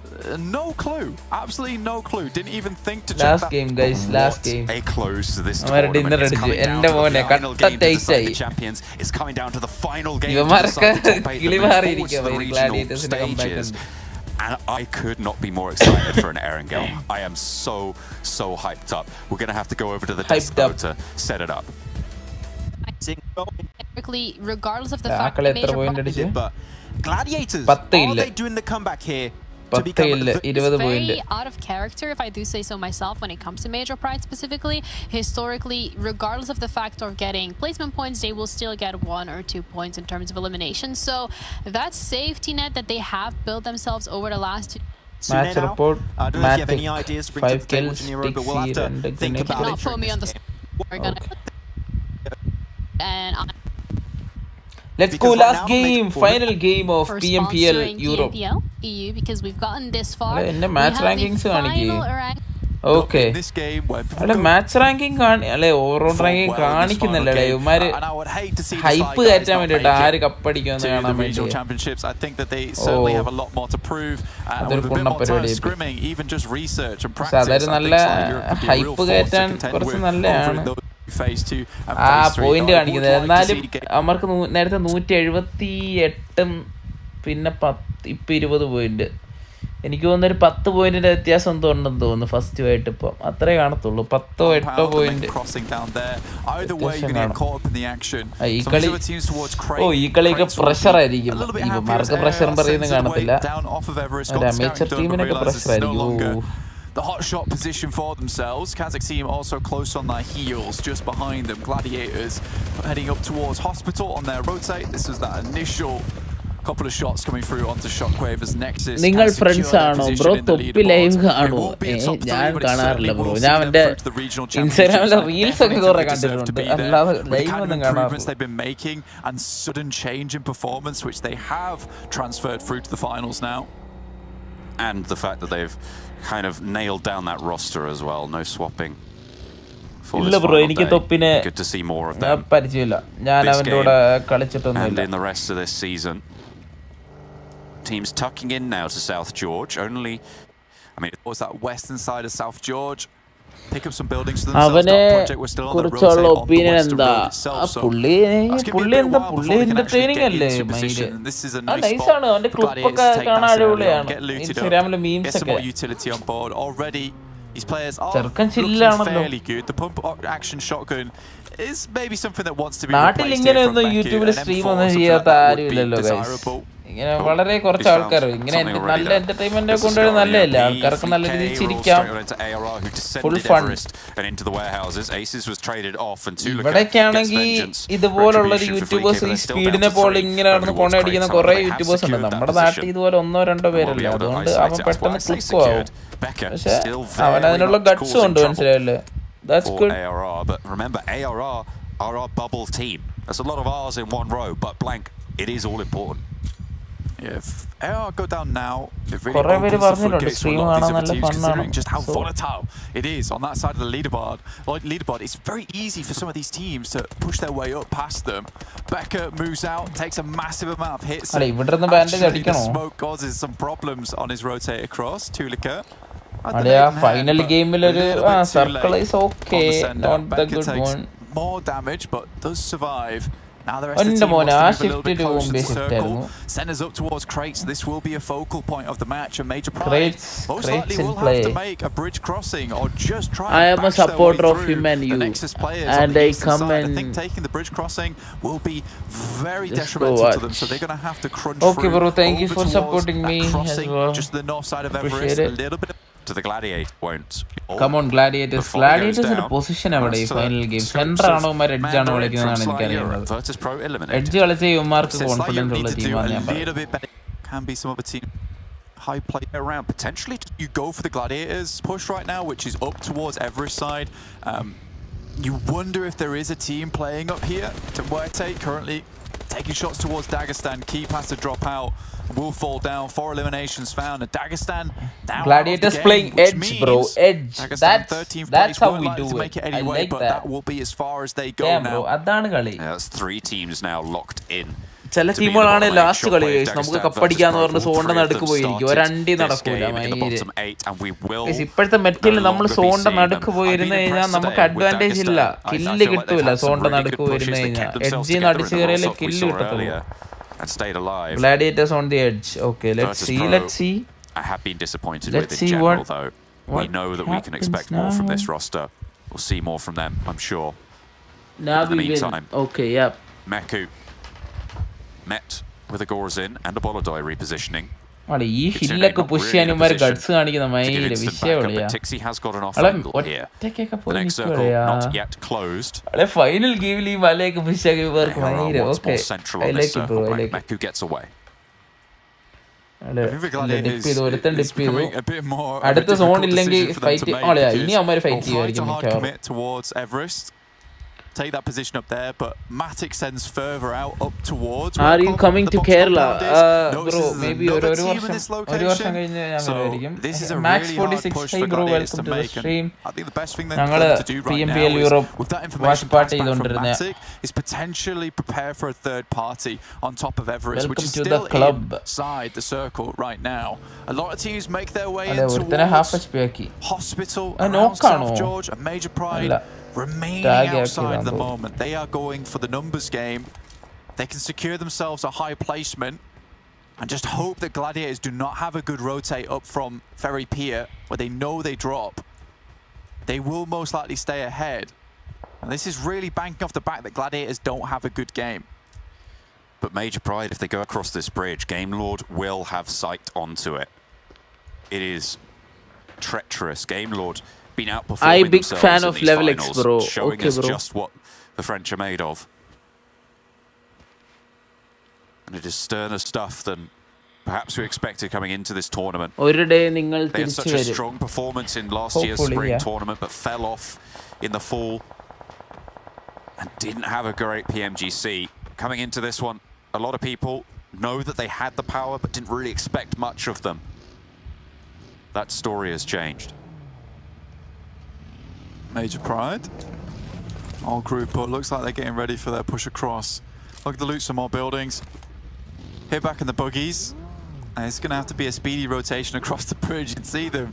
Speaker 17: no clue, absolutely no clue. Didn't even think to check
Speaker 2: last game, guys. Last game.
Speaker 17: A close to this
Speaker 2: Dinner
Speaker 17: tournament. It's coming down to the final game to decide the champions. It's coming down to the final game to decide the top 8 that move forward to the regional stages. And I could not be more excited for an Erangel. I am so hyped up. We're going to have to go over to the desktop to set it up.
Speaker 16: Regardless of the fact that major
Speaker 15: but Gladiators, are they doing the comeback here?
Speaker 16: It's very out of character, if I do say so myself, when it comes to Major Pride specifically. Historically, regardless of the fact of getting placement points, they will still get 1 or 2 points in terms of elimination. So that safety net that they have built themselves over the last 2
Speaker 2: match report.
Speaker 15: I don't know if you have any ideas to bring to the table, Janiro, but we'll have to think about it.
Speaker 16: Don't put me on the spot. We're gonna and
Speaker 2: let's go, last game, final game of PMPL Europe.
Speaker 16: EU, because we've gotten this far.
Speaker 2: In match rankings okay.
Speaker 17: This game
Speaker 2: match ranking overall ranking കാണിക്കുന്നില്ലല്ലേ ഇവന്മാര് hype കയറ്റാൻ വേണ്ടിട്ട് ആര് കപ്പടിക്കുമെന്ന് കാണാൻ വേണ്ടി
Speaker 17: championships. I think that they certainly have a lot more to prove, and with a bit more time scrimming, even just research and practice.
Speaker 2: അതൊരു നല്ല hype കയറ്റാൻ കുറച്ച് നല്ലതാണ്. ആ പോയിന്റ് കാണിക്കുന്നത്. എന്നാലും അവർക്ക് നേരത്തെ 178 പിന്നെ 20 പോയിന്റ്. എനിക്ക് തോന്നുന്നു ഒരു 10 പോയിന്റിന്റെ വ്യത്യാസം എന്തോ ഉണ്ടെന്ന് തോന്നുന്നു ഫസ്റ്റുമായിട്ട്. ഇപ്പം അത്രേ കാണത്തുള്ളൂ, 10 8 പോയിന്റ്. ഈ കളിയൊക്കെ പ്രഷർ ആയിരിക്കും. ഇവന്മാർക്ക് പ്രഷർ പറയുന്നത് കാണത്തില്ല. അമേച്ചർ ടീമിനൊക്കെ പ്രഷർ ആയിരിക്കും.
Speaker 17: The hot shot position for themselves. Kazakh team also close on their heels, just behind them. Gladiators heading up towards Hospital on their rotate. This is that initial couple of shots coming through onto Shockwave as Nexus.
Speaker 2: നിങ്ങൾ friends ആണോ bro? തൊപ്പി live കാണോ? ഞാൻ കാണാറില്ല bro. ഞാൻ എന്റെ ഇൻസ്റ്റാഗ്രാമിലെ reels ഒക്കെ കുറെ കണ്ടിട്ടുണ്ട്, അല്ലാതെ ലൈവ് ഒന്നും കാണാറില്ല.
Speaker 17: They've been making and sudden change in performance, which they have transferred through to the finals now.
Speaker 18: And the fact that they've kind of nailed down that roster as well. No swapping.
Speaker 2: ഇല്ല bro, എനിക്ക് തൊപ്പിനെ പരിചയമില്ല. ഞാൻ അവൻ്റെ കൂടെ കളിച്ചിട്ടൊന്നുമില്ല.
Speaker 18: And in the rest of this season, teams tucking in now to South George. Only, I mean, it was that western side of South George. Pick up some buildings for themselves.
Speaker 2: അവനെ
Speaker 18: That project was still on the road
Speaker 2: കുറിച്ചുള്ള
Speaker 18: on the
Speaker 2: opinion
Speaker 18: western
Speaker 2: എന്താ?
Speaker 18: road itself. So
Speaker 2: പുള്ളി entertaining അല്ലേ?
Speaker 17: This is a nice
Speaker 2: നൈസാണ്. അവന്റെ ക്ലിപ്പൊക്കെ കാണാൻ അടിപൊളിയാണ്. ഇൻസ്റ്റാഗ്രാമിലെ memes ഒക്കെ.
Speaker 17: utility on board already. These players are
Speaker 2: ചെറുക്കൻ
Speaker 17: looking
Speaker 2: ചില്ലാണല്ലോ.
Speaker 17: fairly good. The pump action shotgun is maybe something that wants to be
Speaker 2: നാട്ടിൽ
Speaker 17: replaced
Speaker 2: ഇങ്ങനെയൊന്നും യൂട്യൂബിൽ സ്ട്രീം ഒന്നും ചെയ്യാത്ത ആരും ഇല്ലല്ലോ ഗൈസ്. ഇങ്ങനെ വളരെ കുറച്ച് ആൾക്കാർ ഇങ്ങനെ നല്ല എന്റർടൈൻമെന്റ് കൊണ്ടുപോയി നല്ലതല്ലേ? ആൾക്കാർക്ക് നല്ല രീതിയിൽ ചിരിക്കാം. Full fun. ഇവിടേക്കാണെങ്കിൽ ഇതുപോലുള്ളൊരു യൂട്യൂബേഴ്സ് ഈ സ്പീഡിനെ പോലെ ഇങ്ങനെ നടന്ന് കൊണ്ടടിക്കുന്ന കുറെ യൂട്യൂബേഴ്സ് ഉണ്ട്. നമ്മുടെ നാട്ടിൽ ഇതുപോലെ 1-2 പേരല്ലേ, അതുകൊണ്ട് അവൻ പെട്ടെന്ന് ക്ലിക്കും ആവും. പക്ഷെ അവൻ അതിനുള്ള ഗട്ട്സും ഉണ്ട്, മനസ്സിലായല്ലേ? That's good.
Speaker 18: But remember, ARR are our bubble team. There's a lot of R's in one row, but blank, it is all important.
Speaker 17: Yeah, if AR go down now, it really
Speaker 2: opens the
Speaker 17: floodgates for a lot of these other teams, considering just how volatile it is on that side of the leaderboard. It's very easy for some of these teams to push their way up past them. Becker moves out, takes a massive amount of hits. Actually, the smoke causes some problems on his rotate across. Tulika.
Speaker 2: Final ഗെയിമിലൊരു circle is okay, not the good one.
Speaker 17: More damage, but does survive. Now the rest
Speaker 2: of the team wants to move a little bit
Speaker 17: closer to
Speaker 2: the
Speaker 17: circle. Send us up towards crates. This will be a focal point of the match. A major pride. Most likely will have to make a bridge crossing or just try.
Speaker 2: I am a supporter of him and you, and I come and
Speaker 17: I think taking the bridge crossing will be very detrimental to them. So they're going to have to crunch through.
Speaker 2: Okay, bro. Thank you for supporting me as well.
Speaker 17: Just the north side of Everest. A little bit.
Speaker 18: To the Gladiator won't.
Speaker 2: Come on, Gladiators. Gladiators in a position അവിടെ ഈ final game. Centre ആണോ ഇവന്മാർ edge ആണോ കളിക്കുന്നതാണ് എനിക്കറിയുന്നത്. Edge കളിച്ച ഇവന്മാർക്ക് confidence ഉള്ള ടീമാണ് ഞാൻ പറയുന്നത്.
Speaker 17: Can be some other team high play around. Potentially you go for the Gladiators push right now, which is up towards Everest side. You wonder if there is a team playing up here. Muerte currently taking shots towards Dagestan. Keep has to drop out. Will fall down. 4 eliminations found. And Dagestan now
Speaker 2: Gladiators playing edge, bro. Edge. That's how we do
Speaker 17: make
Speaker 2: it.
Speaker 17: it
Speaker 2: I
Speaker 17: anyway,
Speaker 2: like
Speaker 17: but
Speaker 2: that.
Speaker 17: that will be as far as they go
Speaker 2: Damn,
Speaker 17: now.
Speaker 2: bro. അതാണ് കളി.
Speaker 18: That's 3 teams now locked in.
Speaker 2: ചില ടീമുകളാണ് last കളി നമുക്ക് കപ്പടിക്കാന്ന് പറഞ്ഞ് സോണിന്റെ നടുക്ക് പോയിരിക്കും. ഒരണ്ടി നടക്കൂല. ഇപ്പോഴത്തെ മെറ്റീരിയൽ നമ്മൾ സോണിന്റെ നടുക്ക് പോയിരുന്നു കഴിഞ്ഞാൽ നമുക്ക് അഡ്വാൻറ്റേജ് ഇല്ല. കില്ല് കിട്ടൂല സോണിന്റെ നടുക്ക് പോയിരുന്നു കഴിഞ്ഞാൽ. എഡ്ജിന്ന് അടിച്ചു കയറിയാലേ കില്ല് കിട്ടത്തുള്ളൂ. Gladiators on the edge. Okay, let's see.
Speaker 18: I have been disappointed
Speaker 2: Let's
Speaker 18: with
Speaker 2: see
Speaker 18: in general,
Speaker 2: what
Speaker 18: though. We know that we can expect more from this roster. We'll see more from them, I'm sure.
Speaker 2: Now
Speaker 18: in the meantime,
Speaker 2: okay, yeah.
Speaker 18: Meku met with a Gorzin and a Bolodoi repositioning.
Speaker 2: അളി ഈ ഹില്ലൊക്കെ push ചെയ്യാൻ ഇവന്മാര് guts കാണിക്കുന്ന മയില് വിഷയവിളിയാ. ഒറ്റക്കൊക്കെ പോയി നിൽക്കുകയാ. Final ഗെയിമിൽ ഈ മലയൊക്കെ പുഷ് ആക്കി ഇവർക്ക് മയില്. Okay, I like it bro, I like it. Dip ചെയ്തു, ഒരുത്തൻ ഡിപ്പ് ചെയ്തു. അടുത്ത സോൺ ഇല്ലെങ്കിൽ ഫൈറ്റ് ആളെയാ. ഇനി അവന്മാര് ഫൈറ്റ് ചെയ്യുമായിരിക്കും മിക്കവാറും.
Speaker 17: Take that position up there, but Matic sends further out up towards.
Speaker 2: Are you coming to Kerala? Bro, maybe ഒരു വർഷം കഴിഞ്ഞ് ഞങ്ങളായിരിക്കും. Max 46 bro, welcome to the stream. ഞങ്ങള് PMPL Europe വാച്ച് പാർട്ടി ചെയ്തുകൊണ്ടിരുന്ന.
Speaker 17: Is potentially prepare for a third party on top of Everest, which is
Speaker 2: still
Speaker 17: inside the circle right now. A lot of teams make their way
Speaker 2: into
Speaker 17: Hospital, South George, a major pride. Remaining outside at the moment. They are going for the numbers game. They can secure themselves a high placement and just hope that Gladiators do not have a good rotate up from Ferry Pier where they know they drop. They will most likely stay ahead. And this is really banking off the back that Gladiators don't have a good game.
Speaker 18: But Major Pride, if they go across this bridge, Game Lord will have sight onto it. It is treacherous. Game Lord been outperforming
Speaker 2: I'm big fan of LeveLx, bro.
Speaker 18: Showing
Speaker 2: okay,
Speaker 18: us
Speaker 2: bro.
Speaker 18: just what the French are made of. And it is sterner stuff than perhaps we expected coming into this tournament. They had such a strong performance in last year's spring tournament, but fell off in the fall and didn't have a great PMGC. Coming into this one, a lot of people know that they had the power, but didn't really expect much of them. That story has changed.
Speaker 17: Major Pride. All group up. Looks like they're getting ready for their push across. Look to loot some more buildings. Hit back in the buggies. And it's going to have to be a speedy rotation across the bridge. You can see them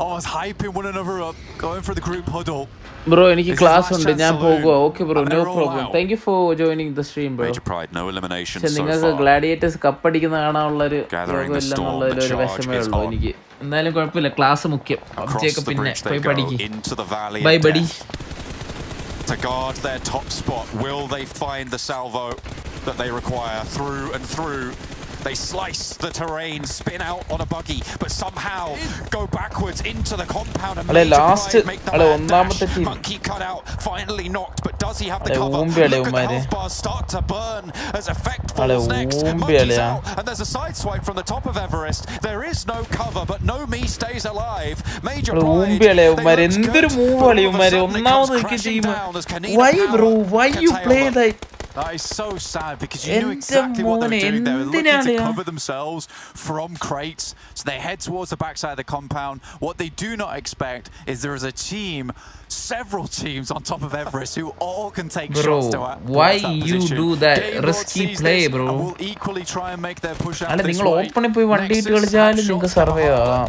Speaker 17: almost hyping one another up, going for the group huddle.
Speaker 2: Bro, എനിക്ക് class ഉണ്ട്, ഞാൻ പോകുക. Okay bro, no problem. Thank you for joining the stream bro.
Speaker 18: Major Pride, no elimination so far.
Speaker 2: നിങ്ങൾക്ക് gladiators കപ്പടിക്കുന്ന കാണാനുള്ളൊരു യോഗമില്ലെന്നുള്ളൊരു വിഷമേ ഉള്ളൂ എനിക്ക്. എന്നാലും കുഴപ്പമില്ല, ക്ലാസ് മുഖ്യം. ഒബ്ജെക്റ്റ് പിന്നെ പോയി പഠിക്കും. Bye buddy.
Speaker 18: To guard their top spot, will they find the salvo that they require through and through? They slice the terrain, spin out on a buggy, but somehow go backwards into the compound and make the Monkey cut out, finally knocked, but does he have the cover? Look at the health bars start to burn as Effect falls next. Monkey's out, and there's a side swipe from the top of Everest. There is no cover, but no me stays alive. Major Pride,
Speaker 2: why bro, why you play like
Speaker 17: that is so sad because you knew exactly what they were doing. They were looking to cover themselves from crates, so they head towards the backside of the compound. What they do not expect is there is a team, several teams on top of Everest who all can take shots to
Speaker 2: why you do that risky play, bro?
Speaker 17: Will equally try and make their push out.
Speaker 2: നിങ്ങൾ ഓപ്പണിൽ പോയി വണ്ടി ഇട്ട് കളിച്ചാലും നിങ്ങൾക്ക് survey ആവാം.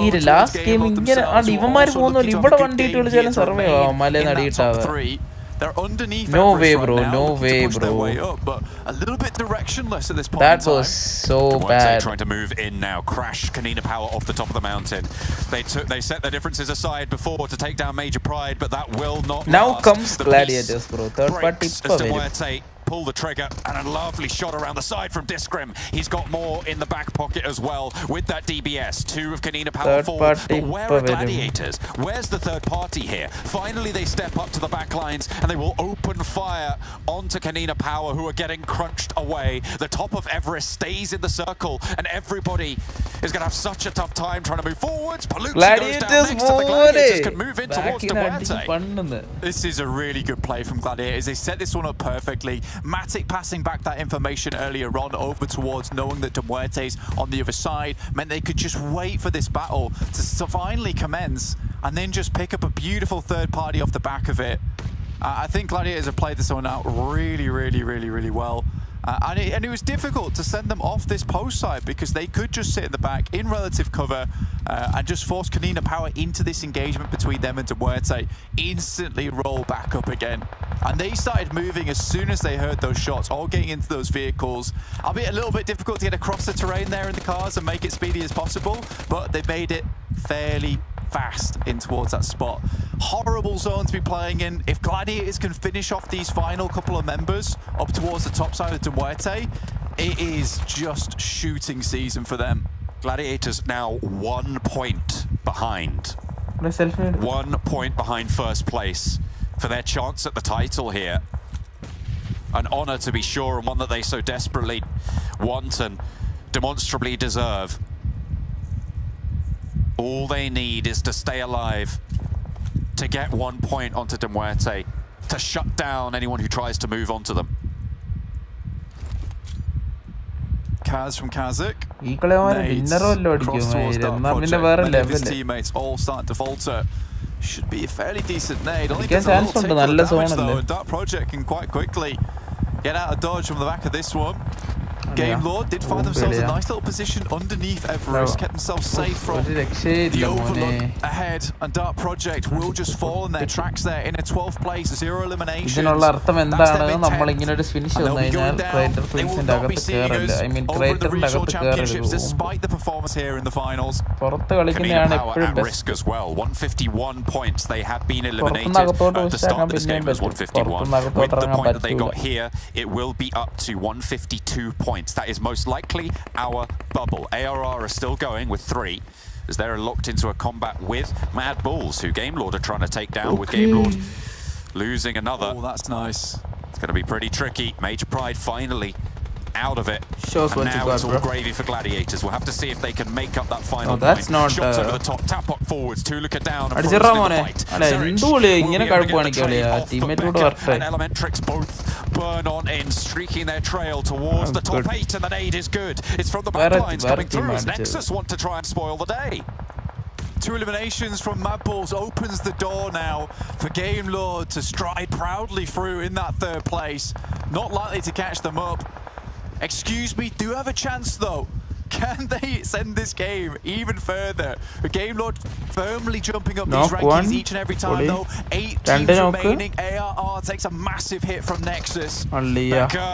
Speaker 2: ഈ last game ഇങ്ങനെ ഇവന്മാർ പോകുന്നില്ല, ഇവിടെ വണ്ടി ഇട്ട് കളിച്ചാലും സർവേ ആവാം. മലയിൽ നടിയിട്ടാവാം.
Speaker 17: They're underneath.
Speaker 2: No way, bro. No way, bro.
Speaker 17: Up, but a little bit directionless at this point.
Speaker 2: That was so bad.
Speaker 18: Trying to move in now. Crash Kanina Power off the top of the mountain. They set their differences aside before to take down Major Pride, but that will not
Speaker 2: now
Speaker 18: last.
Speaker 2: Comes Gladiators, bro. Third party
Speaker 18: pull the trigger and a lovely shot around the side from Discrim. He's got more in the back pocket as well with that DBS. 2 of Kanina Power forward. But where are Gladiators? Where's the third party here? Finally they step up to the back lines and they will open fire onto Kanina Power, who are getting crunched away. The top of Everest stays in the circle and everybody is going to have such a tough time trying to move forwards. Palucci goes down next to the Gladiators, can move in towards Duarte. This is a really good play from Gladiators. They set this one up perfectly.
Speaker 17: Matic passing back that information earlier on over towards knowing that Demuerte's on the other side meant they could just wait for this battle to finally commence and then just pick up a beautiful third party off the back of it. I think Gladiators have played this one out really well. And it was difficult to send them off this post side because they could just sit in the back in relative cover and just force Kanina Power into this engagement between them and Demuerte, instantly roll back up again. And they started moving as soon as they heard those shots, all getting into those vehicles. Albeit a little bit difficult to get across the terrain there in the cars and make it speedy as possible, but they made it fairly fast in towards that spot. Horrible zone to be playing in. If Gladiators can finish off these final couple of members up towards the top side of Demuerte, it is just shooting season for them.
Speaker 18: Gladiators now 1 point behind. 1 point behind first place for their chance at the title here. An honor to be sure, and one that they so desperately want and demonstrably deserve. All they need is to stay alive, to get 1 point onto Demuerte, to shut down anyone who tries to move onto them.
Speaker 17: Kaz from Kazakh. His teammates all starting to falter. Should be a fairly decent nade. Only gets a little tick for the damage though, and Dark Project can quite quickly get out of dodge from the back of this one. Game Lord did find themselves a nice little position underneath Everest, kept themselves safe from the overlook ahead, and Dark Project will just fall in their tracks there in a 12th place, 0 eliminations. That's them in 10th. And they'll be going down. They will not be seeing us over in the regional championships despite the performance here in the finals.
Speaker 18: Kanina Power at risk as well. 151 points. They have been eliminated to start this game as 151. With the point that they got here, it will be up to 152 points. That is most likely our bubble. ARR are still going with 3 as they're locked into a combat with Mad Bulls, who Game Lord are trying to take down with Game Lord losing another.
Speaker 17: Oh, that's nice.
Speaker 18: It's going to be pretty tricky. Major Pride finally out of it.
Speaker 2: Shows
Speaker 18: and
Speaker 2: what
Speaker 18: now
Speaker 2: you
Speaker 18: it's
Speaker 2: got,
Speaker 18: all
Speaker 2: bro.
Speaker 18: gravy for Gladiators. We'll have to see if they can make up that final
Speaker 2: No, that's
Speaker 18: point.
Speaker 2: not,
Speaker 18: Shots over the top, tap up forwards, Tuluka down and
Speaker 2: അടിച്ചിടാ
Speaker 18: frozen in
Speaker 2: മോനെ.
Speaker 18: the fight.
Speaker 2: അല്ല എന്തുള്ളി ഇങ്ങനെ കഴുപ്പാണിക്കളിയാ ടീമേറ്റോട് വരട്ടെ.
Speaker 18: And Elementrix both burn on in, streaking their trail towards the top 8, and the nade is good. It's from the back lines coming through as Nexus want to try and spoil the day.
Speaker 17: 2 eliminations from Mad Bulls opens the door now for Game Lord to stride proudly through in that 3rd place. Not likely to catch them up. Excuse me, do have a chance though. Can they send this game even further? Game Lord firmly jumping up these rankings each and every time though. 8 teams remaining. ARR takes a massive hit from Nexus.
Speaker 18: Becca,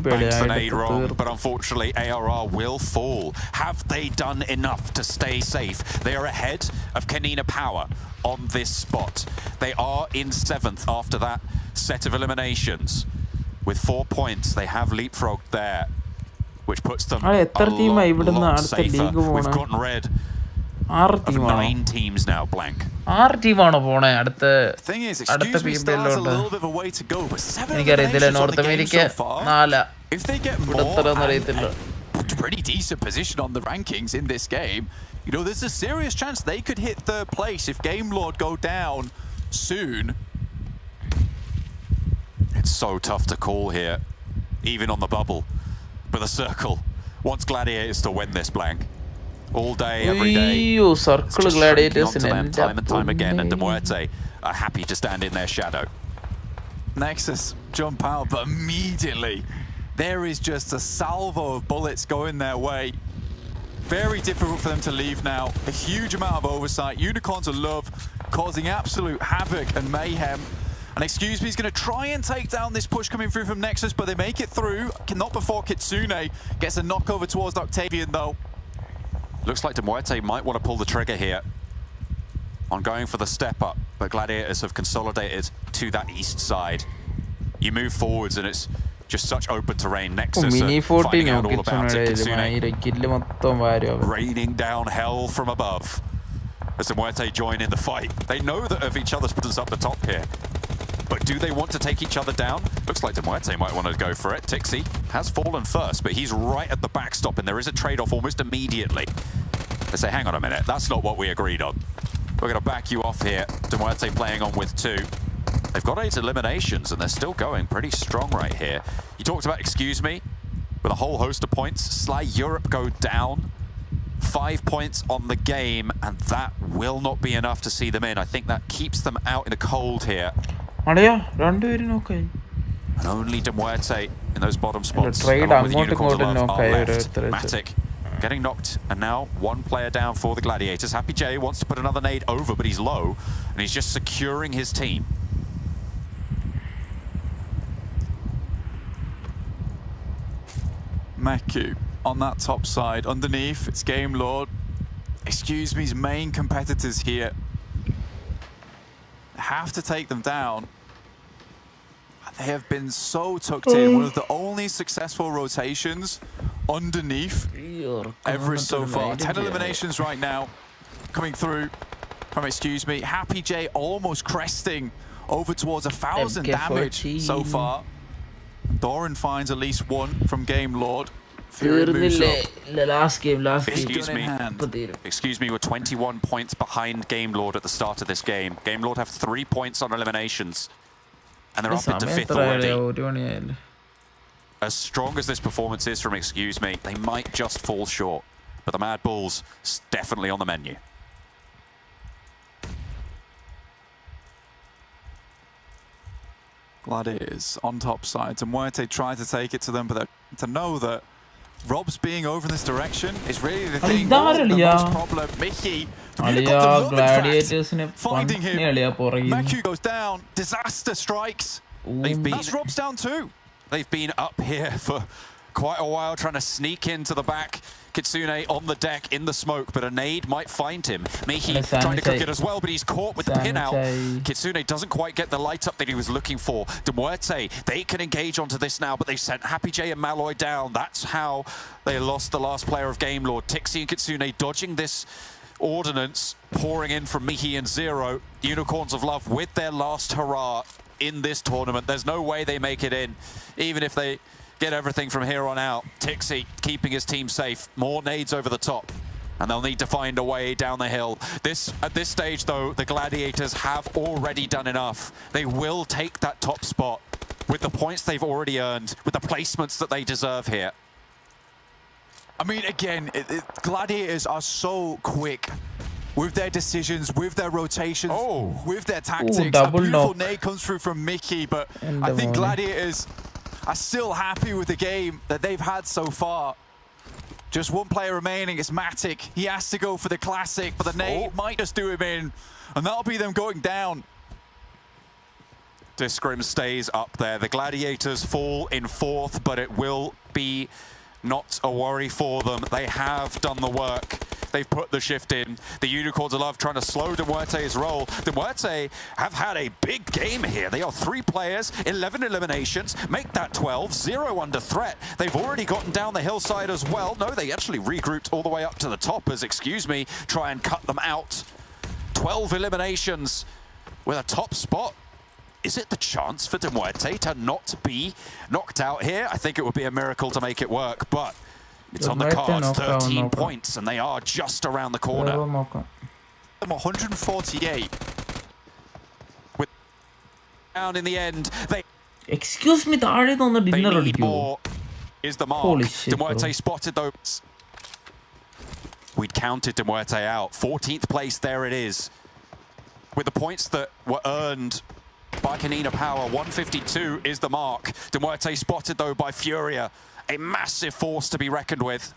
Speaker 18: thanks for nade wrong, but unfortunately ARR will fall. Have they done enough to stay safe? They are ahead of Kanina Power on this spot. They are in 7th after that set of eliminations. With 4 points, they have leapfrogged there, which puts them a lot safer. We've gotten rid of 9 teams now, blank.
Speaker 2: 6 ടീമാണ് പോണേ അടുത്ത
Speaker 17: Thing is,
Speaker 2: അടുത്ത
Speaker 17: excuse me, still has a
Speaker 2: PBL-ലോട്ട്.
Speaker 17: little bit of a way to go, but 7
Speaker 2: എനിക്കറിയത്തില്ല
Speaker 17: eliminations on
Speaker 2: north
Speaker 17: the game
Speaker 2: America
Speaker 17: so far.
Speaker 2: 4
Speaker 17: If they get
Speaker 2: ഇവിടെ
Speaker 17: more,
Speaker 2: എത്രയെന്ന് അറിയത്തില്ല.
Speaker 17: pretty decent position on the rankings in this game. You know, there's a serious chance they could hit 3rd place if Game Lord go down soon.
Speaker 18: It's so tough to call here, even on the bubble. But the circle wants Gladiators to win this, blank. All day, every day.
Speaker 2: Circle Gladiators in
Speaker 18: time and time again, and Demuerte are happy to stand in their shadow.
Speaker 17: Nexus jump out, but immediately there is just a salvo of bullets going their way. Very difficult for them to leave now. A huge amount of oversight. Unicorns of Love causing absolute havoc and mayhem. And excuse me, he's going to try and take down this push coming through from Nexus, but they make it through. Not before Kitsune gets a knock over towards Octavian, though.
Speaker 18: Looks like Demuerte might want to pull the trigger here on going for the step up, but Gladiators have consolidated to that east side. You move forwards and it's just such open terrain. Nexus finding out all about it. Kitsune raining down hell from above as Demuerte join in the fight. They know that of each other's presence up the top here. But do they want to take each other down? Looks like Demuerte might want to go for it. Tixi has fallen first, but he's right at the backstop, and there is a trade-off almost immediately. They say, hang on a minute, that's not what we agreed on. We're going to back you off here. Demuerte playing on with 2. They've got 8 eliminations and they're still going pretty strong right here. You talked about Excuse Me with a whole host of points. Sly Europe go down. 5 points on the game, and that will not be enough to see them in. I think that keeps them out in the cold here. And only Demuerte in those bottom spots. Along with Unicorns of Love are left. Matic getting knocked, and now 1 player down for the Gladiators. Happy J wants to put another nade over, but he's low, and he's just securing his team.
Speaker 17: Meku on that top side. Underneath, it's Game Lord. Excuse Me's main competitors here. Have to take them down. They have been so tucked in. One of the only successful rotations underneath Everest so far. 10 eliminations right now coming through from Excuse Me. Happy J almost cresting over towards 1,000 damage so far. Doran finds at least 1 from Game Lord.
Speaker 2: Last game.
Speaker 18: Excuse Me were 21 points behind Game Lord at the start of this game. Game Lord have 3 points on eliminations, and they're up into 5th already. As strong as this performance is from Excuse Me, they might just fall short. But the Mad Bulls definitely on the menu.
Speaker 17: Gladiators on top side. And Muerte tried to take it to them, but to know that Rob's being over in this direction is really the thing. The most problem. Mickey, finding him. Meku goes down. Disaster strikes. That's Rob's down too.
Speaker 18: They've been up here for quite a while, trying to sneak into the back. Kitsune on the deck in the smoke, but a nade might find him. Mihi trying to cook it as well, but he's caught with the pin out. Kitsune doesn't quite get the light up that he was looking for. Demuerte, they can engage onto this now, but they've sent Happy J and Malloy down. That's how they lost the last player of Game Lord. Tixie and Kitsune dodging this ordnance, pouring in from Mihi and Zero. Unicorns of Love with their last hurrah in this tournament. There's no way they make it in, even if they get everything from here on out. Tixie keeping his team safe. More nades over the top, and they'll need to find a way down the hill. At this stage, though, the Gladiators have already done enough. They will take that top spot with the points they've already earned, with the placements that they deserve here.
Speaker 17: I mean, again, Gladiators are so quick with their decisions, with their rotations, with their tactics. A beautiful nade comes through from Mickey, but I think Gladiators are still happy with the game that they've had so far. Just 1 player remaining, it's Matic. He has to go for the classic, but the nade might just do him in, and that'll be them going down.
Speaker 18: Scrims stays up there. The Gladiators fall in 4th, but it will be not a worry for them. They have done the work. They've put the shift in. The Unicorns of Love trying to slow Demuerte's roll. Demuerte have had a big game here. They are 3 players, 11 eliminations, make that 12, 0 under threat. They've already gotten down the hillside as well. No, they actually regrouped all the way up to the top as, Excuse Me, try and cut them out. 12 eliminations with a top spot. Is it the chance for Demuerte to not be knocked out here? I think it would be a miracle to make it work, but it's on the cards. 13 points, and they are just around the corner.
Speaker 17: 148.
Speaker 18: With down in the end, they
Speaker 2: Excuse Me,
Speaker 18: need more. Is the mark. Demuerte spotted those. We'd counted Demuerte out. 14th place, there it is. With the points that were earned by Canina Power, 152 is the mark. Demuerte spotted, though, by Furia. A massive force to be reckoned with.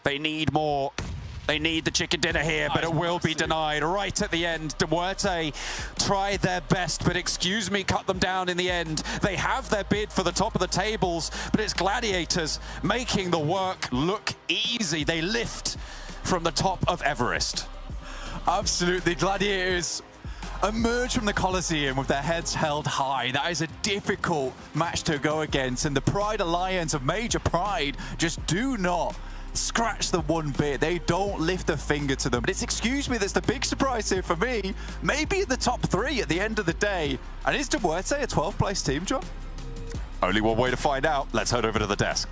Speaker 18: They need more. They need the chicken dinner here, but it will be denied right at the end. Demuerte tried their best, but Excuse Me cut them down in the end. They have their bid for the top of the tables, but it's Gladiators making the work look easy. They lift from the top of Everest.
Speaker 17: Absolutely. Gladiators emerge from the Coliseum with their heads held high. That is a difficult match to go against, and the Pride Alliance of Major Pride just do not scratch them one bit. They don't lift a finger to them. But it's Excuse Me that's the big surprise here for me. Maybe in the top 3 at the end of the day. And is Demuerte a 12th place team, John?
Speaker 18: Only one way to find out. Let's head over to the desk.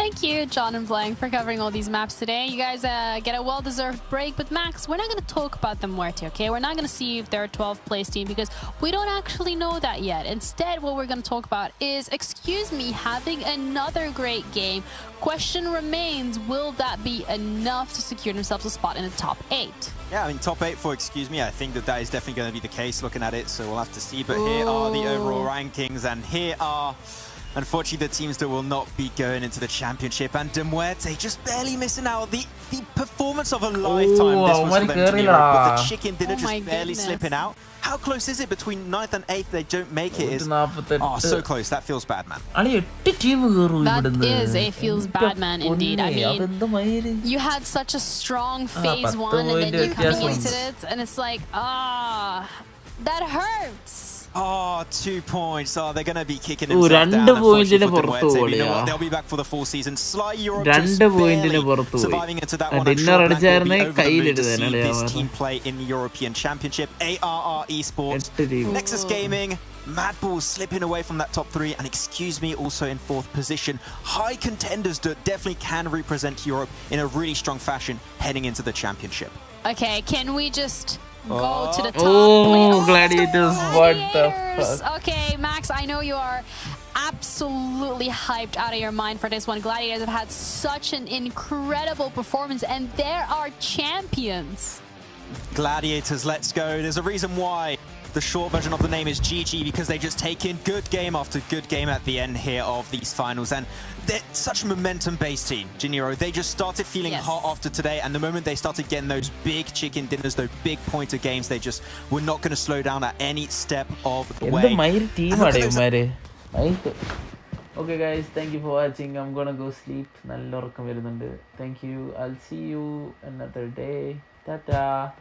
Speaker 16: Thank you, John and Blank, for covering all these maps today. You guys get a well-deserved break, but Max, we're not going to talk about the Muerte, okay? We're not going to see if they're a 12th place team because we don't actually know that yet. Instead, what we're going to talk about is, excuse me, having another great game. Question remains, will that be enough to secure themselves a spot in the top 8?
Speaker 15: Yeah, I mean, top 8 for excuse me. I think that is definitely going to be the case looking at it, so we'll have to see. But here are the overall rankings, and here are, unfortunately, the teams that will not be going into the championship. And De Muerte just barely missing out. The performance of a lifetime. This was for them, Giro, but the chicken dinner just barely slipping out. How close is it between 9th and 8th? They don't make it. So close. That feels bad, man.
Speaker 16: That is a feels bad, man, indeed. I mean, you had such a strong phase 1 and then you're coming into it and it's like, that hurts.
Speaker 15: 2 points. They're going to be kicking themselves down. Unfortunately for De Muerte. You know what? They'll be back for the full season. Sly Europe just barely surviving into that one. I'm sure Blank will be over the moon to see this team play in the European Championship. ARR Esports, Nexus Gaming, Madball slipping away from that top 3, and excuse me, also in 4th position. High contenders that definitely can represent Europe in a really strong fashion heading into the championship.
Speaker 16: Okay, can we just go to the top?
Speaker 2: Gladiators, what the fuck?
Speaker 16: Okay, Max, I know you are absolutely hyped out of your mind for this one. Gladiators have had such an incredible performance, and they're our champions.
Speaker 15: Gladiators, let's go. There's a reason why the short version of the name is GG, because they just take in good game after good game at the end here of these finals. And they're such a momentum-based team, Janiro. They just started feeling hot after today, and the moment they started getting those big chicken dinners, those big pointer games, they just were not going to slow down at any step of the way.
Speaker 2: Okay guys, thank you for watching. I'm gonna go sleep. Thank you. I'll see you another day. Tata.